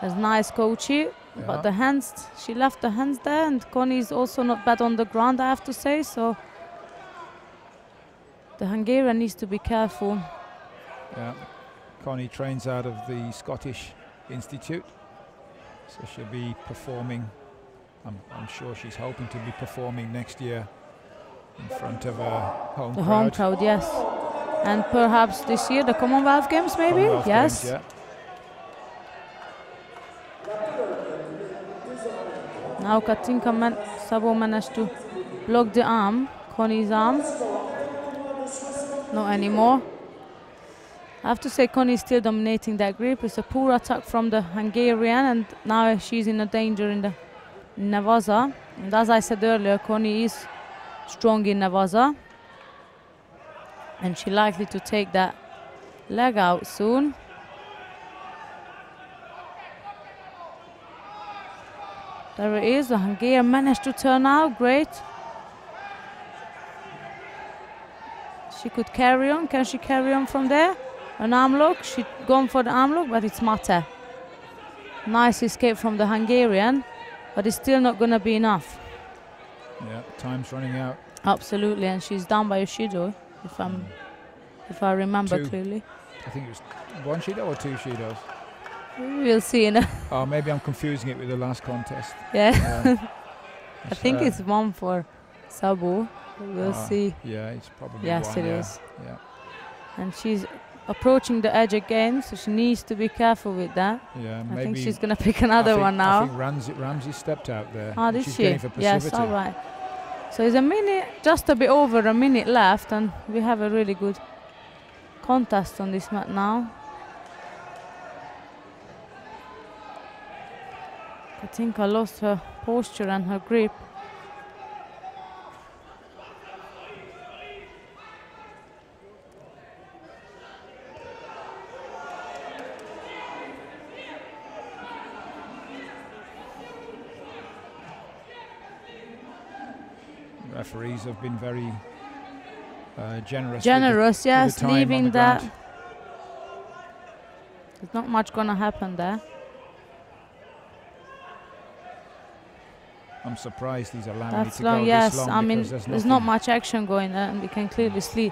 That's nice coaching, but the hands, she left the hands there, and Connie is also not bad on the ground, I have to say. So the Hungarian needs to be careful. Yeah. Connie trains out of the Scottish Institute, so she'll be performing. I'm sure she's hoping to be performing next year in front of a home crowd. Home crowd, yes. And perhaps this year the Commonwealth Games, maybe? Commonwealth yes. Games, yeah. Now Katinka Sabo managed to block the arm, Connie's arm. Not anymore. I have to say Connie is still dominating that grip. It's a poor attack from the Hungarian, and now she's in a danger in the Navaza. And as I said earlier, Connie is strong in Navaza, and she's likely to take that leg out soon. There it is. The Hungarian managed to turn out. Great. She could carry on. Can she carry on from there? An arm lock. She'd gone for the arm lock, but it's Mate. Nice escape from the Hungarian, but it's still not going to be enough. Yeah, time's running out. Absolutely, and she's down by a Judo, if I remember clearly. I think it was one Judo or 2 Judos. We'll see. Oh, maybe I'm confusing it with the last contest. Yeah. I think it's one for Sabo. We'll see. Yeah, it's probably yes, one. It is. Yeah. And she's approaching the edge again, so she needs to be careful with that. Yeah, I maybe think she's going to pick another one now. I think Ramsey stepped out there. Oh, did she's she? Getting for Yes, all right. So it's a minute, just a bit over a minute left, and we have a really good contest on this mat now. Katinka lost her posture and her grip. Referees have been very generous. Generous, yes, time on leaving the that. ground. There's not much gonna happen there. I'm surprised he's allowing That's it to long, go yes. this long. I mean, because there's not much action going there, and we can clearly see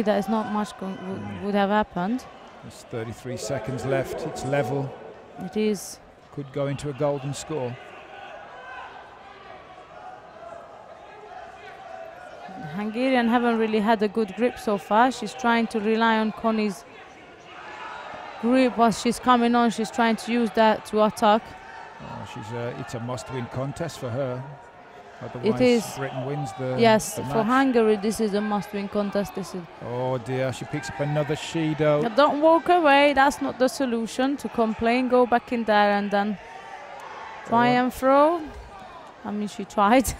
that it's not much would have happened. There's 33 seconds left. It's level. It is. Could go into a golden score. The Hungarian haven't really had a good grip so far. She's trying to rely on Connie's grip as she's coming on. She's trying to use that to attack. It's a must-win contest for her. Otherwise, It is. Britain wins the Yes, the for match. Hungary, this is a must-win contest. This is. Oh dear, she picks up another Judo. Now don't walk away. That's not the solution. To complain, go back in there and then try and throw. I mean, she tried.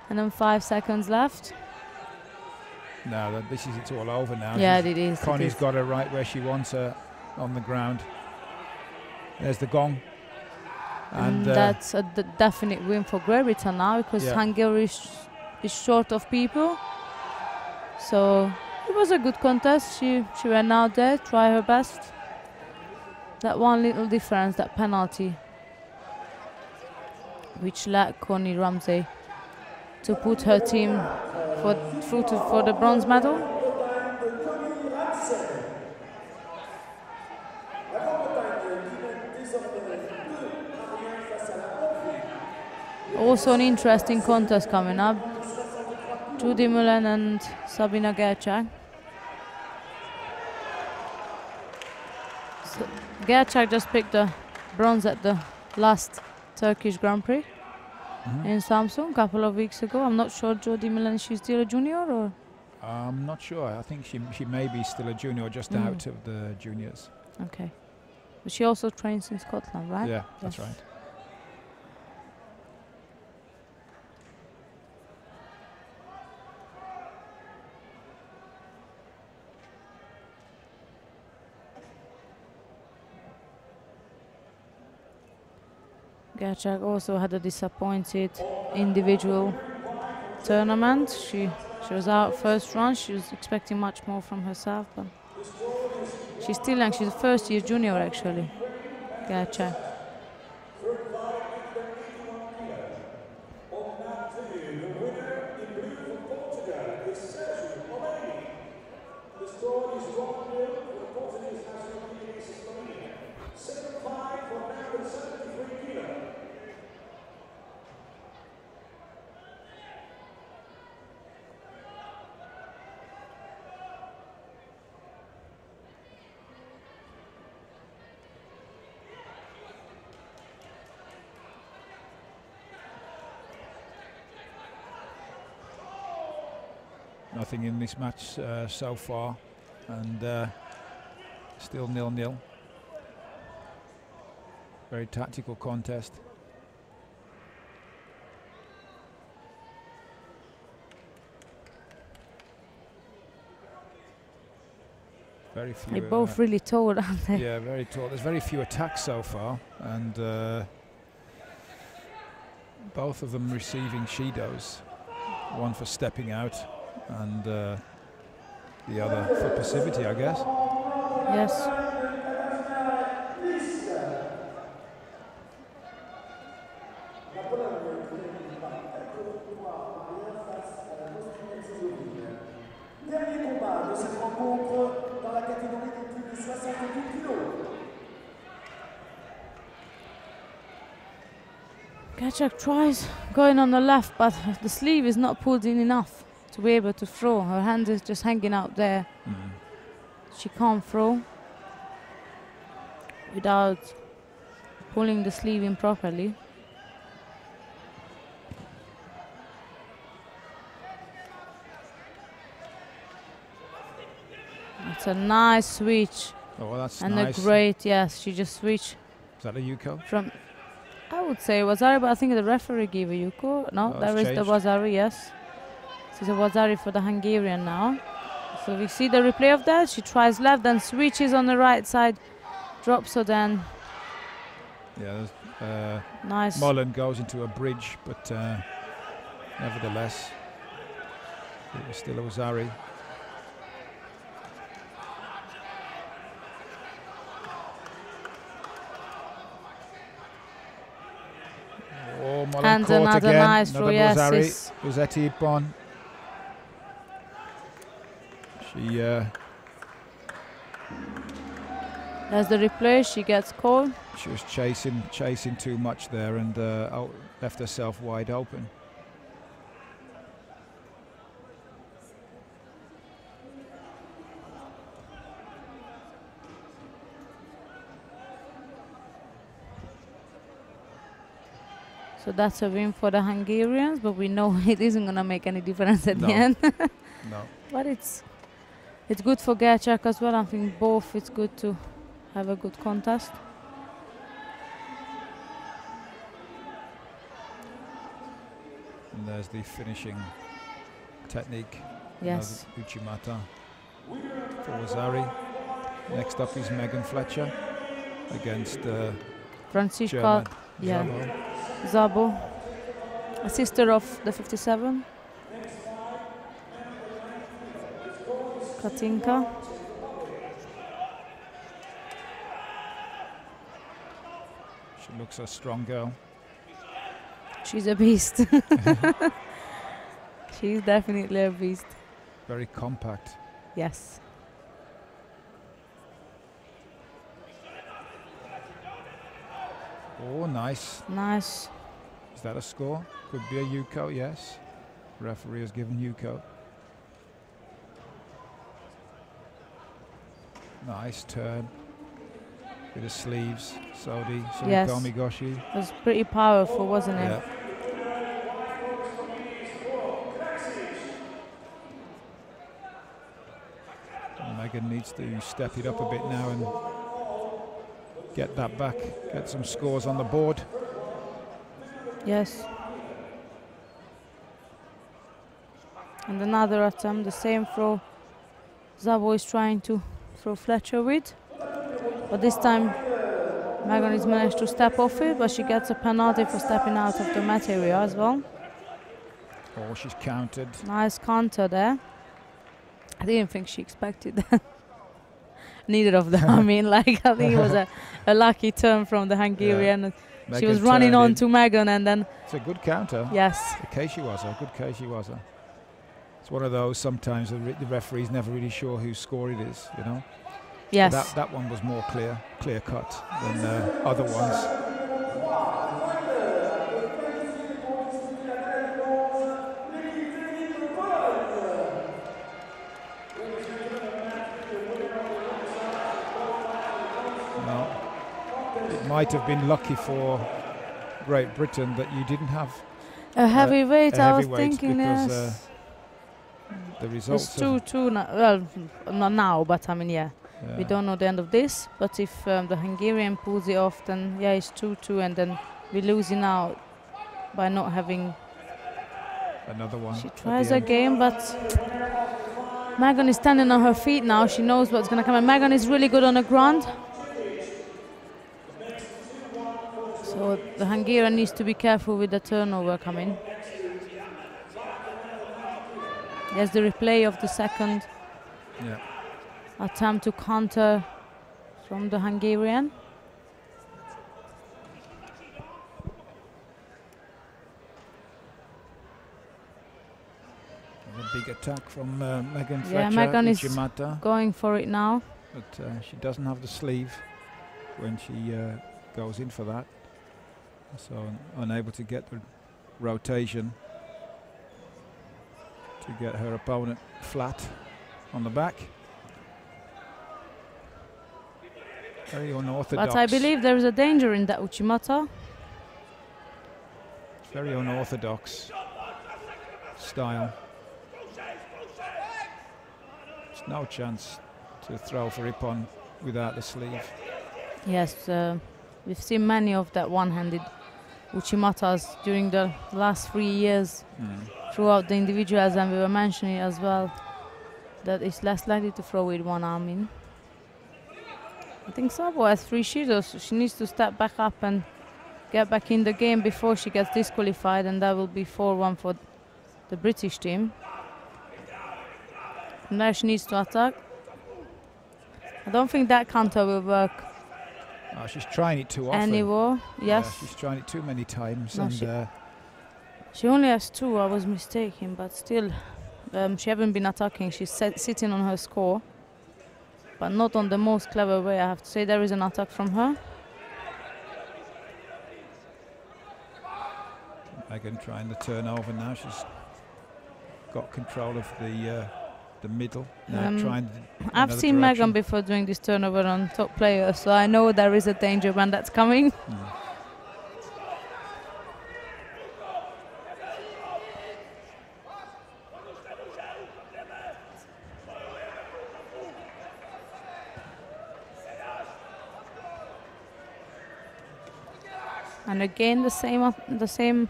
And then 5 seconds left. No, it's all over now. Yeah, it is. Connie's got her right where she wants her on the ground. There's the gong. And that's a definite win for Great Britain now, because Hungary is short of people. So it was a good contest. She went out there, tried her best. That one little difference, that penalty, which led Connie Ramsey to put her team for the bronze medal. Also an interesting contest coming up. Judy Mullen and Sabina Gerczak. So Gerczak just picked the bronze at the last Turkish Grand Prix in Samsung a couple of weeks ago. I'm not sure Judy Mullen, she's still a junior, or? I'm not sure. I think she may be still a junior, just out of the juniors. Okay. But she also trains in Scotland, right? Yeah, that's right. Gerczak also had a disappointed individual tournament. She was out first round. She was expecting much more from herself, but she's still young. She's a first-year junior, actually, Gerczak. Nothing in this match so far, and still 0-0. Very tactical contest. Very few. They're both really tall, aren't they? Yeah, very tall. There's very few attacks so far, and both of them receiving Shidos. One for stepping out, and the other for passivity, I guess. Yes. Gerczak tries going on the left, but the sleeve is not pulled in enough to be able to throw. Her hand is just hanging out there. She can't throw without pulling the sleeve in properly. It's a nice switch. Oh, that's and nice. a great, yes, she just switched. Is that a Yuko? From, I would say Wazari, but I think the referee gave a Yuko. No, there is the Wazari, yes. This is a Wazari for the Hungarian now. So we see the replay of that. She tries left, then switches on the right side, drops her then. Yeah, nice. Mullen goes into a bridge, but nevertheless, it was still Ozari. Oh, Mullen And caught another again. nice Another throw, yes, Ozari. it's- Rossetti Ippon. She As the replay, she gets called. she was chasing too much there and left herself wide open. So that's a win for the Hungarians, but we know it isn't going to make any difference at No. the end. No. But it's good for Gerchak as well. I think both it's good to have a good contest. And there's the finishing technique. Yes. Another Uchimata for Ozari. Next up is Megan Fletcher against Francisca, German yeah, Zabo. Zabo, a sister of the 57. Katinka. She looks a strong girl. She's a beast. She's definitely a beast. Very compact. Yes. Oh, nice. Nice. Is that a score? Could be a Yuko, yes. Referee has given Yuko. Nice turn with the sleeves. Sodi, Yes. Surikomi Goshi. It was pretty powerful, wasn't it? Yeah. And Megan needs to step it up a bit now and get that back, get some scores on the board. Yes. And another attempt, the same throw Zabo is trying to throw Fletcher with. But this time Megan has managed to step off it, but she gets a penalty for stepping out of the mat area as well. Oh, she's countered. Nice counter there. I didn't think she expected that. Neither of them. I mean, like, I think it was a lucky turn from the Hungarian. She Megan was running turned on in. to Megan and then, It's a good counter. yes. A Keishiwaza, good Keishiwaza. It's one of those sometimes the referee's never really sure whose score it is, you know. Yes. That one was more clear cut than other ones. Well, it might have been lucky for Great Britain that you didn't have A heavyweight, a I was heavyweight thinking, because yes. the results. It's 2-2 now. Well, not now, but I mean, yeah. We don't know the end of this. But if the Hungarian pulls it off, then yeah, it's 2-2, and then we're losing out by not having. Another one. She at the tries end. again, but Megan is standing on her feet now. She knows what's going to come. And Megan is really good on the ground. So the Hungarian needs to be careful with the turnover coming. There's the replay of the second Yeah. attempt to counter from the Hungarian. A big attack from Megan Fletcher. Yeah, Megan is Uchimata, going for it now. but she doesn't have the sleeve when she goes in for that. So unable to get the rotation to get her opponent flat on the back. Very unorthodox. But I believe there is a danger in that Uchimata. Very unorthodox style. There's no chance to throw for Ippon without the sleeve. Yes, we've seen many of that one-handed Uchimatas during the last 3 years throughout the individuals, and we were mentioning as well that it's less likely to throw with one arm in. I think Sabo has 3 shields, so she needs to step back up and get back in the game before she gets disqualified, and that will be 4-1 for the British team. Now she needs to attack. I don't think that counter will work She's trying it too often. anymore. Yes. Yeah, she's trying it too many times. No, And she only has 2, I was mistaken, but still, she haven't been attacking. She's sitting on her score, but not on the most clever way, I have to say. There is an attack from her. Megan trying the turnover now. She's got control of the middle. Now trying I've seen Megan before doing this turnover on top players, so I know there is a danger when that's coming. And again, the same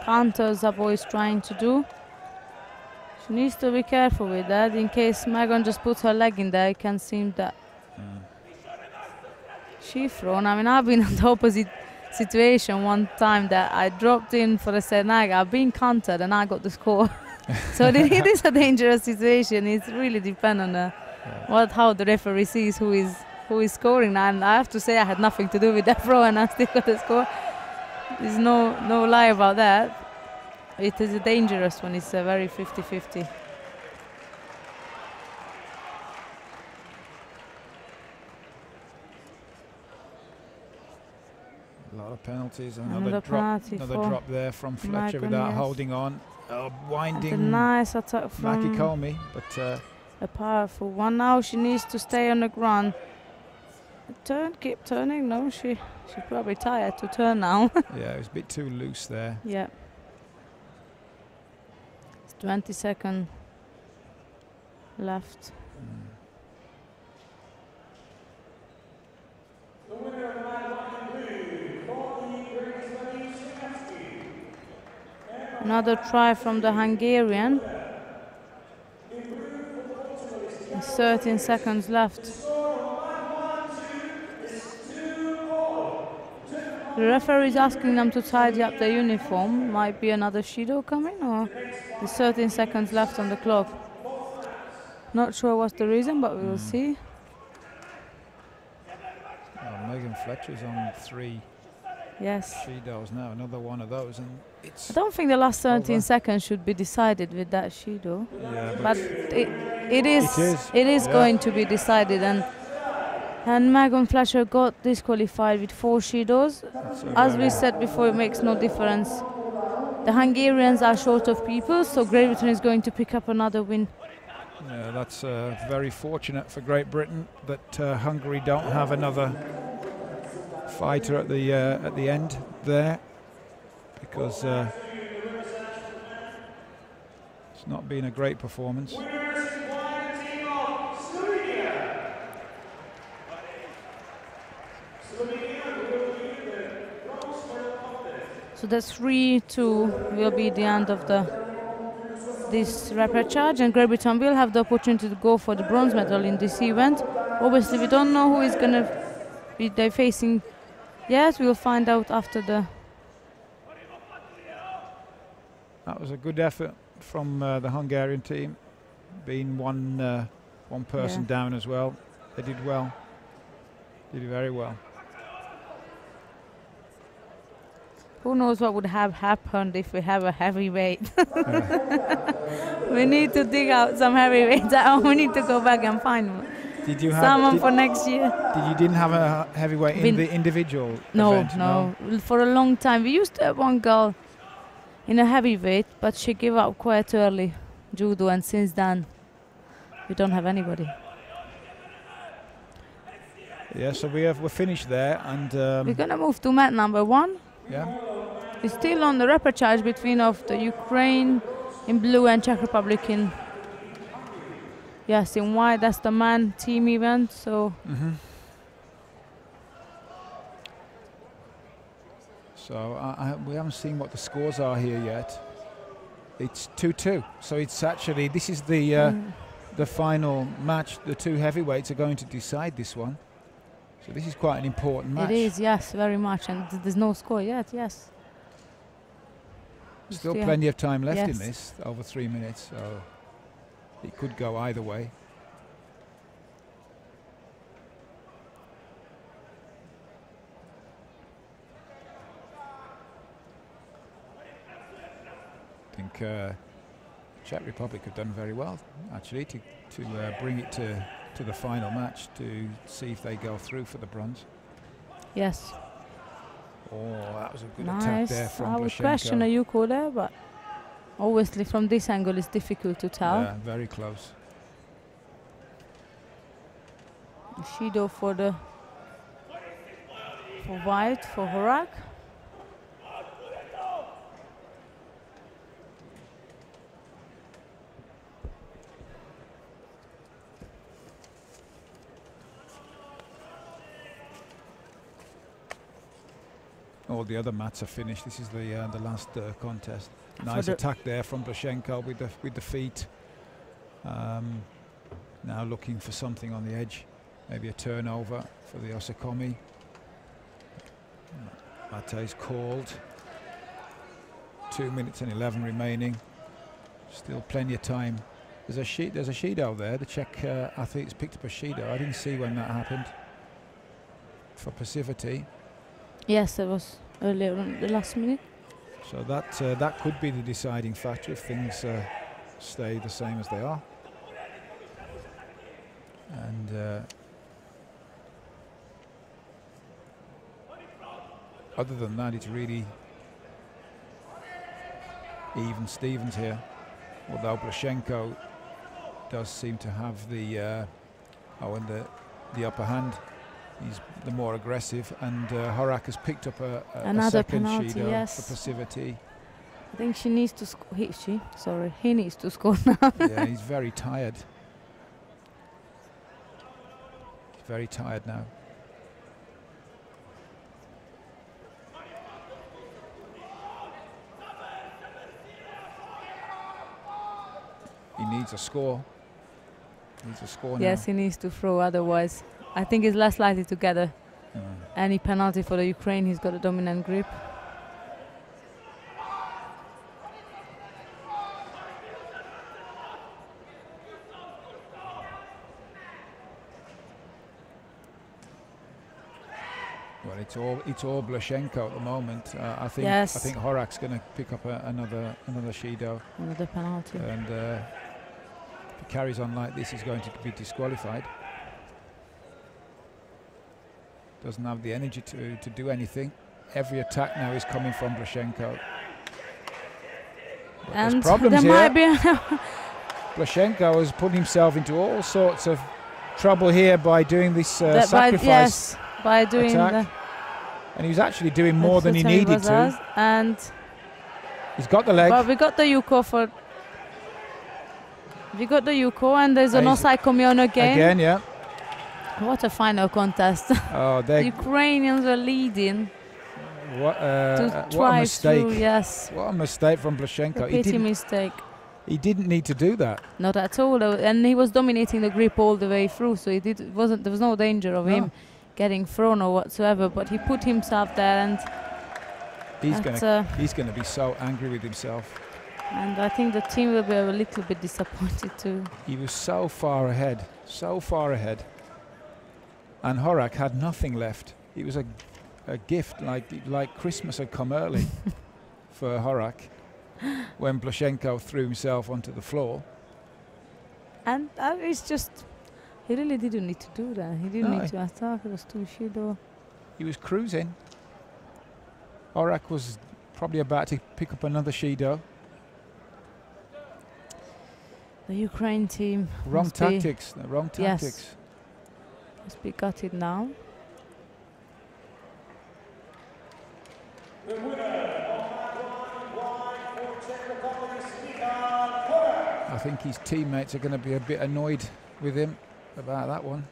counters Zabo is trying to do. She needs to be careful with that in case Megan just puts her leg in there. It can seem that she thrown. I mean, I've been in the opposite situation one time that I dropped in for a set. I've been countered and I got the score. So it is a dangerous situation. It really depends on how the referee sees who is scoring. And I have to say I had nothing to do with that throw and I still got the score. There's no lie about that. It is dangerous when it's a very 50-50. A lot of penalties. Another drop there from Fletcher without holding on. Winding. A nice attack from Mackie Comey, but a powerful one. Now she needs to stay on the ground. Keep turning. No, she's probably tired to turn now. Yeah, it was a bit too loose there. Yeah. It's 20 seconds left. Another try from the Hungarian. 13 seconds left. The referee is asking them to tidy up their uniform. Might be another Judo coming, or there's 13 seconds left on the clock. Not sure what's the reason, but we will see. Megan Fletcher's on 3 Judos now. Another one of those, and it's. I don't think the last 13 seconds should be decided with that Judo. Yeah, but it is going to be decided, and Megan Fletcher got disqualified with 4 Judos. As we said before, it makes no difference. The Hungarians are short of people, so Great Britain is going to pick up another win. Yeah, that's very fortunate for Great Britain that Hungary don't have another fighter at the end there, because it's not been a great performance. So the 3-2 will be the end of this repechage, and Great Britain will have the opportunity to go for the bronze medal in this event. Obviously, we don't know who is going to be they facing yet. We'll find out after the. That was a good effort from the Hungarian team, being one person down as well. They did well. Did very well. Who knows what would have happened if we have a heavyweight? We need to dig out some heavyweights. We need to go back and find one. Did you have someone for next year? You didn't have a heavyweight in the individual event? No. For a long time. We used to have one girl in a heavyweight, but she gave up quite early, Judo, and since then we don't have anybody. Yeah, so we're finished there, and we're gonna move to mat number 1. Yeah. It's still on the repechage between of the Ukraine in blue and Czech Republic in in white. That's the man team event. So. So we haven't seen what the scores are here yet. It's 2-2. So it's actually this is the final match. The 2 heavyweights are going to decide this one. So this is quite an important match. It is, yes, very much, and there's no score yet. Yes. Still Yeah. plenty of time left in Yes. this, over 3 minutes, so it could go either way. I think Czech Republic have done very well, actually, to bring it to the final match to see if they go through for the bronze. Yes. Oh, that was a good attack Nice. there from I would question a Blashenko. Yuko there, but obviously from this angle it's difficult to tell. Yeah, very close. Shido for white for Horak. All the other mats are finished. This is the last contest. For Nice the- attack there from Blashenko with the feet. Now looking for something on the edge, maybe a turnover for the Osakomi. Mate's called. 2 minutes and 11 remaining. Still plenty of time. There's a Shido there. The Czech athletes picked up a Shido. I didn't see when that happened. For passivity. Yes, it was earlier on the last minute. So that could be the deciding factor if things stay the same as they are. And other than that, it's really even Stevens here. Although Blashenko does seem to have the upper hand. He's the more aggressive, and Horak has picked up a Another second penalty, Shido yes. for passivity. I think she needs to score. He needs to score now. Yeah, he's very tired. He's very tired now. He needs a score. He needs a score now. Yes, he needs to throw, otherwise I think he's less likely to get any penalty for the Ukraine. He's got a dominant grip. Well, it's all Blashenko at the moment. I think Yes. I think Horak's going to pick up another Shido, Another penalty. and if he carries on like this, he's going to be disqualified. Doesn't have the energy to do anything. Every attack now is coming from Blashenko. But there's And problems there here. might be Blashenko has put himself into all sorts of trouble here by doing this that sacrifice. yes, by doing attack. And he was actually doing more than he Futari needed was to. us, and He's got the leg. but we got the Yuko for. We got the Yuko, and there's an He's- Osaikomion again. Again, yeah. What a final contest! Oh, The they Ukrainians were leading what to a try mistake! through. Yes, What a mistake from Blashenko. a He pity didn't. mistake. He didn't need to do that. Not at all, and he was dominating the grip all the way through, so there was no danger of No. him getting thrown or whatsoever. But he put himself there, and He's gonna be so angry with himself. and I think the team will be a little bit disappointed too. He was so far ahead, and Horak had nothing left. It was a gift, like Christmas had come early for Horak when Blashenko threw himself onto the floor. And it's just, he really didn't need to do that. He didn't No. need to attack. It was too Shido. He was cruising. Horak was probably about to pick up another Shido. The Ukraine team Wrong must be- tactics. The wrong Yes. tactics. must be gutted now. The winner of line for Czech Republic is Michal Horak. I think his teammates are going to be a bit annoyed with him about that one.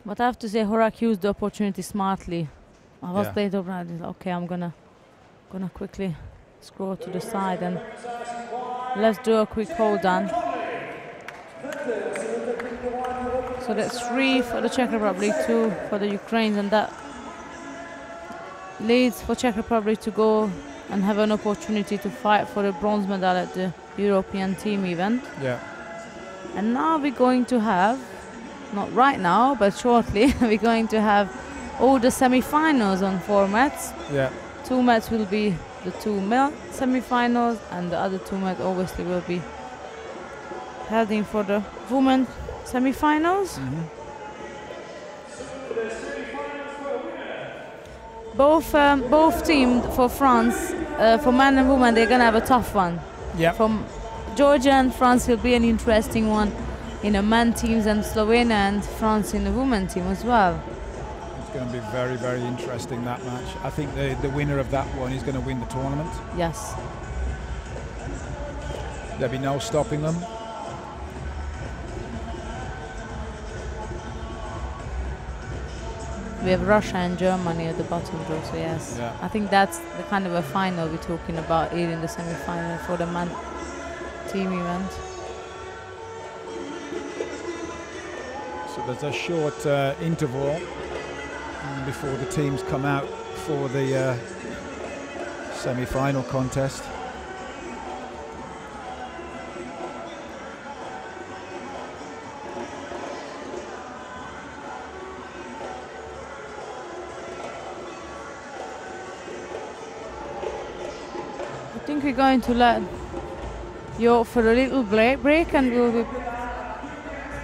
But I have to say, Horak used the opportunity smartly. I was Yeah. later on, okay, I'm gonna quickly scroll to the side and let's do a quick hold on. So that's 3 for the Czech Republic, 2 for the Ukraine, and that leads for Czech Republic to go and have an opportunity to fight for a bronze medal at the European team event. Yeah. And now we're going to have, not right now, but shortly, we're going to have all the semi-finals on 4 mats. Yeah. 2 mats will be the 2 male semi-finals, and the other 2 mats obviously will be heading for the women semi-finals. Both teams for France, for men and women, they're gonna have a tough one. Yeah. From Georgia and France will be an interesting one in the men teams, and Slovenia and France in the women team as well. It's going to be very, very interesting, that match. I think the winner of that one is going to win the tournament. Yes. There'll be no stopping them. We have Russia and Germany at the bottom, so yes. Yeah. I think that's the kind of a final we're talking about here in the semi-final for the man team event. So there's a short interval before the teams come out for the semi-final contest. I think we're going to let you out for a little break and we'll be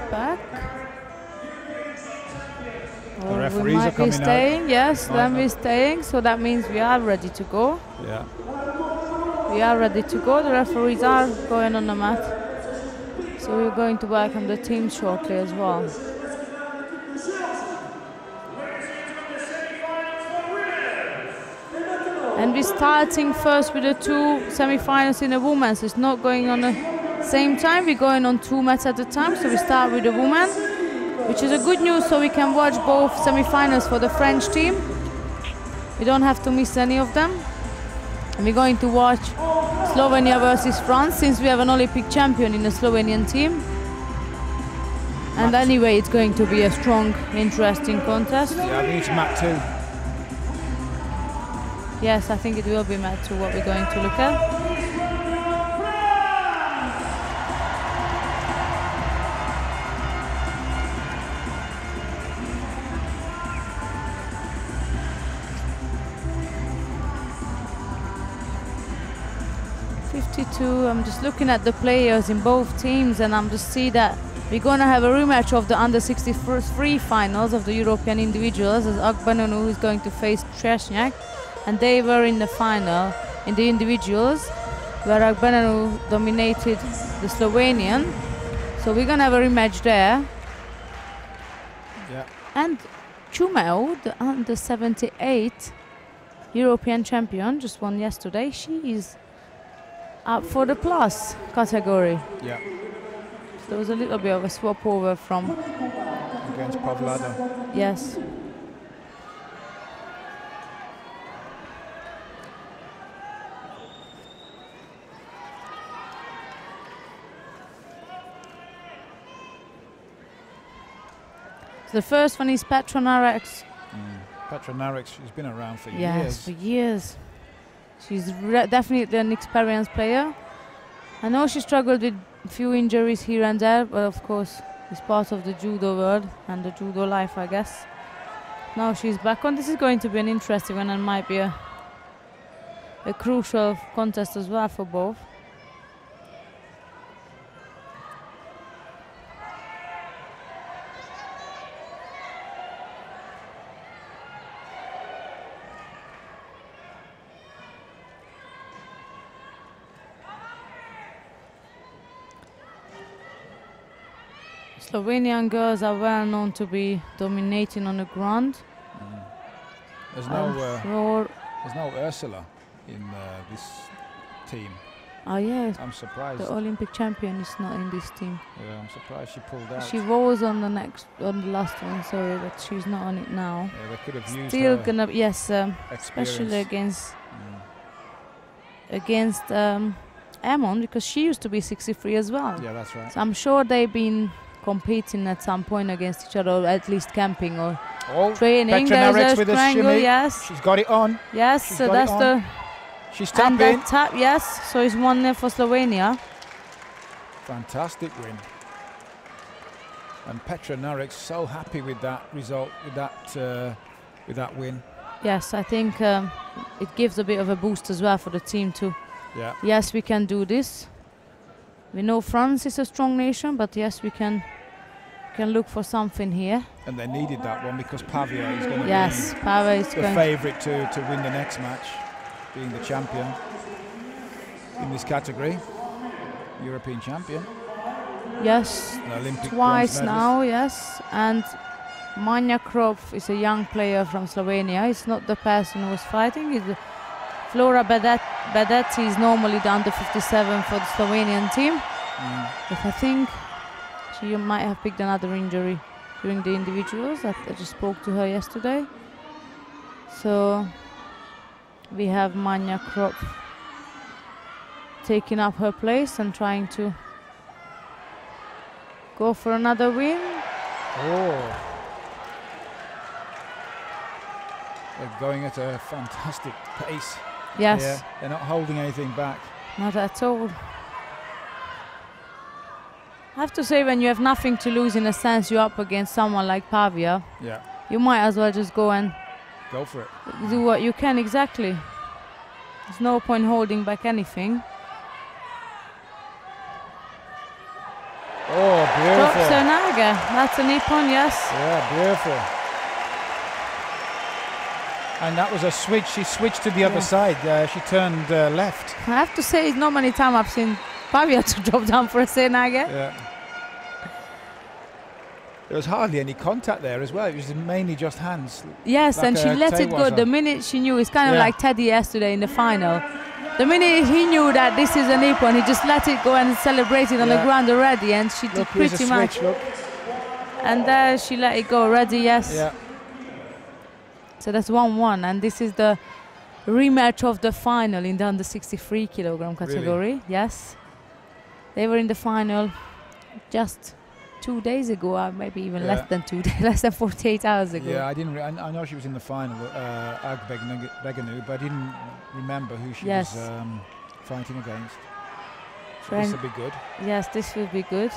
back. The Or referees we are might be coming out. staying, yes, Right then now. we're staying, so that means we are ready to go. Yeah. We are ready to go, the referees are going on the mat. So we're going to welcome the team shortly as well. And we're starting first with the 2 semi-finals in the women's. It's not going on the same time, we're going on 2 mats at a time, so we start with the women, which is a good news, so we can watch both semi-finals for the French team. We don't have to miss any of them. And we're going to watch Slovenia versus France, since we have an Olympic champion in the Slovenian team. And anyway, it's going to be a strong, interesting contest. Yeah, I think it's mat 2. Yes, I think it will be mat 2 what we're going to look at. I'm just looking at the players in both teams, and I'm just see that we're gonna have a rematch of the under 63 finals of the European individuals, as Agbanonu is going to face Tresniak, and they were in the final in the individuals where Agbanonu dominated the Slovenian. So we're gonna have a rematch there. Yeah. And Chumeo, the under 78 European champion, just won yesterday. She is up for the plus category. Yeah. So there was a little bit of a swap over from Against Pavlada. yes. So the first one is Petra Narex. Petra Narex, she's been around for Yes, years. for years. She's definitely an experienced player. I know she struggled with a few injuries here and there, but of course it's part of the judo world and the judo life, I guess. Now she's back on. This is going to be an interesting one and might be a crucial contest as well for both. Slovenian girls are well known to be dominating on the ground. There's Floor. no Ursula in this team. Oh yes, I'm surprised. the Olympic champion is not in this team. Yeah, I'm surprised she pulled out. She was on the last one, sorry, but she's not on it now. Yeah, they could have used Still her gonna, yes, experience. especially against Ammon, because she used to be 63 as well. Yeah, that's right. So I'm sure they've been competing at some point against each other, or at least camping or Oh, training. Petra There's Narek a with a triangle, shimmy. yes. She's got it on. Yes, She's so got it that's on. the She's and tapping. that tap, yes. So it's 1-0 for Slovenia. Fantastic win. And Petra Narek's so happy with that result, with that win. Yes, I think it gives a bit of a boost as well for the team too. Yeah. Yes, we can do this. We know France is a strong nation, but yes, we can look for something here. And they needed that one because Pavia is going to Yes, be Pava is the going. favourite to win the next match, being the champion in this category, European champion, Yes, an Olympic twice bronze now, yes. And Manja Krop is a young player from Slovenia. He's not the person who was fighting. It's Flora Badetti is normally the under 57 for the Slovenian team. If I think she might have picked another injury during the individuals. I just spoke to her yesterday. So we have Manja Krop taking up her place and trying to go for another win. Oh. They're going at a fantastic pace. Yes, Yeah, they're not holding anything back. not at all. I have to say, when you have nothing to lose, in a sense, you're up against someone like Pavia, Yeah, you might as well just go and go for it. do what you can. Exactly. There's no point holding back anything. Oh, Drop beautiful. Sonaga. That's a Nippon, yes. Yeah, beautiful. And that was a switch. She switched to the other side. She turned left. I have to say, it's not many times I've seen Pavia to drop down for a Sonaga. Yeah. There was hardly any contact there as well. It was mainly just hands. Yes, Like and she a let it go. Teiwasa. The minute she knew, it's kind of Yeah. like Teddy yesterday in the final. The minute he knew that this is a Nippon, he just let it go and celebrated on the Yeah. ground already, and she did Look, here's a pretty much. switch, look. And there she let it go already, yes. Yeah. So that's 1-1, and this is the rematch of the final in the under 63 kilogram category. Yes, they were in the final just 2 days ago, or maybe even less Yeah. than 2 days, less than 48 hours ago. Yeah, I didn't. I know she was in the final, Agbeganu, but I didn't remember who she Yes. was fighting against. So Friend- this will be good. Yes, this will be good.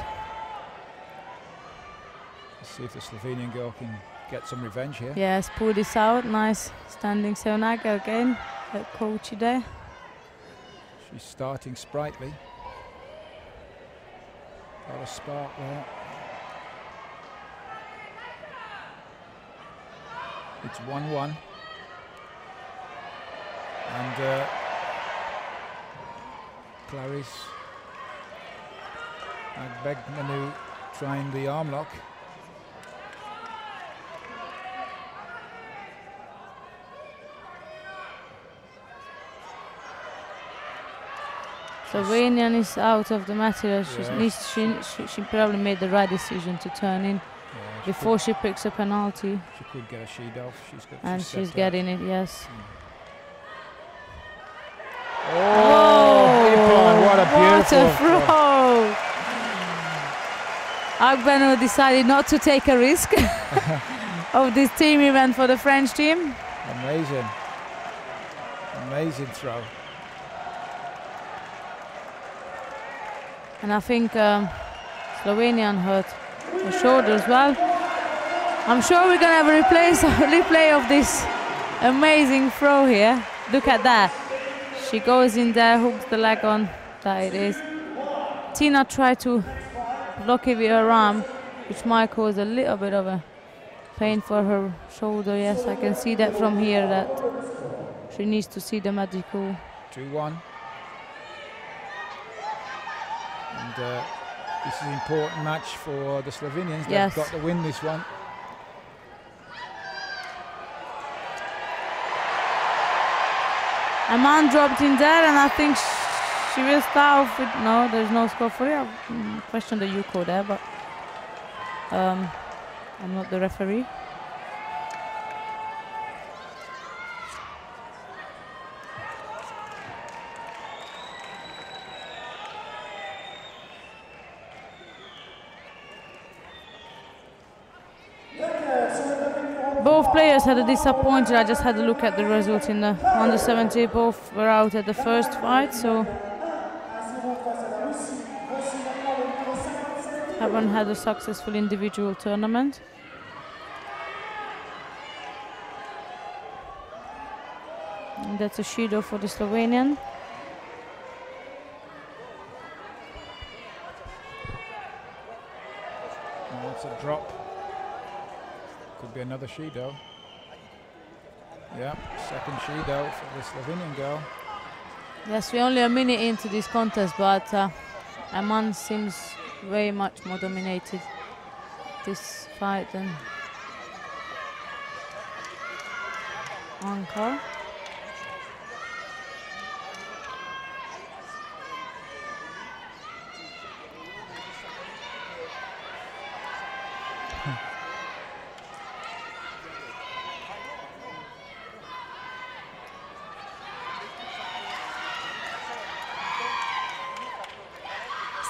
Let's see if the Slovenian girl can get some revenge here. Yes, pull this out. Nice standing Sonaga again. Her coach there. She's starting sprightly. Got a spark there. It's 1-1. And Clarice Agbegnanu trying the arm lock. Slovenian is out of the matter. Yeah. She probably made the right decision to turn in Yeah, before she picks a penalty. she could get a sheet off. And she's stepped out. getting it, yes. Oh, Ippon, what a beautiful throw! Agbenu decided not to take a risk of this team event for the French team. Amazing. Amazing throw. And I think Slovenian hurt the shoulder as well. I'm sure we're going to have a replay of this amazing throw here. Look at that. She goes in there, hooks the leg on. There it is. Tina tried to block it with her arm, which might cause a little bit of a pain for her shoulder. Yes, I can see that from here, that she needs to see the medical. 2-1. And this is an important match for the Slovenians. Yes. They've got to win this one. A man dropped in there, and I think she will start off with. No, there's no score for it. I question the UCO there, but I'm not the referee. Both players had a disappointed. I just had a look at the result in the under 70. Both were out at the first fight, so haven't had a successful individual tournament. And that's a Judo for the Slovenian. Oh, that's a drop. Could be another Judo. Yeah, second Judo for the Slovenian girl. Yes, we're only a minute into this contest, but Aman seems very much more dominated this fight than Ankar.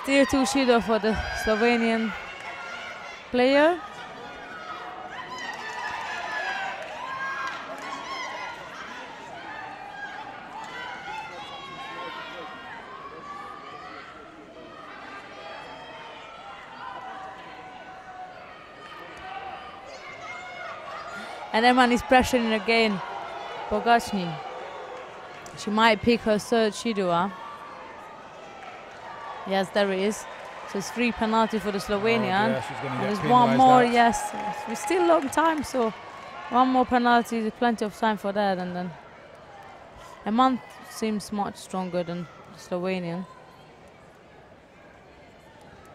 Still 2 Judo for the Slovenian player. And Eman is pressuring again Bogacny. She might pick her third Judo up. Yes, there is. So it's 3 penalty for the Slovenian. Oh, yeah, she's gonna get There's one more, penalised yes. It's still a long time, so one more penalty, there's plenty of time for that. And then Eman seems much stronger than the Slovenian.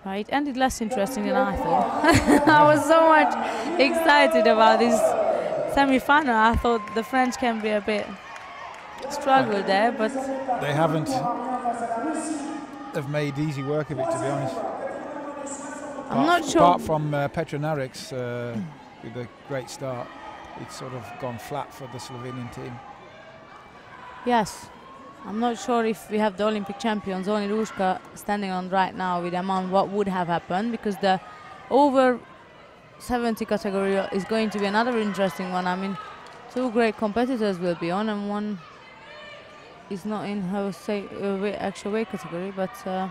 Right, it ended less interesting than I thought. I was so much excited about this semi-final. I thought the French can be a bit struggle there, but they haven't. They've made easy work of it, to be honest. I'm not sure. Apart from Petra Naric's with a great start, it's sort of gone flat for the Slovenian team. Yes, I'm not sure if we have the Olympic champions, only Rushka, standing on right now with Aman, what would have happened, because the over 70 category is going to be another interesting one. I mean, 2 great competitors will be on, and one is not in her actual weight category, but yeah,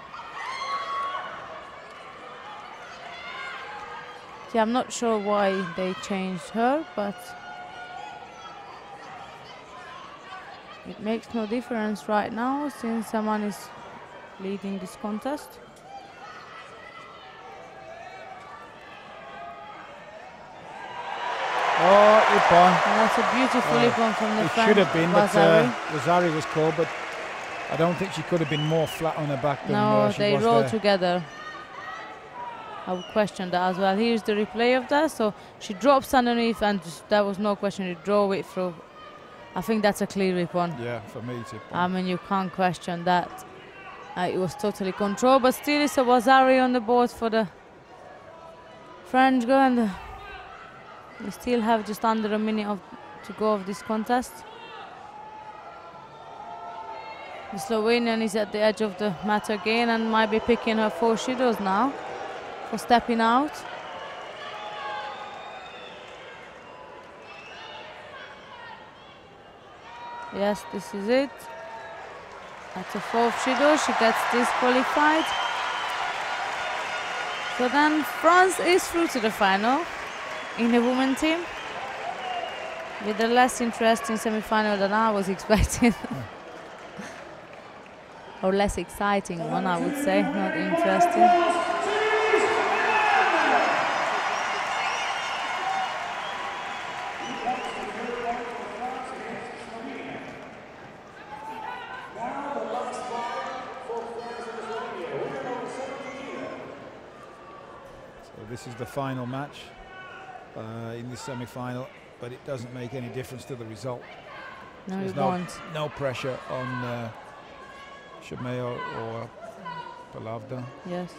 I'm not sure why they changed her, but it makes no difference right now since someone is leading this contest. Oh, Ippon. And that's a beautiful Ippon from the It French. should have been, but Vasari. Vasari was called, but I don't think she could have been more flat on her back than No, she they was roll there. together. I would question that as well. Here's the replay of that. So she drops underneath, and there was no question. She drove it through. I think that's a clear Ippon. Yeah, for me too. I mean, you can't question that. It was totally controlled, but still it's a Vasari on the board for the French girl, and we still have just under a minute to go of this contest. The Slovenian is at the edge of the mat again and might be picking her 4 Judos now for stepping out. Yes, this is it. That's a 4th Judo. She gets disqualified. So then France is through to the final in the women team with a less interesting semi-final than I was expecting. Or less exciting one, I would say, not interesting. This is the final match in the semi-final, but it doesn't make any difference to the result. No, There's it won't. no pressure on Chumeo or Palavda. Yes.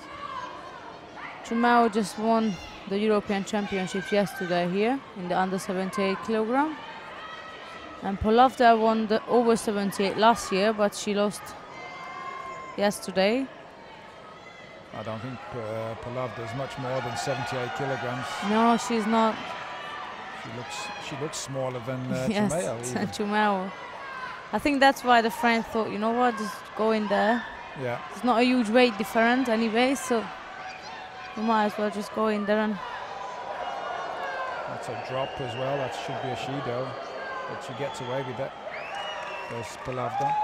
Chumeo just won the European Championships yesterday here in the under 78 kilogram. And Palavda won the over 78 last year, but she lost yesterday. I don't think Palavda is much more than 78 kilograms. No, she's not. She looks smaller than yes, Chumeo even. Chumeo. I think that's why the French thought, you know what, just go in there. Yeah. It's not a huge weight difference anyway, so you might as well just go in there. And that's a drop as well. That should be a Shido, but she gets away with that. There's Palavda.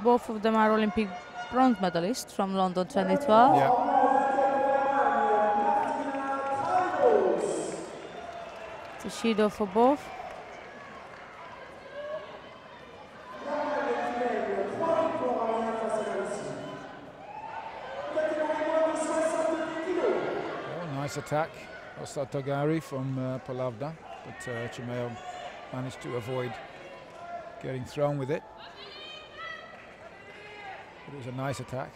both of them are Olympic bronze medalists from London 2012. Yeah. It's a Shido for both. Nice attack, Ostatogari from Palavda, but Chumeo managed to avoid getting thrown with it. But it was a nice attack.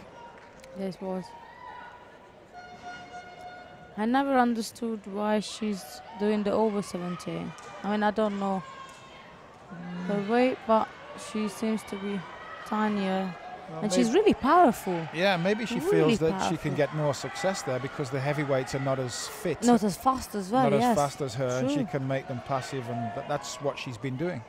Yes, it was. I never understood why she's doing the over 17. I mean, I don't know her weight, but she seems to be tinier. Well, And she's really powerful. Yeah, maybe she Really feels that she powerful. can get more success there because the heavyweights are not as fit. Not as fast as well, not yes. as fast as her, and she True. can make them passive, and that's what she's been doing.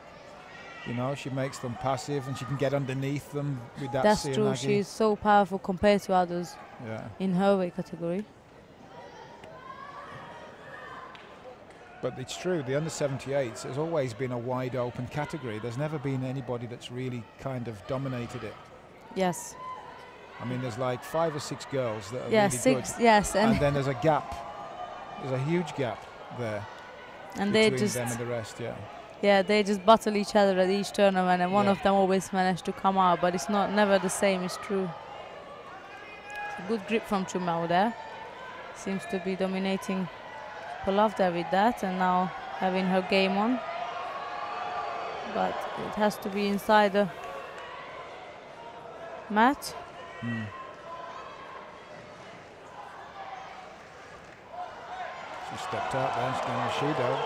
You know, she makes them passive, and she can get underneath them with that. That's true. Seoinage. She's so powerful compared to others Yeah, in her weight category. but it's true. The under 78s has always been a wide open category. There's never been anybody that's really kind of dominated it. Yes. I mean, there's like 5 or 6 girls that are Yes, really 6. good, Yes, and and then there's a gap. There's a huge gap there they between just them and the rest. yeah, they just battle each other at each tournament, and one Yeah. of them always managed to come out, but it's never the same. It's true. It's a good grip from Chumao there. Seems to be dominating Palavda with that, and now having her game on. But it has to be inside the mat. Mm. She stepped out there. She's going to Shido.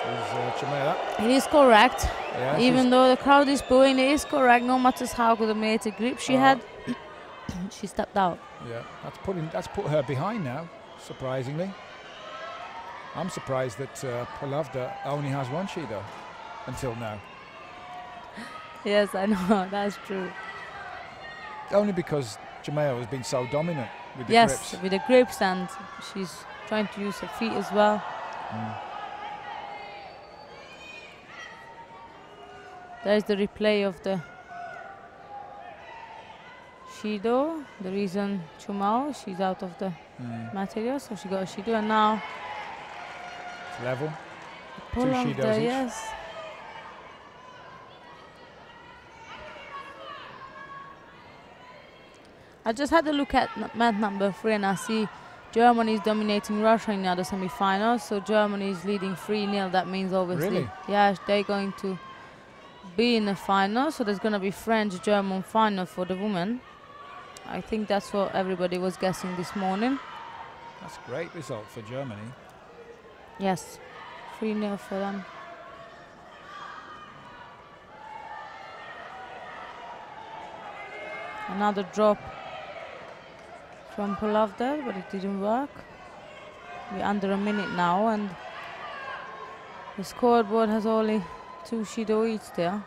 Is Chumeo. It is correct. Yeah, Even she's- though the crowd is booing, it is correct. No matter how good a dominated grip she had, she stepped out. Yeah, that's put her behind now. Surprisingly, I'm surprised that Palavda only has one Shido until now. Yes, I know. That's true. Only because Chumeo has been so dominant with the Yes, grips. with the grips, and she's trying to use her feet as well. Mm. There's the replay of the Shido. The reason Chumao, she's out of the material, so she got a Shido, and now It's level. pull Two off Shidos the each. yes. I just had a look at mat number 3, and I see Germany is dominating Russia in the other semi-finals. So Germany is leading 3-0. That means obviously, Really? yeah, they're going to be in the final. So there's going to be French-German final for the women. I think that's what everybody was guessing this morning. That's a great result for Germany. Yes, 3-0 for them. Another drop from Palavda, but it didn't work. We're under a minute now, and the scoreboard has only 2 Shido each there.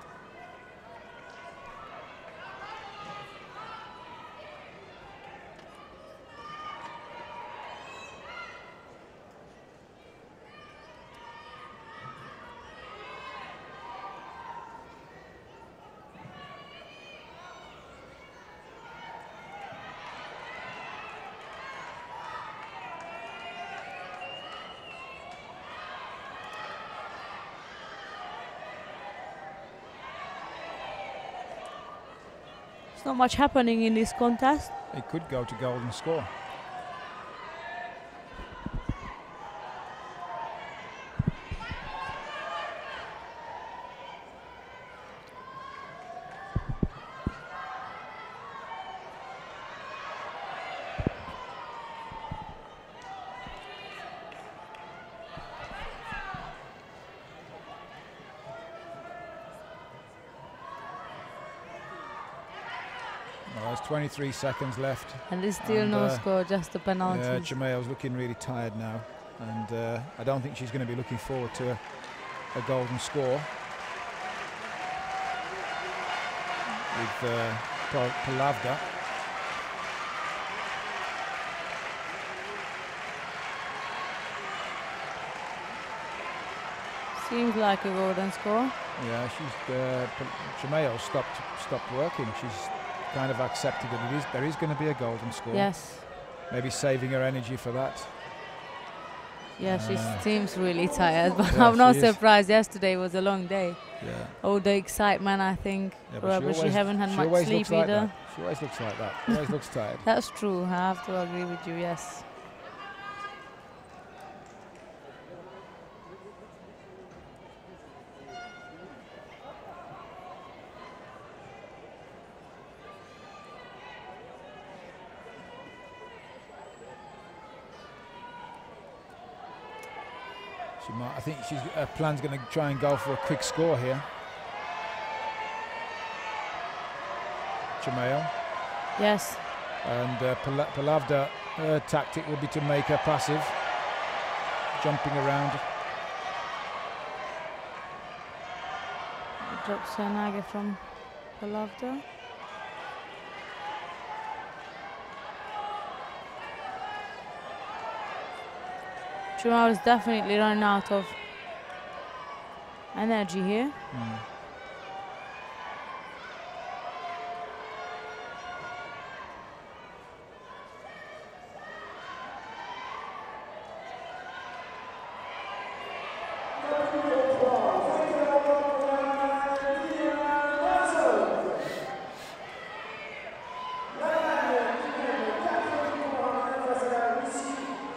There's not much happening in this contest. It could go to golden score. There's 23 seconds left. And there's still no score, just a penalty. Yeah, Jamail's looking really tired now, and I don't think she's going to be looking forward to a golden score. With Palavda. Seems like a golden score. Yeah, Jamail stopped working. She's kind of accepted that there is going to be a golden score. Yes. Maybe saving her energy for that. Yeah, she seems really tired, but yeah, I'm not surprised. Yesterday was a long day. Yeah. Oh, the excitement, I think. Yeah, but she haven't had much sleep either. She always looks like that. She always looks tired. That's true. I have to agree with you, yes. I think her plan's going to try and go for a quick score here. Jamail. Yes. And Palavda, her tactic will be to make her passive, jumping around. Drops Sanage from Palavda. Jamail is definitely running out of energy here.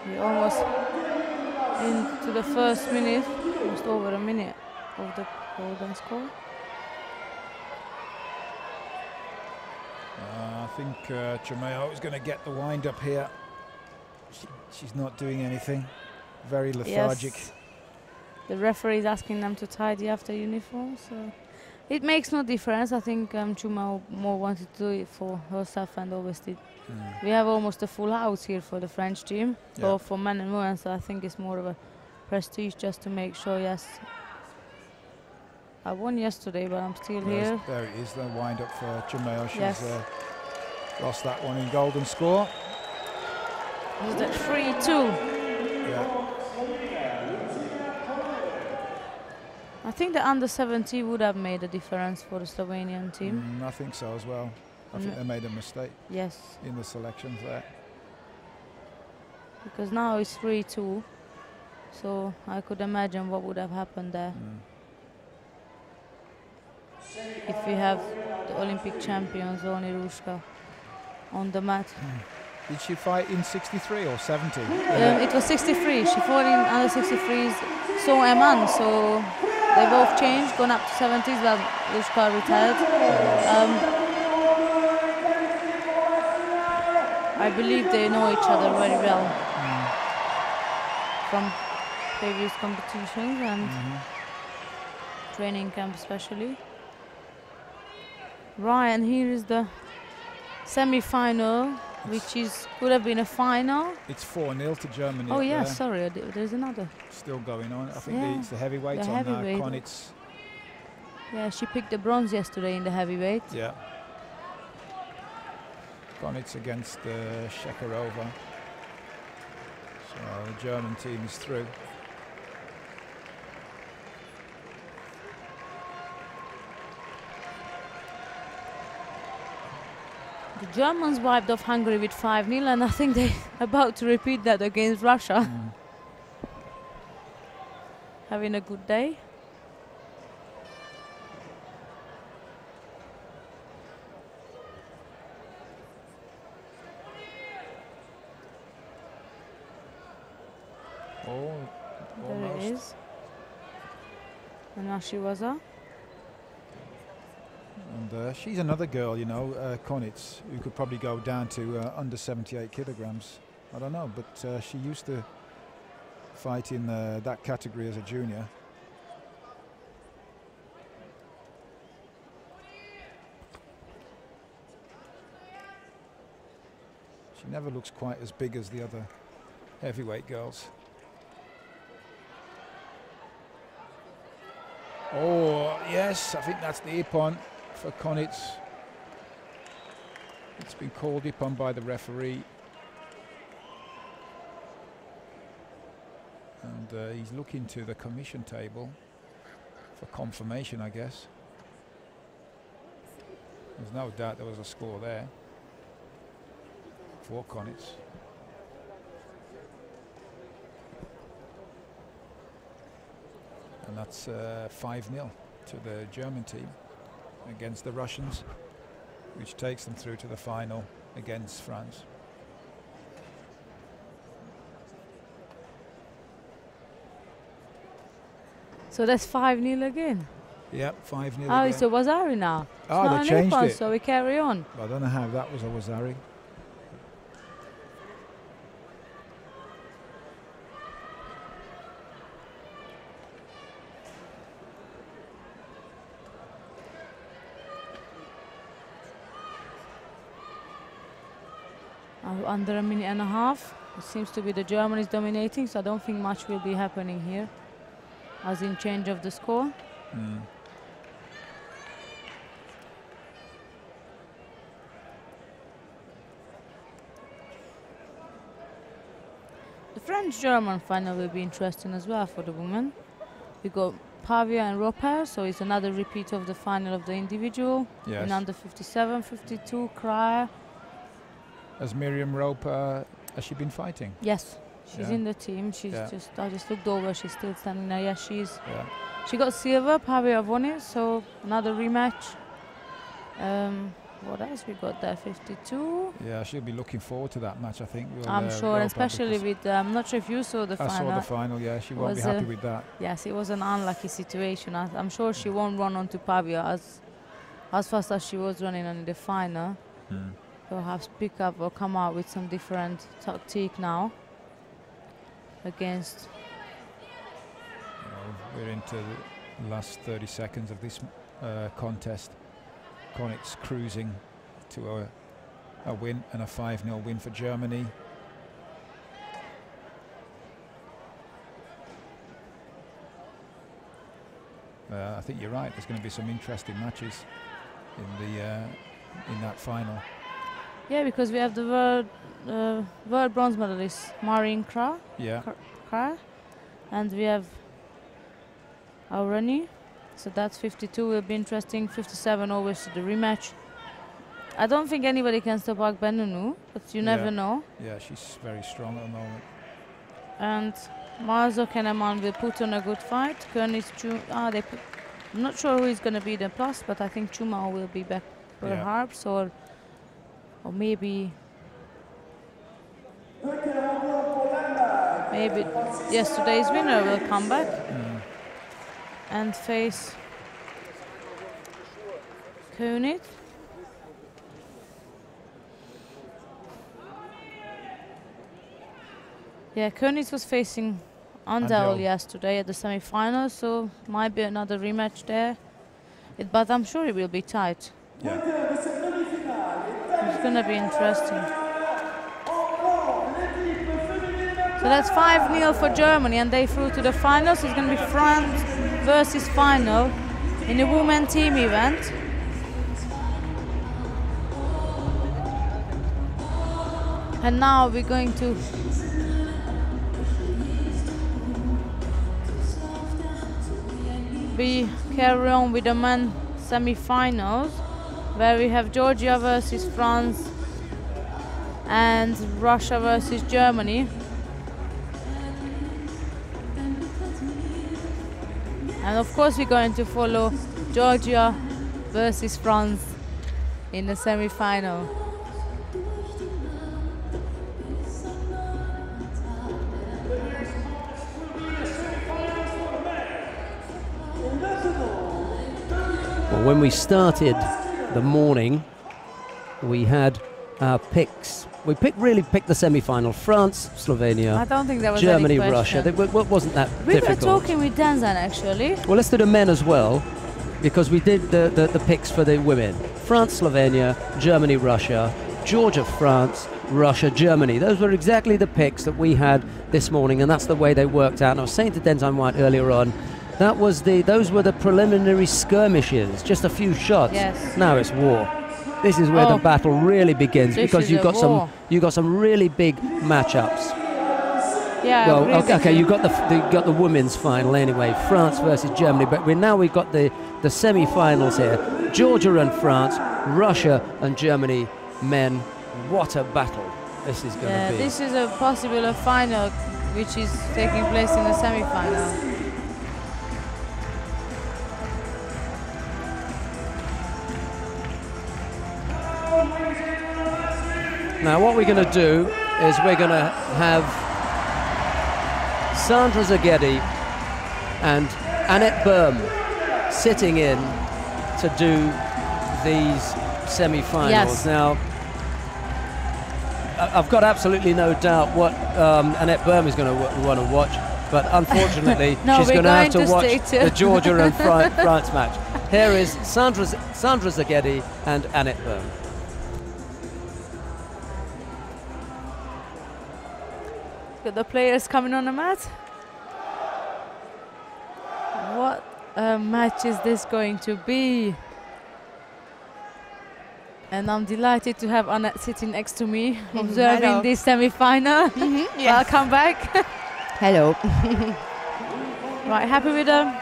We're almost into the first minute, almost over a minute of the golden score. I think Jamail is going to get the wind up here. She's not doing anything. Very lethargic. Yes. The referee is asking them to tidy after uniform, so it makes no difference. I think Chuma more wanted to do it for herself, and obviously we have almost a full house here for the French team, both for men and women, so I think it's more of a prestige just to make sure, yes. I won yesterday, but I'm still here. There it is, the wind up for Jamail. She's lost that one in golden score. Is that 3-2? Yeah. I think the under 70 would have made a difference for the Slovenian team. I think so as well. I think they made a mistake. Yes. In the selections there. Because now it's 3-2, so I could imagine what would have happened there. If we have the Olympic champions, Oni Rushka, on the mat. Did she fight in 63 or 70? It was 63. She fought in under 63s, so Eman, so they both changed, gone up to 70s, but Rushka retired. I believe they know each other very well from previous competitions and training camp especially. Right, and here is the semi-final, which could have been a final. It's 4-0 to Germany. Oh yeah, sorry, there's another. Still going on. I think it's the heavyweight on heavyweight. Konitz. Yeah, she picked the bronze yesterday in the heavyweight. Yeah. Konitz against Shekarova. So the German team is through. The Germans wiped off Hungary with 5-0, and I think they're about to repeat that against Russia. Having a good day. Oh, there it is. And Ashiwaza. And she's another girl, you know, Konitz, who could probably go down to under 78 kilograms. I don't know, but she used to fight in that category as a junior. She never looks quite as big as the other heavyweight girls. Oh, yes, I think that's the ippon for Konitz. It's been called ippon by the referee. And he's looking to the commission table for confirmation, I guess. There's no doubt there was a score there for Konitz. And that's 5-0 to the German team against the Russians, which takes them through to the final against France. So that's 5-0 again. Yep, 5-0 Oh, again. it's a Wazari now. Oh, they changed it. So we carry on. I don't know how that was a Wazari. Under a minute and a half. It seems to be the Germans dominating, so I don't think much will be happening here, as in change of the score. The French-German final will be interesting as well for the women. We got Pavia and Roper, so it's another repeat of the final of the individual. Yes. In under 57, 52, Cryer. Has Miriam Roper, has she been fighting? Yes, she's Yeah. in the team. She's Yeah. I just looked over, she's still standing there. Yeah, Yeah. she got silver, Pavia won it, so another rematch. What else we got there? 52. Yeah, she'll be looking forward to that match, I think. I'm sure, Roper, especially because with, I'm not sure if you saw the I final. saw the final, yeah, she won't be Was, happy with that. Yes, it was an unlucky situation. I'm sure she won't run onto Pavia as fast as she was running in the final. Perhaps pick up or come out with some different tactique now against. We're into the last 30 seconds of this contest. Konitz cruising to a win and a 5-0 win for Germany. I think you're right. There's going to be some interesting matches in that final. Yeah, because we have the world bronze medalist Marin Kra. Yeah. Kra, and we have Aurani. So that's 52 will be interesting. 57 always the rematch. I don't think anybody can stop Agbenunu, but you never know. Yeah, she's very strong at the moment. And Marzo Keneman will put on a good fight. Königs I'm not sure who is going to be the plus, but I think Chuma will be back perhaps, or maybe yesterday's winner will come back and face König. Yeah, König was facing Andel yesterday at the semi-final, so might be another rematch there. But I'm sure it will be tight. Yeah. It's going to be interesting. So that's 5-0 for Germany, and they through to the finals. It's going to be France versus final in the women team event. And now we're going to carry on with the men semi-finals, where we have Georgia versus France and Russia versus Germany. And of course we're going to follow Georgia versus France in the semi-final. Well, when we started the morning, we had our picks. We really picked the semi-final: France, Slovenia, I don't think there was Germany, any Russia. Wasn't that we difficult? were talking with Danzan actually. Well, let's do the men as well, because we did the picks for the women: France, Slovenia, Germany, Russia, Georgia, France, Russia, Germany. Those were exactly the picks that we had this morning, and that's the way they worked out. And I was saying to Denzan White earlier on, those were the preliminary skirmishes, just a few shots. Yes. Now it's war. This is where the battle really begins, because you've got some really big matchups. Yeah. Well, okay, you got the women's final anyway, France versus Germany, but we've got the semi-finals here. Georgia and France, Russia and Germany men. What a battle this is going to be. This is a possible final, which is taking place in the semi-final. Now what we're going to do is we're going to have Sandra Zaghedi and Annette Böhm sitting in to do these semi-finals. Yes. Now, I've got absolutely no doubt what Annette Böhm is going to want to watch, but unfortunately she's going to have to watch the Georgia and France match. Here is Sandra Zaghedi and Annette Böhm. Got the players coming on the mat. What a match is this going to be? And I'm delighted to have Annette sitting next to me, observing this semi-final. Yes. Welcome back. Hello. Right, happy with the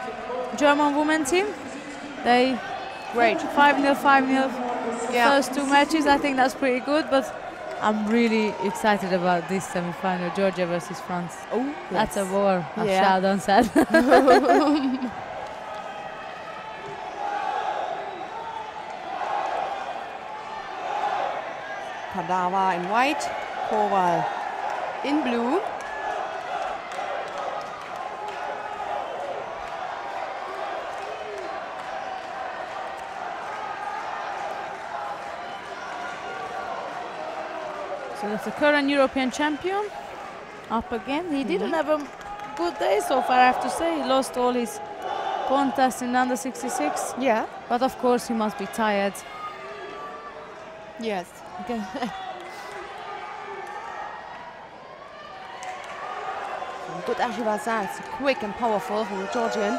German women team? They Great. 5-0, 5-0. Yeah. First two matches, I think that's pretty good, but I'm really excited about this semi-final, Georgia versus France. Oh, That's a war, as Yeah. Sheldon said. Kadawa in white, Kowal in blue. So that's the current European champion up again. He didn't have a good day so far, I have to say. He lost all his contests in under 66. Yeah. But of course he must be tired. Yes. Okay. Good Ashivasa. It's quick and powerful from the Georgian.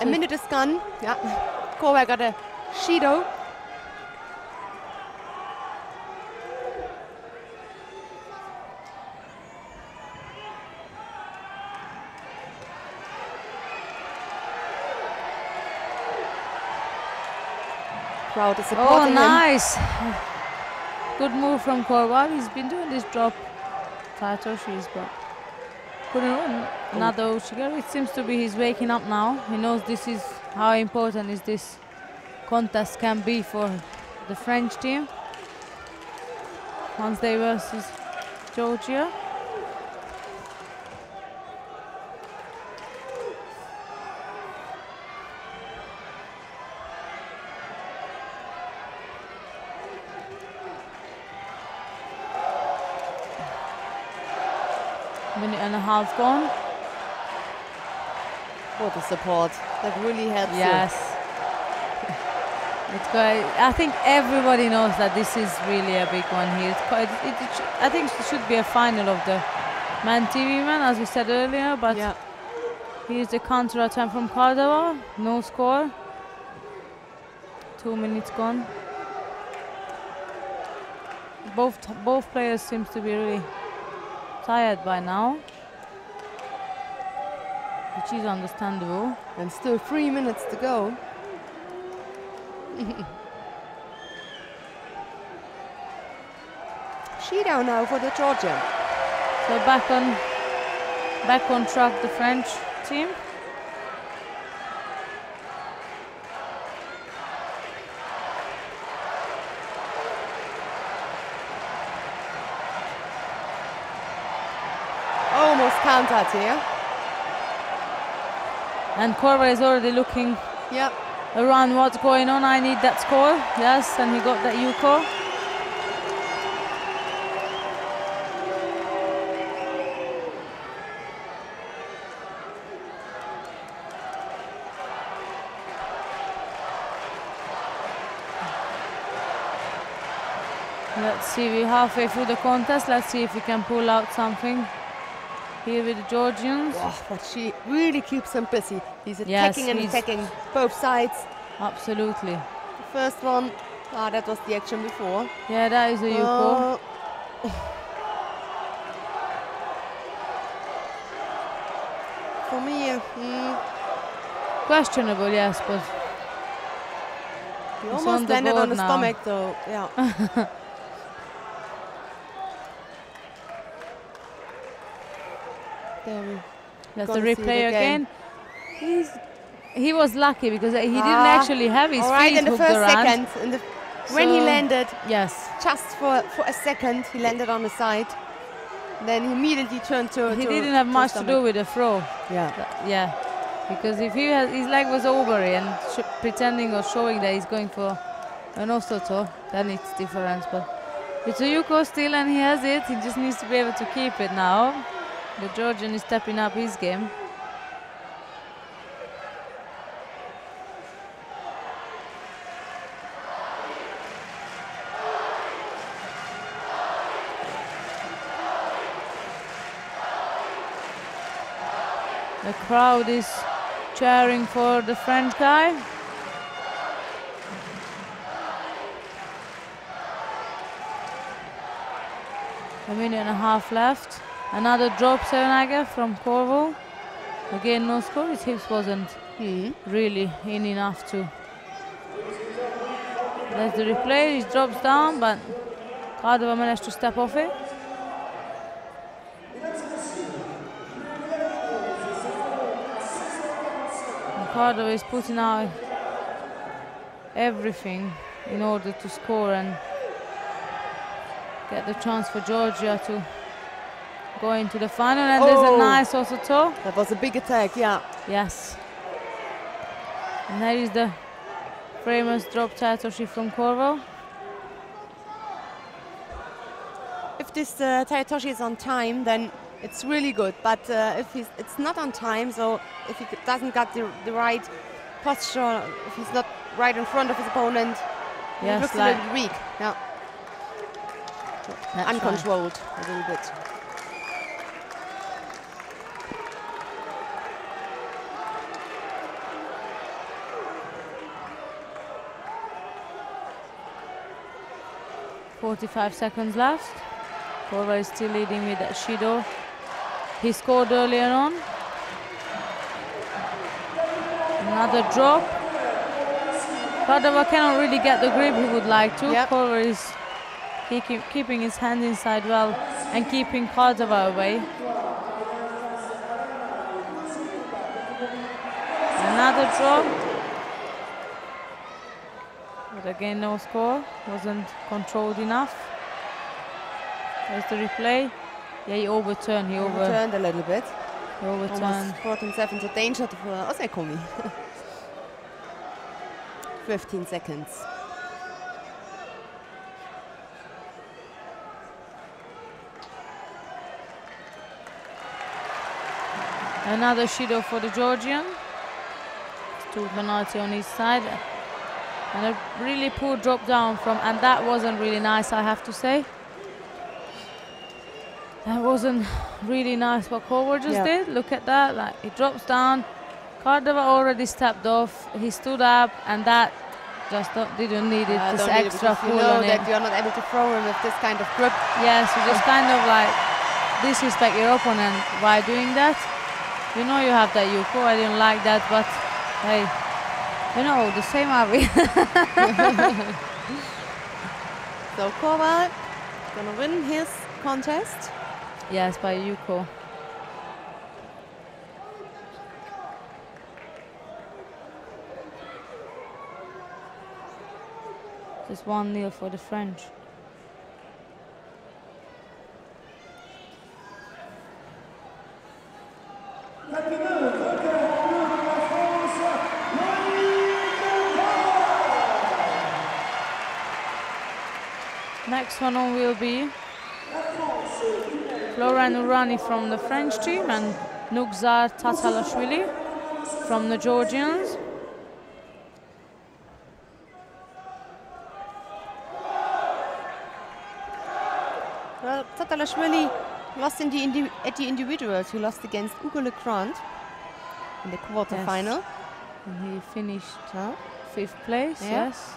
A minute is gone. Yeah. Kowal got a Judo. Crowd is supporting him. Nice. Good move from Kowal. He's been doing this drop Taitoshis, but couldn't run another Oshigaru. It seems to be he's waking up now. He knows this is how important is this contest can be for the French team. Wednesday versus Georgia. Minute and a half gone. What the support. That really helps Yes. It's quite, I think everybody knows that this is really a big one here. It's quite, I think it should be a final of the man TV man, as we said earlier, but Yeah. here's the counter attempt from Cordova. No score. 2 minutes gone. Both players seems to be really tired by now, which is understandable. And still 3 minutes to go. Judo now for the Georgian. So back on track, the French team. countered here. And Korver is already looking Yep. around what's going on. I need that score. Yes, and he got that Yuko. Let's see, we're halfway through the contest. Let's see if we can pull out something here with the Georgians. Oh, but she really keeps him busy. He's Yes, attacking and he's- attacking both sides. Absolutely. The first one, that was the action before. Yeah, that is a Yuko. For me, Questionable, yes, but he He's on almost the landed board on the now. stomach, though. Yeah. There we that's Gonna the see it replay again. again. He was lucky because he didn't Ah, actually have his all right, feet in the hooked first around. second, when he So- landed, Yes, just for a second, he landed on the side. Then he immediately turned to. he didn't have much to do stomach. with the throw. Yeah. Yeah, because if his leg was over and pretending or showing that he's going for an osoto, then it's different. But it's a Yuko still, and he has it. He just needs to be able to keep it now. The Georgian is stepping up his game. The crowd is cheering for the French guy. A minute and a half left. Another drop Serenaga from Corvo. Again, no score. His hips wasn't really in enough to. That's the replay. He drops down, but Cardova managed to step off it. Cardova is putting out everything in order to score and get the chance for Georgia to go into the final. And there's a nice osoto. That was a big attack, yeah. Yes. And there is the famous drop Taitoshi from Corvo. If this Taitoshi is on time, then it's really good. But if it's not on time, so if he doesn't get the right posture, if he's not right in front of his opponent, he Yes, looks a like- little bit weak. Yeah, That's uncontrolled a little bit. Right. 45 seconds left. Corvo is still leading with that Shido. He scored earlier on. Another drop. Cardova cannot really get the grip he would like to. Yep. Corvo is keeping his hand inside well and keeping Cardova away. Another drop. But again, no score. Wasn't controlled enough. There's the replay. Yeah, he overturned. He Turned a little bit. overturned. Almost 14 seconds. A danger for Osaikomi. 15 seconds. Another Shido for the Georgian. Stu Benati on his side. And a really poor drop down from, and that wasn't really nice, I have to say. That wasn't really nice what Corvo just did. Look at that, like he drops down. Cardova already stepped off. He stood up, and that just didn't need it. This Don't need it extra because pull you know on that it. you're not able to throw him with this kind of grip. Yes, you just kind of like disrespect your opponent by doing that. You know you have that Yuko. I didn't like that, but hey, you know, the same are we. So Korval gonna win his contest. Yes, by Yuko. Just 1-0 for the French. Next one on will be Florian Urani from the French team and Nugzar Tatalashvili from the Georgians. Well, Tatalashvili lost at the individuals. He lost against Hugo Legrand in the quarterfinal. Yes. And he finished 5th place, Yeah. yes.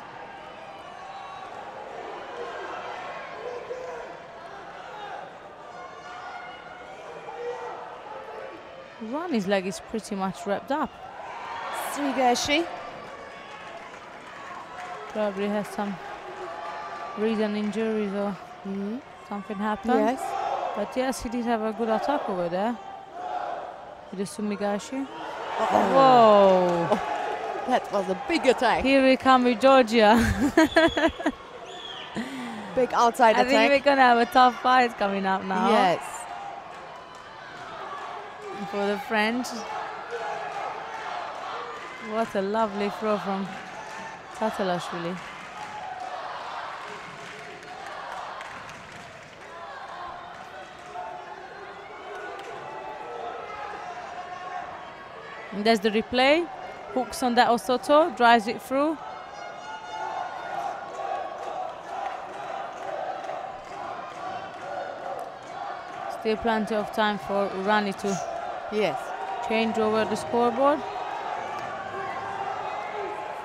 Urani's leg is pretty much wrapped up. Sumigaeshi. Probably has some recent injuries or something happened. Yes. But yes, he did have a good attack over there with the Sumigaeshi. Whoa! Oh, that was a big attack. Here we come with Georgia. Big outside I attack. think we're gonna have a tough fight coming up now. Yes. For the French. What a lovely throw from Tatalashvili. And there's the replay. Hooks on that Osoto, drives it through. Still plenty of time for Urani to change over the scoreboard.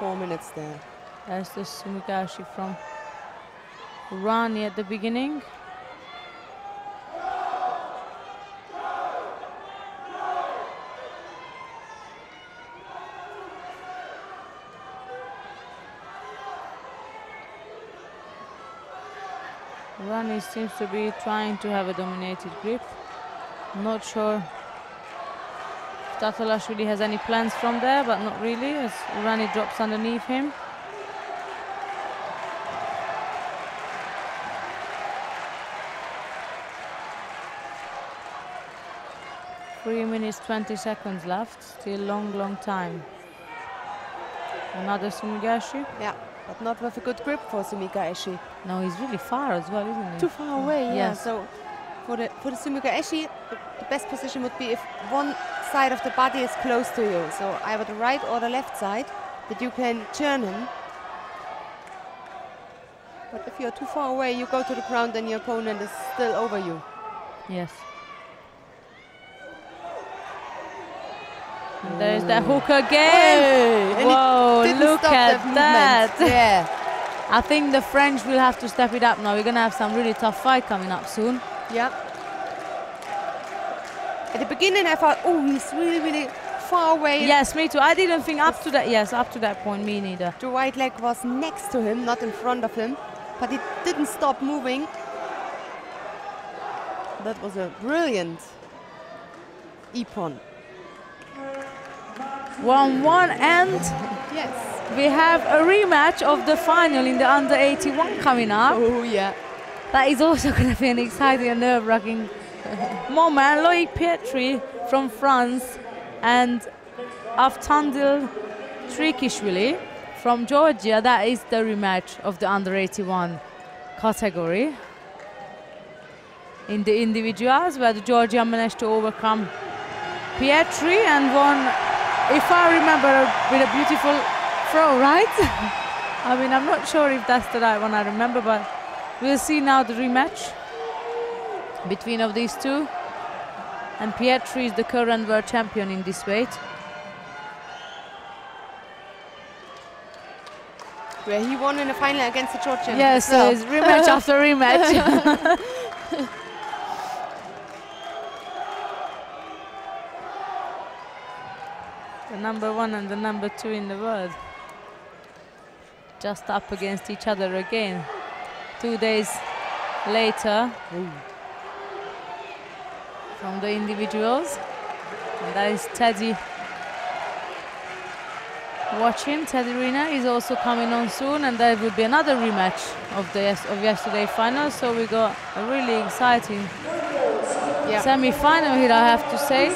4 minutes there. There's the Sumigaeshi from Urani at the beginning. Urani seems to be trying to have a dominated grip. Not sure if Tatalashvili has any plans from there, but not really, as Urani drops underneath him. Three minutes, 20 seconds left. Still long time. Another Sumigaeshi. Yeah, but not with a good grip for Sumigaeshi. No, he's really far as well, isn't he? Too far away, yeah. Yes. So for the Sumigaeshi, the best position would be if one side of the body is close to you. So either the right or the left side, that you can turn him. But if you're too far away, you go to the ground and your opponent is still over you. Yes. And there's that hook again. Hey, whoa, look at that. Yeah. I think the French will have to step it up now. We're going to have some really tough fight coming up soon. Yeah. At the beginning, I thought, oh, he's really far away. Yes, me too. I didn't think up to that. Yes, up to that point, me neither. The right leg was next to him, not in front of him, but it didn't stop moving. That was a brilliant ippon. 1-1, and Yes. we have a rematch of the final in the under 81 coming up. Oh, yeah. That is also going to be an exciting and nerve-wracking moment. Loïc Pietri from France and Avtandil Trikishvili from Georgia. That is the rematch of the under 81 category. In the individuals, where the Georgia managed to overcome Pietri and won, if I remember, with a beautiful throw, right? I mean, I'm not sure if that's the right one I remember, but we'll see now the rematch between of these two. And Pietri is the current world champion in this weight. Where he won in the final against the Georgian. Yes, so it's rematch after rematch. The number 1 and the number 2 in the world. Just up against each other again. 2 days later. From the individuals. And that is Teddy watching. Teddy Rina is also coming on soon, and there will be another rematch of yesterday's final. So we got a really exciting semi-final here, I have to say.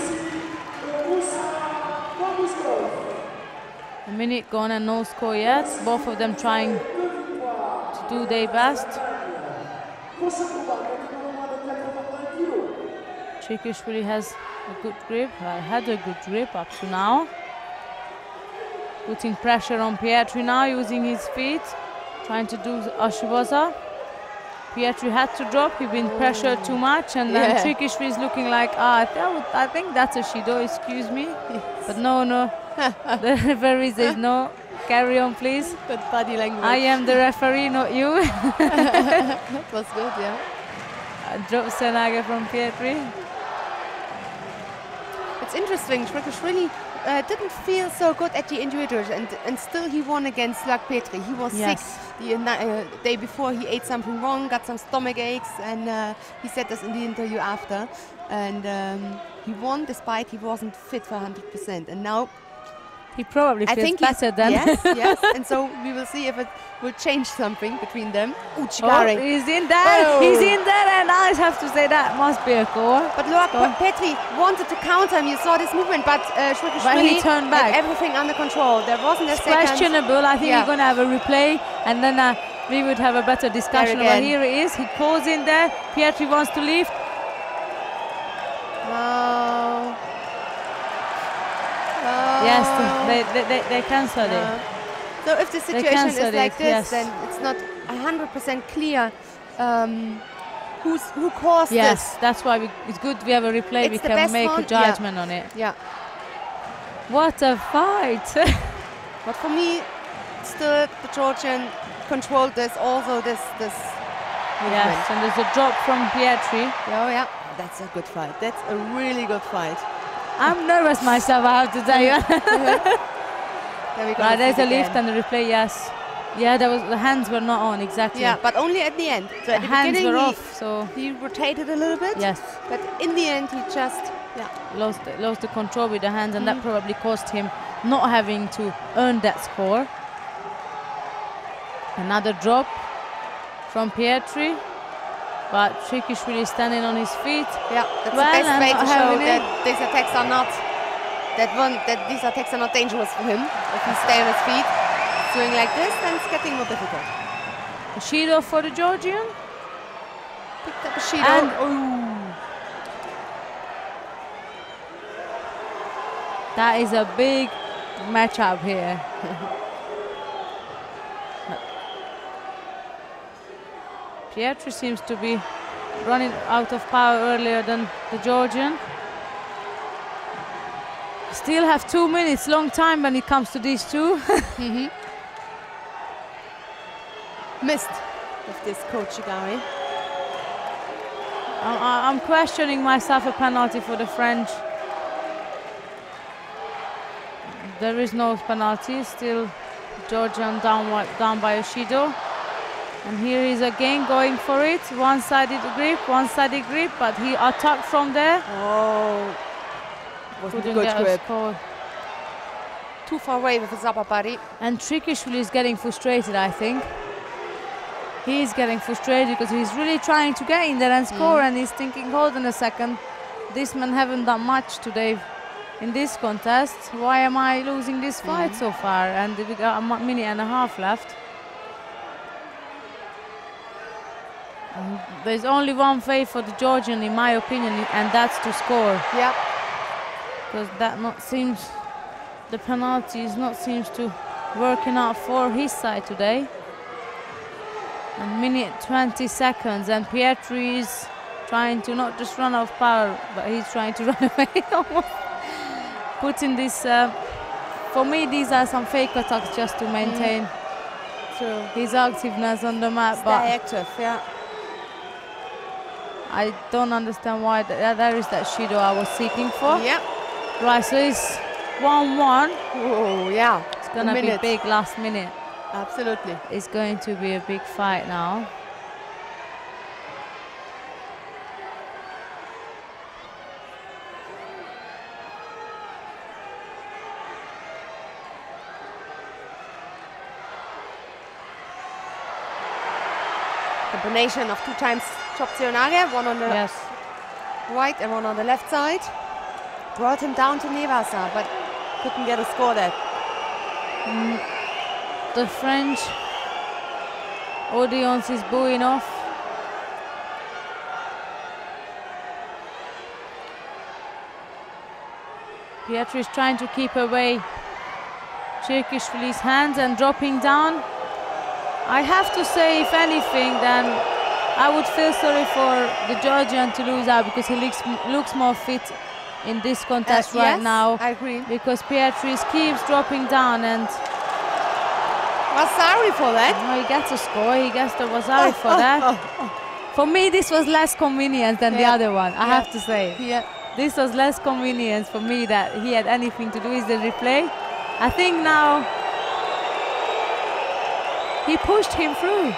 minute gone and no score yet. Both of them trying to do their best. Chikishvili has a good grip, had a good grip up to now. Putting pressure on Pietri now, using his feet, trying to do Ashiwaza. Pietri had to drop, he'd been pressured too much, and then Chikishvili is looking like, I think that's a Shido, excuse me. But no, the referee says no, carry on please. Good body language. I am the referee, not you. That was good, yeah. Drop Senage from Pietri. It's interesting, Chikishvili didn't feel so good at the individuals, and still he won against Lak Petri. He was sick the day before. He ate something wrong, got some stomach aches, and he said this in the interview after. And he won despite he wasn't fit for 100%. And now he probably feels better then. Yes. And so we will see if it will change something between them. Oh, he's in there. He's in there, and I have to say that must be a goal. But look, Petri wanted to counter him. You saw this movement, but he turned back. Had everything under control. There wasn't a second. Questionable. I think we're going to have a replay, and then we would have a better discussion. But here he is. He calls in there. Pietri wants to leave. Yes, they cancelled it. So if the situation is like this, then it's not 100% clear who caused this. Yes, that's why it's good we have a replay. We can make a judgment on it. Yeah. What a fight! But for me, still the Georgian controlled this. Also this movement. Yes, and there's a drop from Pietri. Oh yeah, that's a good fight. That's a really good fight. I'm nervous myself, I have to tell you. There's a lift and a replay, yes. Yeah, the hands were not on, exactly. Yeah, but only at the end. So the hands were off, so he rotated a little bit. Yes. But in the end, he just lost the control with the hands, and that probably cost him not having to earn that score. Another drop from Pietri. But Chikishvili is standing on his feet. Yeah, that's the best way to show that these attacks are not these attacks are not dangerous for him. If he stays on his feet, doing like this, then it's getting more difficult. A Shido for the Georgian. Picked up a Shido. That is a big matchup here. Pietri seems to be running out of power earlier than the Georgian. Still have 2 minutes, long time when it comes to these two. Missed with this Kochigari. I'm questioning myself a penalty for the French. There is no penalty, still Georgian down by Oshido. And here he's again going for it. One-sided grip, but he attacked from there. Oh, wasn't a good grip. Too far away with his upper body. And Chikishvili is getting frustrated, I think. He's getting frustrated because he's really trying to get in there and score, and he's thinking, hold on a second, these men haven't done much today in this contest. Why am I losing this fight so far? And we got a minute and a half left. And there's only one way for the Georgian, in my opinion, and that's to score. Yeah. Because the penalties seems to working out for his side today. And minute 20 seconds, and Pietri is trying to not just run out of power, but he's trying to run away almost. Putting this, for me, these are some fake attacks just to maintain his activeness on the mat. Stay but active, yeah. I don't understand why there is that Shido I was seeking for. Yeah. Right, so it's 1-1. Oh, yeah. It's going to be big last minute. Absolutely. It's going to be a big fight now. Combination of 2 times chopped Seonage, one on the right and one on the left side. Brought him down to Nevasa, but couldn't get a score there. The French audience is booing off. Pietri is trying to keep away Çirkişvili's hands and dropping down. I have to say, if anything, then I would feel sorry for the Georgian to lose out, because he looks more fit in this contest right yes, now. I agree. Because Pietri keeps dropping down, and Vasari for that. oh, he gets a score. He gets the Vasari for that. For me, this was less convenience than the other one, I have to say. Yeah. This was less convenience for me that he had anything to do with the replay. I think now he pushed him through.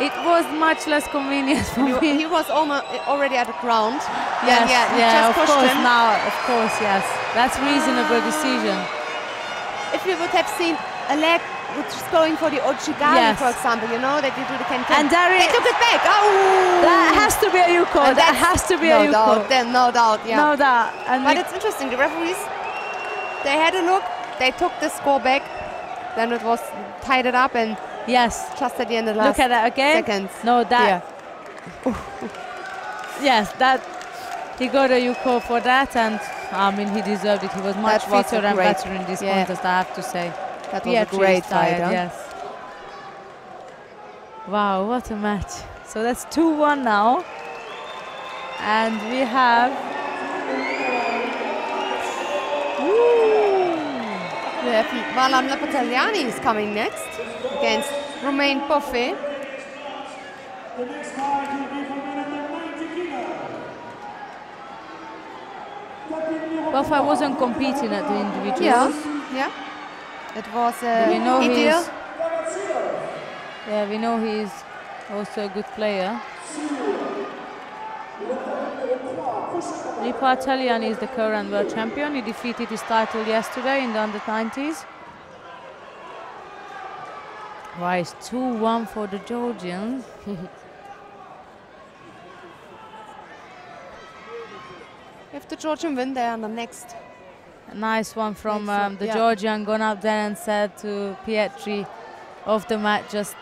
It was much less convenience for me. He was already at the ground. Yes, he just of pushed course, him. now, of course, yes. That's reasonable decision. If you would have seen a leg which is going for the Ochigami, Yes. for example, you know, that you do the can. And there they is- took it back. Oh! That has to be a Yuko. That That's- has to be no a Yuko. doubt, then, no doubt, yeah. No doubt. And But we- it's interesting, the referees, they had a look, they took the score back, then it was tied it up, and yes. just at the end of the last Look at that again. seconds. No, that. Yeah. Yes, that he got a Yuko for that, and I mean he deserved it. He was much That was fitter and great. better in this Yeah. contest, I have to say. That was a Pietri great is tired, fight, huh? yes. Wow, what a match. So that's 2-1 now. And we have We have Valam Lapatagliani is coming next against Romain Buffet. The next fight will be for men under 90 kilos. Buffet wasn't competing at the individuals. Yeah. It was We know Idir. he's we know he's also a good player. Lipa Italiani is the current world champion. He defeated his title yesterday in the under-90s. Right, it's 2-1 for the Georgians. If the Georgian win, they are on the next. A nice one from the Yeah. Georgian, gone up there and said to Pietri of the match, just,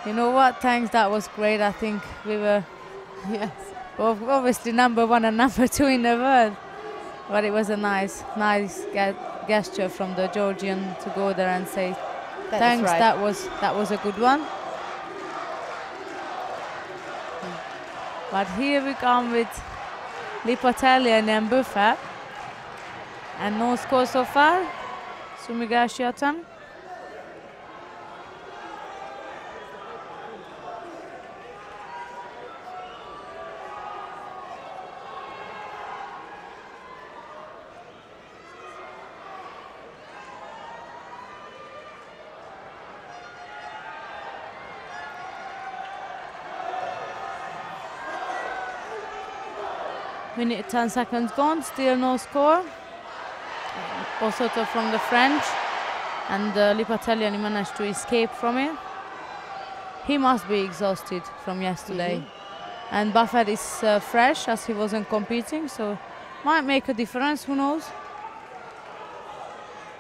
you know what, thanks, that was great. I think we were Yes. obviously number 1 and number 2 in the world. But it was a nice gesture from the Georgian to go there and say, That is thanks, right. that was a good one. But here we come with Lipatelian and Buffet. And no score so far. Sumigashiatan. Minute 10 seconds gone, still no score. Also from the French, and Lipatelian managed to escape from it. He must be exhausted from yesterday. And Buffett is fresh, as he wasn't competing, so might make a difference, who knows?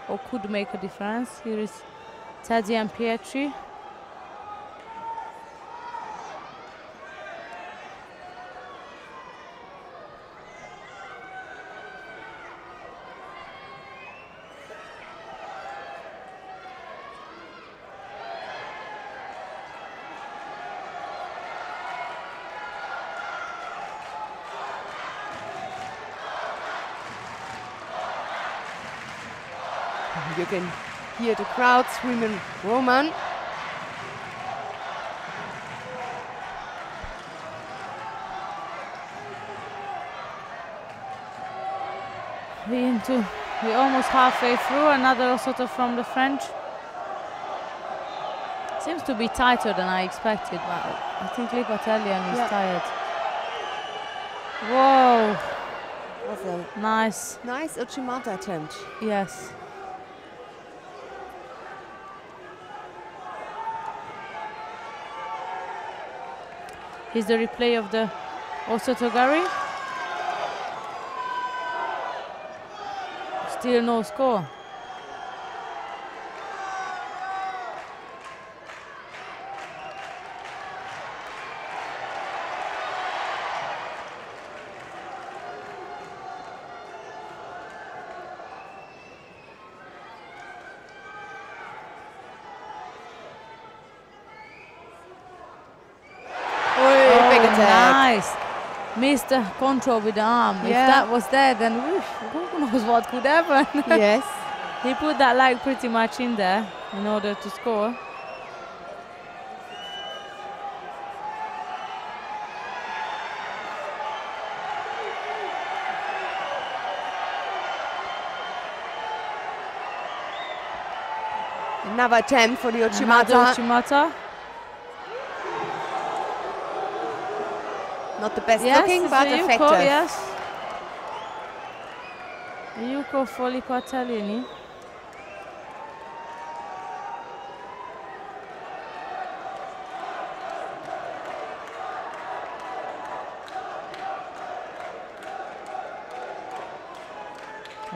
Or could make a difference. Here is Teddy and Pietri. You can hear the crowd screaming Roman. We're almost halfway through. Another sort of from the French. Seems to be tighter than I expected, but I think Lipatelian is tired. Whoa! Was a Nice. nice Uchimata attempt. Yes. Here's the replay of the Osotogari. Still no score. nice. Missed the control with the arm. If that was there, then who knows what could happen. Yes. He put that leg pretty much in there in order to score. Another attempt for the Another Uchimata. Uchimata. Not the best Yes, looking, it's but a Yuko, effective. yes. Yuko Folico-Tallini.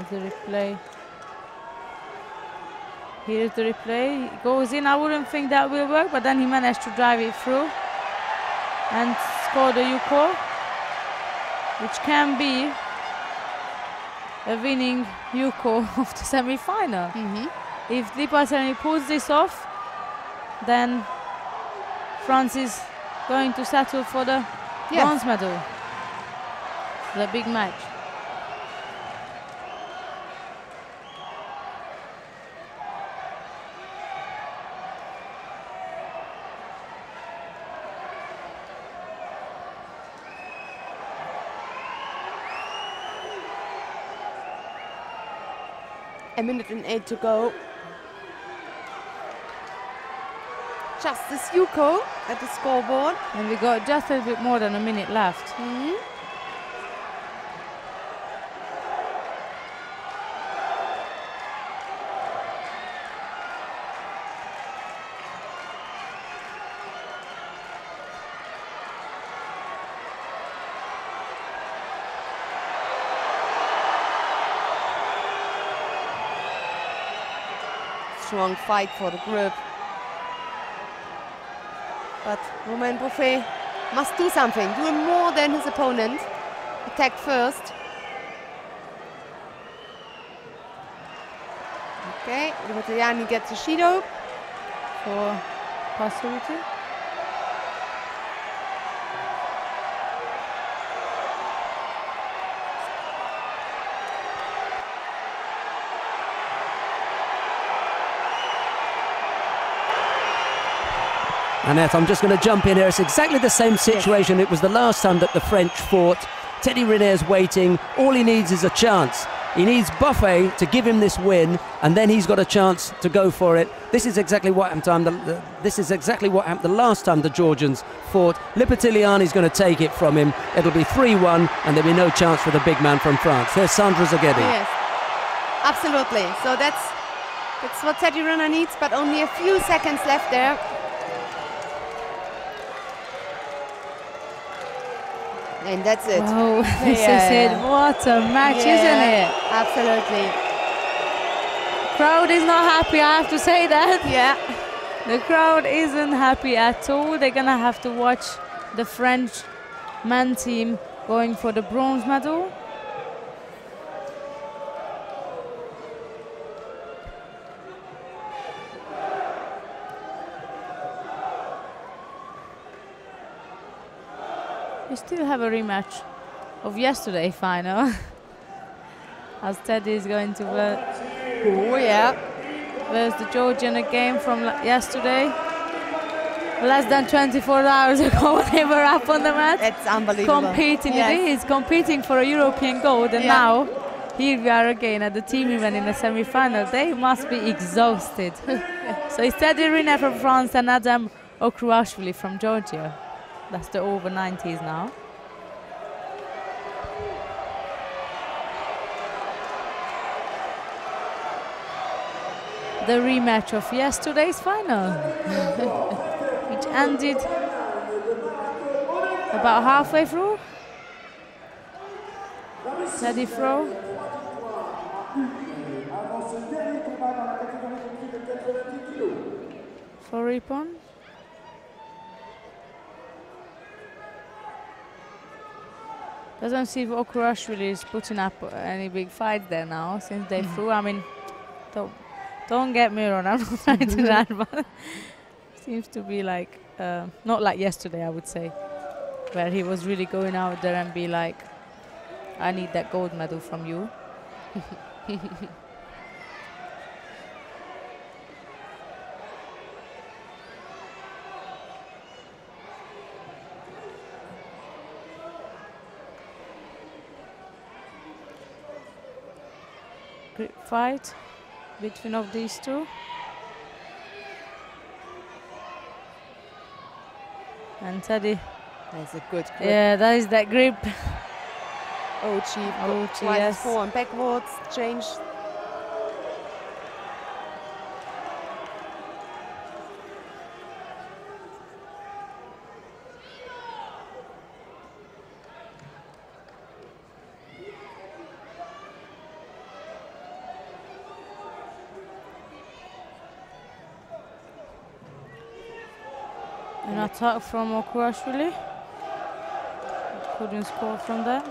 The replay. Here's the replay. It goes in. I wouldn't think that will work, but then he managed to drive it through and score the Yuko, which can be a winning Yuko of the semi-final. If Lipaseni pulls this off, then France is going to settle for the bronze medal. The big match. A minute and 8 to go. Just this Yuko at the scoreboard. And we got just a little bit more than a minute left. Strong fight for the group. But Romain Buffet must do something, do more than his opponent. Attack first. Okay, Italiani gets a Shido for passivity. Annette, I'm just going to jump in here. It's exactly the same situation. It was the last time that the French fought. Teddy Reneur's waiting. All he needs is a chance. He needs Buffet to give him this win, and then he's got a chance to go for it. This is exactly what happened. This is exactly what happened the last time the Georgians fought. Lipatiliani's going to take it from him. It'll be 3-1, and there'll be no chance for the big man from France. There's Sandra Zaghedi. Yes, absolutely. So that's what Teddy Reneur needs, but only a few seconds left there. And that's it. Oh, this is it. What a match, isn't it? Absolutely. Crowd is not happy, I have to say that. Yeah. The crowd isn't happy at all. They're gonna have to watch the French men team going for the bronze medal. We still have a rematch of yesterday's final. As Teddy is going to There's the Georgian again from yesterday. Less than 24 hours ago they were up on the mat. It's unbelievable. Competing, it is competing for a European gold, and now here we are again at the team event in the semi-final. They must be exhausted. So it's Teddy Reneur from France and Adam Okruashvili from Georgia. That's the over 90s now. The rematch of yesterday's final, which ended about halfway through. Teddy throw. For Ripon. Doesn't seem Okruashvili is putting up any big fights there now since they threw. I mean, don't get me wrong, I'm not trying to that, but seems to be like not like yesterday, I would say. where he was really going out there and be like, I need that gold medal from you. Great fight between of these two. And Teddy. That's a good grip. Yeah, that is that grip. Ochi, Ochi, rises yes. forward and backwards, change. An attack from Okurashvili. Couldn't score from that.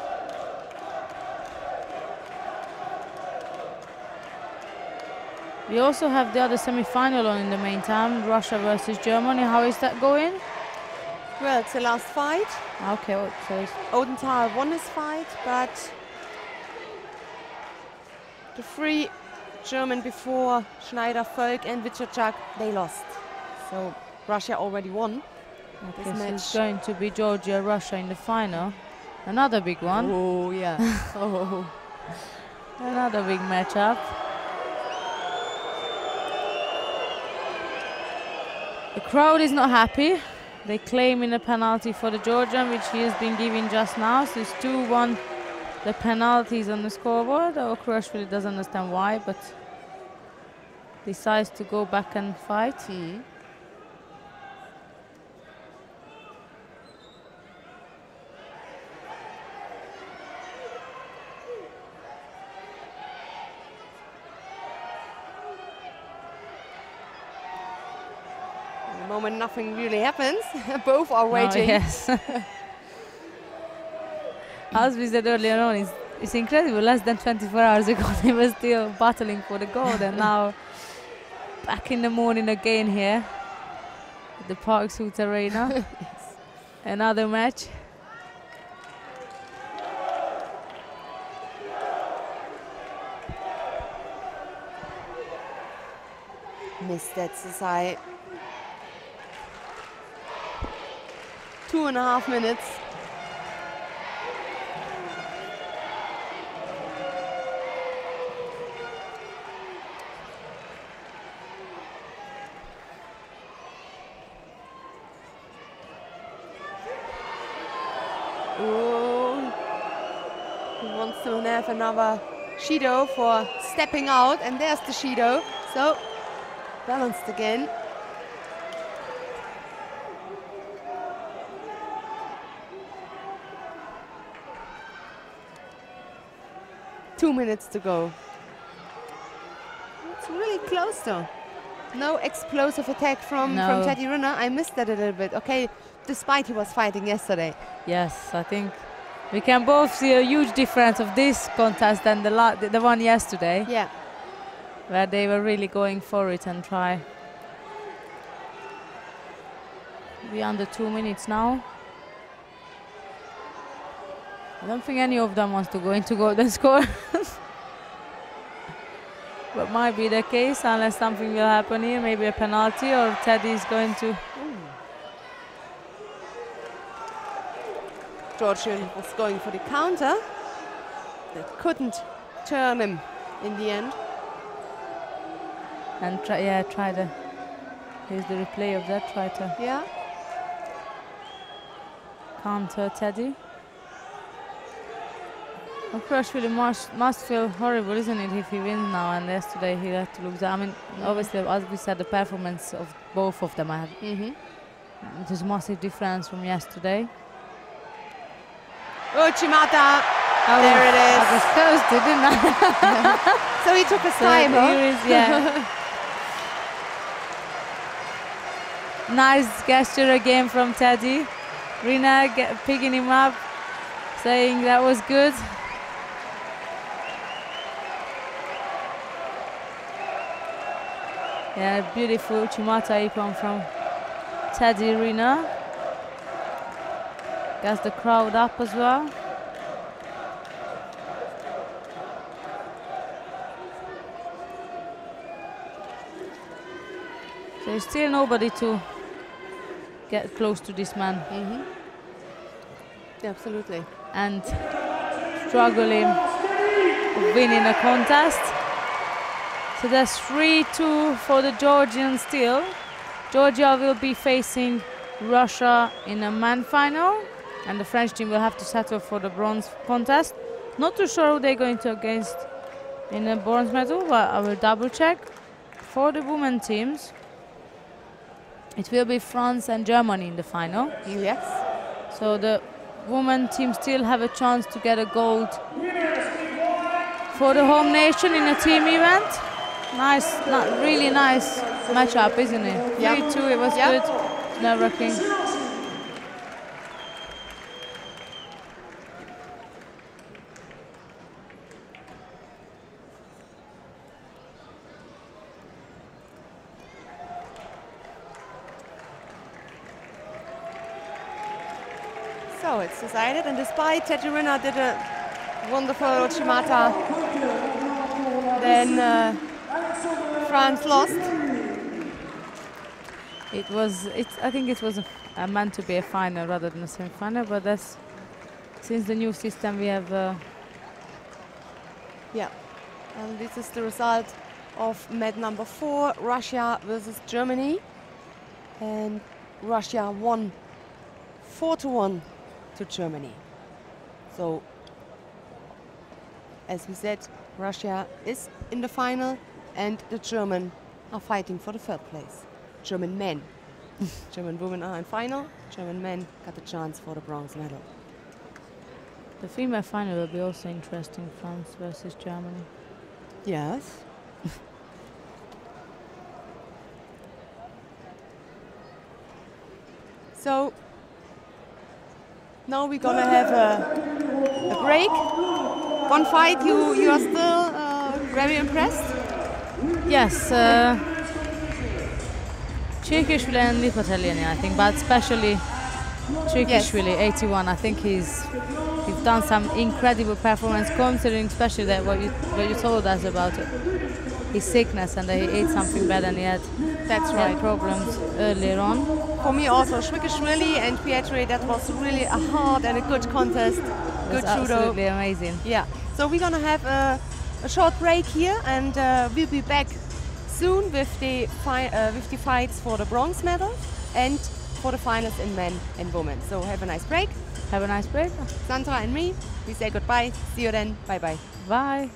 We also have the other semi-final on in the meantime, Russia versus Germany. How is that going? Well, it's the last fight. Okay, so it's Odenthal won his fight, but the three German before, Schneider, Völk and Witschak, they lost. So Russia already won okay, this so match. it's going to be Georgia, Russia in the final. Another big one. Oh, yeah. Oh. Another big matchup. The crowd is not happy. They claim in a penalty for the Georgian, which he has been given just now. So it's 2-1 the penalties on the scoreboard. Okurashvili doesn't understand why, but decides to go back and fight. At the moment, nothing really happens. Both are waiting. Yes. As we said earlier on, it's incredible. Less than 24 hours ago, they were still battling for the gold, and now back in the morning again here at the Park Suit Arena. Yes. Another match. Missed that, Sasai. 2.5 minutes. Oh, he wants to have another Shido for stepping out, and there's the Shido. So, balanced again. Two minutes to go. It's really close though. No explosive attack from Teddy Riner. I missed that a little bit. Okay, despite he was fighting yesterday. Yes, I think we can both see a huge difference of this contest than the one yesterday. Yeah. Where they were really going for it and try. We're under 2 minutes now. I don't think any of them wants to go into golden score. But might be the case unless something will happen here, maybe a penalty, or Teddy is going to. Georgian was going for the counter. They couldn't turn him in the end. And try the. Here's the replay of that. Try to counter Teddy. Okurashvili must feel horrible, isn't it, if he wins now? And yesterday he had to lose. I mean, obviously, as we said, the performance of both of them had there's massive difference from yesterday. Oh, Chimata! There it is. I was close to, didn't I? So he took his time, yeah. Nice gesture again from Teddy. Rina picking him up, saying that was good. Yeah, beautiful Chimata Ippon from Teddy Rina. Gets the crowd up as well. So there's still nobody to get close to this man. Absolutely. And struggling of winning a contest. So that's 3-2 for the Georgians still. Georgia will be facing Russia in a man final, and the French team will have to settle for the bronze contest. Not too sure who they're going to against in a bronze medal, but I will double check. For the women teams, it will be France and Germany in the final. Yes. So the women team still have a chance to get a gold for the home nation in a team event. Nice, really nice matchup, isn't it? 3-2, it was good. Nerve-wracking. So it's decided, and despite Teterina did a wonderful Shimata, then France lost. I think it was meant to be a final rather than a semi-final, but that's since the new system we have. Yeah, and this is the result of med number 4, Russia versus Germany, and Russia won 4-1 to Germany. So, as we said, Russia is in the final, and the German are fighting for the third place. German men. German women are in final. German men got the chance for the bronze medal. The female final will be also interesting, France versus Germany. Yes. So now we're gonna have a break. One fight, you are still very impressed? Yes, Chirkishvili and Lipatelini, I think, but especially Chirkishvili, 81. I think he's done some incredible performance, considering especially that what you told us about his sickness and that he ate something bad and he had problems earlier on. For me also, Chirkishvili and Pietri, that was really a hard and a good contest. Good judo. Absolutely amazing. Yeah. So we're gonna have a short break here, and we'll be back soon with the fights for the bronze medal and for the finals in men and women. So have a nice break. Have a nice break. Sandra and me, we say goodbye. See you then. Bye bye. Bye.